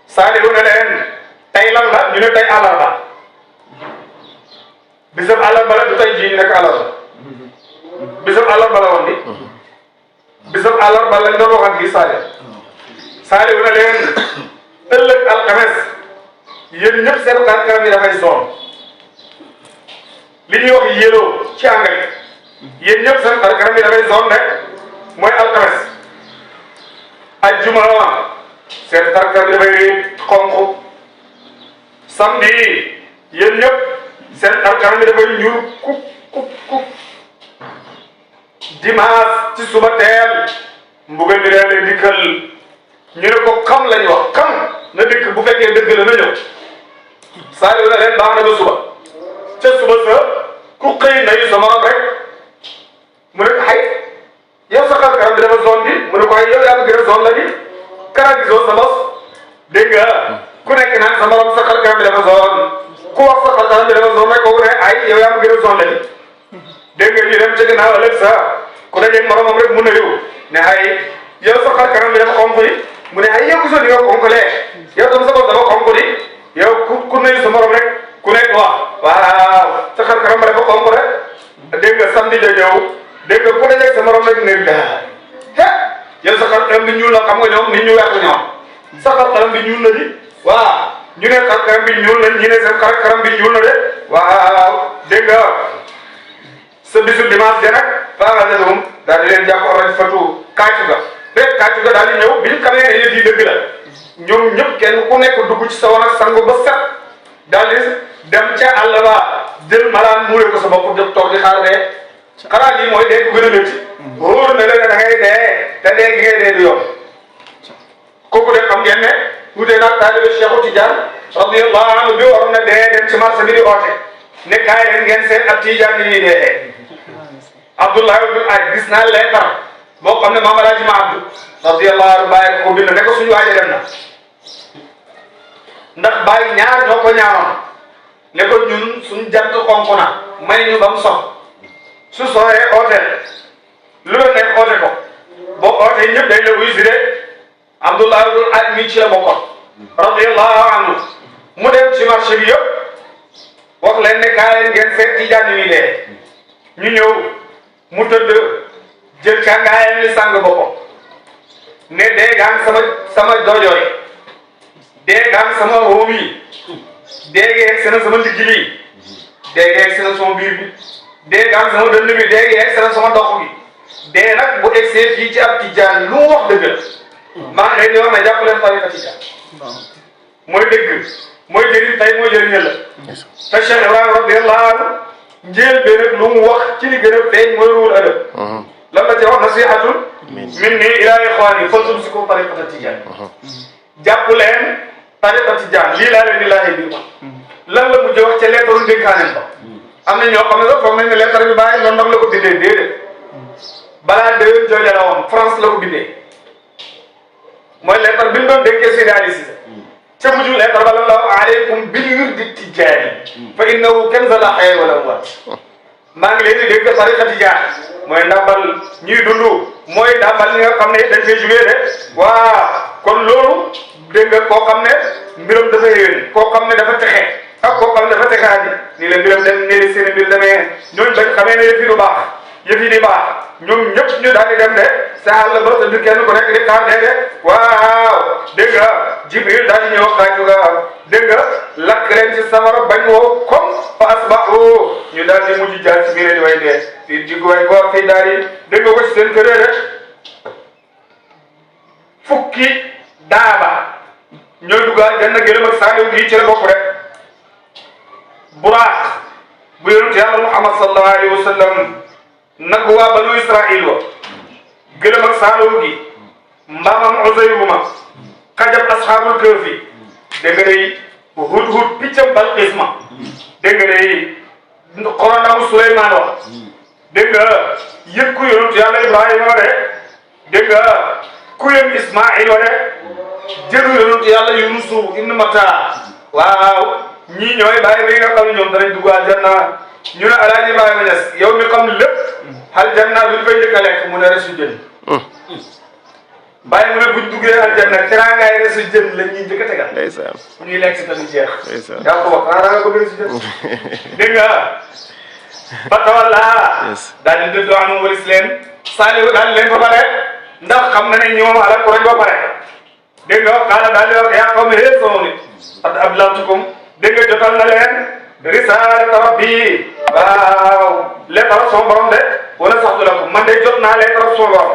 Saliou ne leen tey lan la ñu ne tey àllarba bisab àllarba la du tey jii nekk àllarba bisab àllarba la woon di bisab àllarba lañ doon waxal gi Saliou ne leen ëllëg alxames yéen ñëpp seen kanam yi dafay soon li ñuy wax yeloo ci anglais yéen ñëpp seen kanam yi dafay soon rek mooy alxames ajjuma seen kanam yi dafay xonq samedi yéen ñëpp seen kanam yi dafay ñuul kuk dimanche ci suba teel mbugal bi dee leen dikkal ñu ne ko xam lañu wax xam na dikk bu fekkee dëgg la na ñëw Saliou na leen baax na ba suba ca suba sa ku xëy nayu sa morom rek mu ne ko xay yow sa xar kanam bi dafa zone bi mu ne ko ay yow yaa ngi gën a zone la bi kanam gisoo sa bos dégg nga ku nekk naan sa morom sa xar kanam bi dafa zone ku wax sa xar kanam bi dafa zone rek kooku ne ay yow yaa ngi gën a zone la bi dégg nga ñu dem ca ginnaaw ëllëg sa ku dajeeg moromam rek mun na yow ne ay yow sa xar kanam bi dafa xonk yi mu ne ay yow gisoo di nga xonkalee yow tam sa bopp dafa xonk di yow ku nuyu sa morom rek ku nekk wax waaw sa xar kanam dafa xonk rek dégg nga samedi la ñëw dégg nga ku dajeeg sa morom rek ne yow sa xar kanam bi ñuul la xam nga ñoom nit ñu weex ñoom sa xar kanam bi ñuul na di waaw ñu ne xar kanam bi ñuul na ñu ne seen xar kanam bi ñuul na de waaw dégg nga sa bisu dimanche ja nag faagatum daal di leen jàpp rek fatu kàccu ga rek kàccu ga daal di ñëw bi ñu xamee ne yëf yi dëgg la ñoom ñëpp kenn ku nekk dugg ci sa wan ak sangu ba set daal di dem ca àll ba jël malaan muuree ko sa bopp def toog di xaar dee xanaa lii mooy dee ku gën a métti wóor na la da ngay dee te dee gi ngay dee du yomb kooku de xam ngeen ne wutee nag taalibe Cheikhu Tidiane radiyallahu anhu bi waroon na dee dem ci marché bi di oote ne kaay leen ngeen seet ab Tidiane ni ñuy dee Abdoulaye ibn ay gis naa leetar boo xam ne Maam Alaaji Ma Abdou radiyallahu anhu bàyyi ko bind ne ko suñu waaje dem na ndax bàyyi ñaar ñoo ko ñaanoon ne ko ñun suñu jant xonk na may ñu ba mu sox su soxee ooteel lu la nekk oote ko boo ootee ñëpp dañ la wuyu si de Abdoulaye ibn ay mi ci la bokkoon radiyallahu anhu mu dem ci marché bi yëpp wax leen ne kaa leen ngeen seet Tijaan yi dee ñu ñëw mu tëdd jël kàngaayam li sàng boppam ne dee gaan sama doojooy dee gaan sama hóom yi dee geeg sena sama ndigg lii dee geeg sena sama biir bi dee gaan sama dënn bi dee geeg sena sama dox bi dee nag bu egsee fii ci ab Tijaan lu mu wax dëgg la maa ngi leen di wax ne jàpp leen tariqa Tijaan mooy dëgg mooy jëriñ tey mooy jëriñ la te Cheikh Ibrahima radiyallahu anhu njël bi nag lu mu wax ci li gën a feeñ mooy ruul adab lan la ci wax nasihatun minni ila ikhwani faltumsiku tariqata Tijaan jàpp leen tariqa Tijaan lii laa leen di laajee biir lan la mujj wax ca leetaru ndénkaaneen ba am na ñoo xam ne sax foog nañ ne leetar bi bàyyi noonu nag la ko bindee déedéet balaa déwén jooja la woon France la ko bindee mooy leetar bi ñu doon dénkee Seydi Ali Cissé ca mujj leetar ba lan la wax aleykum bil wirdi tijaani fa innahu kanzul ahyaa wal amwaat maa ngi leen di dégg tariqa Tijaan mooy ndàmbal ñuy dund mooy ndàmbal ñi nga xam ne dañ fay jugee de waa kon loolu dégg nga koo xam ne mbiram dafa yéwén koo xam ne dafa texe ak koo xam ne dafa texaadi nii la mbiram dem nii la seen mbir demee ñooñu bañ xamee ne yëf yi du baax yëf yi di baax ñoom ñëpp ñu daal di dem de sa àll ba te du kenn ku nekk di xaar de waaw dégg nga Jibril daal di ñëw xaaju nga dégg nga lakk leen ci safara bañ woo comme fa asbahu ñu daal di mujj jaar ci biir di way dee fii di way góor fii daal di dégg nga ko ci seen kër rek fukki daaba ñooy duggaat janna gëlëm ak saaliw gi ci la bokk rek buraax bu yonent yàlla Muhammad sallallahu alayhi wa sallam nag waa banu Israil wa gëlëm ak saaliw gi mbaamam Uzayru ma xajab asxaabul kahfi dégg nga day hudhud piccam Balqis ma dégg nga day xorondamu Suleymaan wax dégg nga yëkku yonent yàlla Ibrahima wa de dégg nga kuyam Ismaïl wa de jëru yonent yàlla Yunusu ibn Matta waaw ñii ñooy bàyyi bi nga xam ne ñoom danañ dugg aljanna ñu ne Alaaji Ibrahima Ñas yow mi xam lépp aljanna luñ fay njëkk a lekk mu ne resu jën bàyyi mu ne buñ duggee aljanna teraangaay resu jën lañ ñuy njëkk a tegal bu ñuy lekk si tamit jeex yaa ko wax xanaa nga bëgg resu jën dégg nga ba tawalla daal di dëddoo anum walis leen Saalihu daal leen fa bare ndax xam na ne ñoom ala ko rañ ba pare dégg nga xaala daal di wax yaa qawmi hee sama nit qad ablagtukum dégg nga jotal na leen risaalata rabbi waaw leetar sama borom de wala saxtu lakum man de jot naa leetar sama borom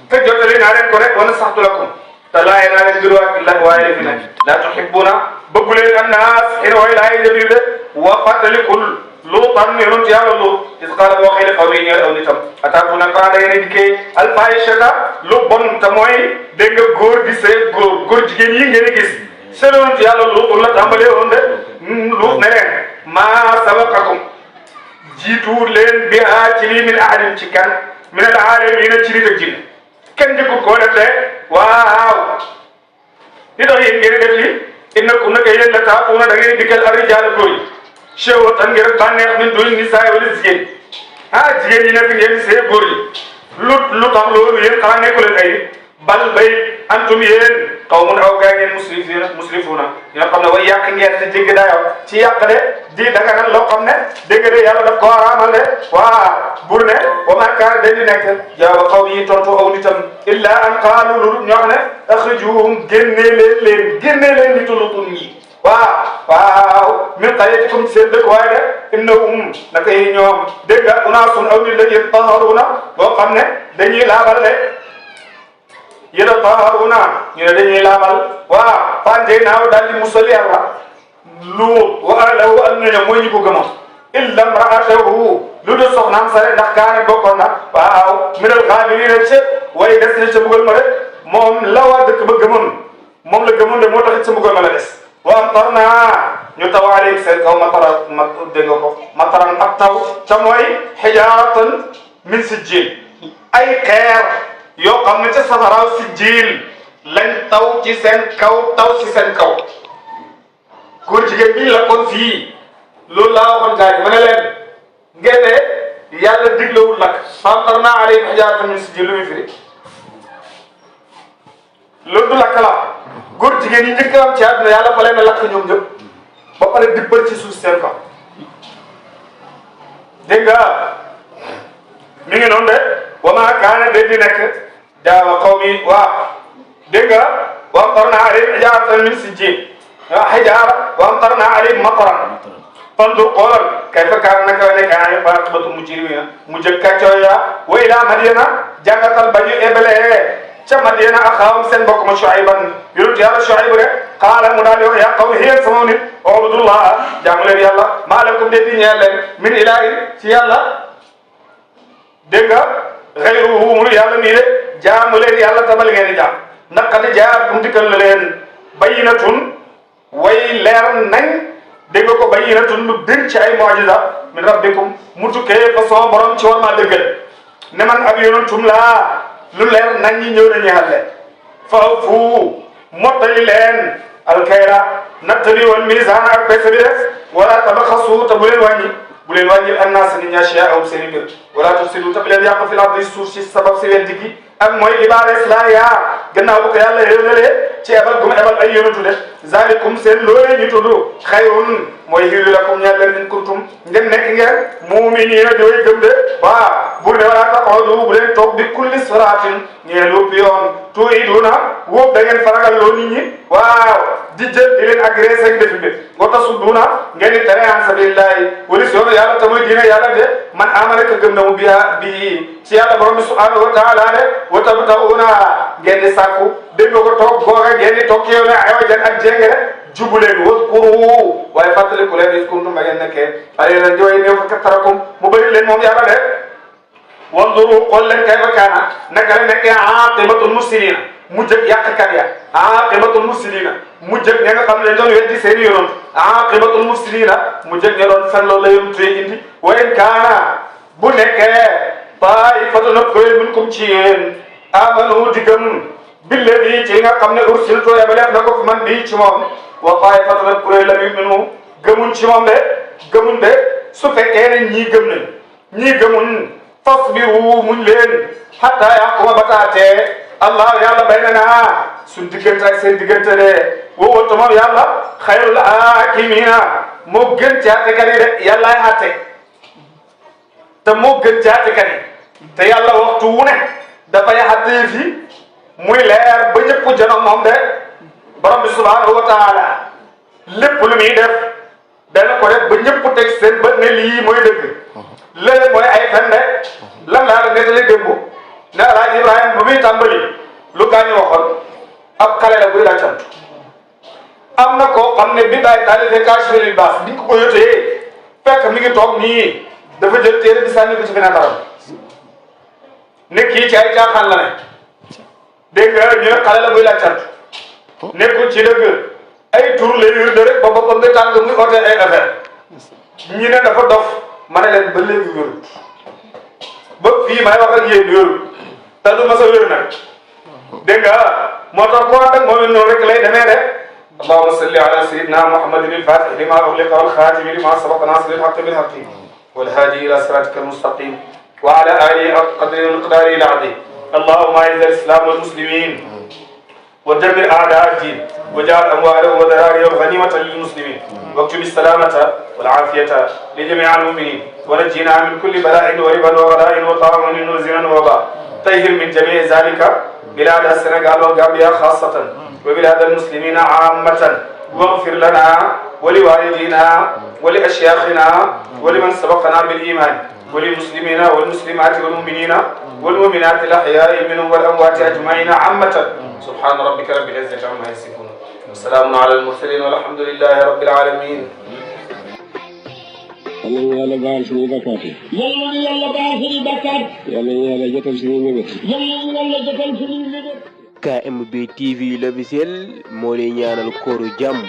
te jotali naa leen ko rek wala saxtu lakum te laaye naa leen biir waa la waaye defi ne laa tuhibbuna bëggu leen annaas xëy na waaye laaye njëbiir de wa fàttalikul Luutan yonent yàlla Luut is qaala boo xëy na xaw yi ñëw aw nitam ataatuna kaa da ngeen a dikkee alfaahishata lu bon te mooy dégg nga góor di see góor jigéen yi ngeen a gis seen yonent yàlla Luut la tàmbalee woon de Luut ne leen maa sabaqakum jiitu leen bihaa ci lii min ahadin ci kan min al aalamiina ci nit ak jinne kenn njëkkul koo def de waaw li tax yéen ngeen def lii innakum naka yéen la taatuuna da ngeen dikkal ar-rijaala góor yi shahwatan ngir bànneex min duuni nisaa wala jigéen jigéen ñi nekk ngeen see góor yi lu tax loolu yéen xanaa nekku leen ay bal bay antum yéen qawmun aw gaa ngeen musrifuuna ñoo xam ne way yàq ngeen te jéggi dayoo ci yàq de di daganal loo xam ne dégg de yàlla daf ko araamal de waa bur ne wa maa kaana dañu nekk jawaaba qawmi tontu aw nitam illa an qaalu lu ñoo xam ne axrijuhum génnee leen nitu Luut ñi waaw min qaryatikum seen dëkk waaye de innahum naka yi ñoom dégg nga unaasun aw nit la yatahharuuna boo xam ne dañuy laabal de yatahharuuna ñu ne dañuy laabal waaw fanjaynaahu daal di musal yàlla Luut wa ahlahu ak ñoom mooy ñi ko gëmoon illa imra'atahu lu dul soxnaam sare ndax kaane bokkoon na waaw minal ghaabiriina ca way des na ca mbugal ma de moom la waa dëkk ba gëmoon moom la gëmoon de moo taxit sa mbugal ma la des wa amtarna ñu taw alayhim seen kaw dégg nga ko mataran ak taw te mooy xijaaratan min sijjiil ay xeer yoo xam ne ca safaraaw sijjiil lañ taw ci seen kaw taw ci seen kaw góor jigéen bi la kon fii loolu laa waxoon gars yi ma ne leen ngeen ne yàlla diglewul lakk fa amtarna alayhim xijaaratan min sijjiil lu muy firi loolu du lakk la góor jigéen yi njëkk am ci àdduna yàlla fa leen a lakk ñoom ñëpp ba pare dibbal ci suuf seen kaw dégg nga mi ngi noonu de wa maa kaana de di nekk daawa qawmi waaw dégg nga wa amtarna alayhim hijaaratan min sijjiil hijaara wa amtarna alayhim mataran fandur xoolal kayfa kaana naka nekk aqibatu mujrimiina mu jëkk kàccoo ya wa ilaa Madyana jàngatal ba ñu ebalee ca Madyana axaahum seen mbokk ma Shuayban yonent yàlla Shuayb rek qaala mu daal di wax yaa qawmi yéen sama nit ubudullaha jaamu leen yàlla maa lakum de di ñeel leen min ilaahin ci yàlla dégg nga xayruhu mu yàlla mii de jaamu leen yàlla tabal ngeen di jaam ndax qad jaakum dikkal na leen bayyinatun way leer nañ dégg nga ko bayyinatun lu bir ci ay mu'jiza min rabbikum mu tukkee fa sama borom ci war maa dëggal ne man ab yonentum laa lu leer nañ ñi ñëw na ñeexal leen fawfu mottali leen alkayla nattali wal misaan ak pese bi def wala tabaxasu te bu leen wàññi annaas nit ñi ashyaa'ahum seen i mbir wala tufsidu te bu leen yàq fil ardi suuf si sabab si weddi gi ak mooy libaares laa yaa gannaaw bu ko yàlla yéwénalee ci ebal gu mu ebal ay yonatu de zalikum seen loolee ñu tudd xayrun mooy xiiru lakum ñeel leen in kuntum ngeen nekk ngeen mu'miniina di way gëm de waaw bu ne wala taxawdu bu leen toog bi kulli siraatin ñeel wëpp yoon tuiduna wóob da ngeen faragal loo nit ñi waaw di jël di leen agressé ak defi bi wa tasuduna ngeen di tere an sabilillahi wali si yoonu yàlla te muy diine yàlla de man amana ka gëm na mu biya bi ci yàlla borom bi subhanahu wa taala de wa tabtauna ngeen di sàkku dégg nga ko toog googa ngeen di toog yow ne aywa jan ak jénge jubu leen waskuru waaye fàttaliku leen is kuntum ba ngeen nekkee ay leen di way néew fa kattarakum mu bëri leen moom yàlla de wanzuru xool leen kayfa kaana naka la nekkee aqibatul mufsidina mujjëg yàqkat ya aqibatul mufsidina mujjëg ña nga xam ne dañ doon weddi seen yoon aqibatul mufsidina mujjëg ña doon fen loolu la yoon tuye indi wa in kaana bu nekkee taifatun ab kuréel minkum ci yéen amanu digam billadi ci nga xam ne ursiltu yabaleef na ko fi man bii ci moom wa taifatun ab kuréel la yuminu gëmuñ ci moom de gëmuñ de su fekkee ne ñii gëm nañ ñii gëmuñ fasbiru muñ leen hatta yaquma bataatee allah yàlla bay na naa suñ diggante ak seen diggante de wowoo te moom yàlla xayrul haakimiina moo gën caatekat yi de yàllaay àtte te moo gën caatekat yi te yàlla waxtu wu ne dafay àtte fi muy leer ba ñëpp janoom moom de borom bi subhanahu wa taala lépp lu muy def dana ko def ba ñëpp teg seen bët ne lii mooy dëgg léeg mooy ay fen de lan laa la nettali démb ne Alaaji Ibrahima ba muy tàmbali lu gaañu waxoon ab xale la buy laajtant am na koo xam ne bi daay taalifee Kaashiful Ilbaas bi ko ko yotee fekk mi ngi toog nii dafa jël téere bi sànni ko ci fenêtre ne kii ci ay caaxaan la ne dégg nga ñu ne xale la buy laajtant nekkul ci dëgg ay tur lay wirde rek ba boppam nga tàng muy oote ay affaire ñi ne dafa dof ma ne leen ba léegi wérut ba fii may wax ak yéen wérut te du ma sa wér nag dégg nga moo tax ko ànd ak moom it noonu rek lay demee de allahumma salli ala sayyidina muhammadin al-fatih lima ughliqa wal khatimi lima sabaqa nasir al-haqqi bil haqqi wal hadi ila siratika al-mustaqim wa ala alihi haqqa qadrihi wa miqdarihi al-azim allahumma a'izz al-islam wal muslimin wa dammir a'da' ad-din واجعل أموالهم وذراريهم غنيمة للمسلمين واكتب السلامة والعافية لجميع المؤمنين ونجينا من كل بلاء وربا وغلاء وطاعون وزنا ووباء طهر من جميع ذلك بلاد السنغال وغامبيا خاصة وبلاد المسلمين عامة واغفر لنا ولوالدينا ولأشياخنا ولمن سبقنا بالإيمان وللمسلمين والمسلمات والمؤمنين والمؤمنات الأحياء منهم والأموات أجمعين عامة سبحان ربك رب العزة عما يصفون وسلام على المرسلين والحمد لله رب العالمين yàlla baal suñuy bakkaat yi. yàlla baal suñuy bakkaat. yàlla jotal suñuy mébét. yàlla jotal suñuy mébét. KMB TV l'officiel moo lay ñaanal kooru jàmm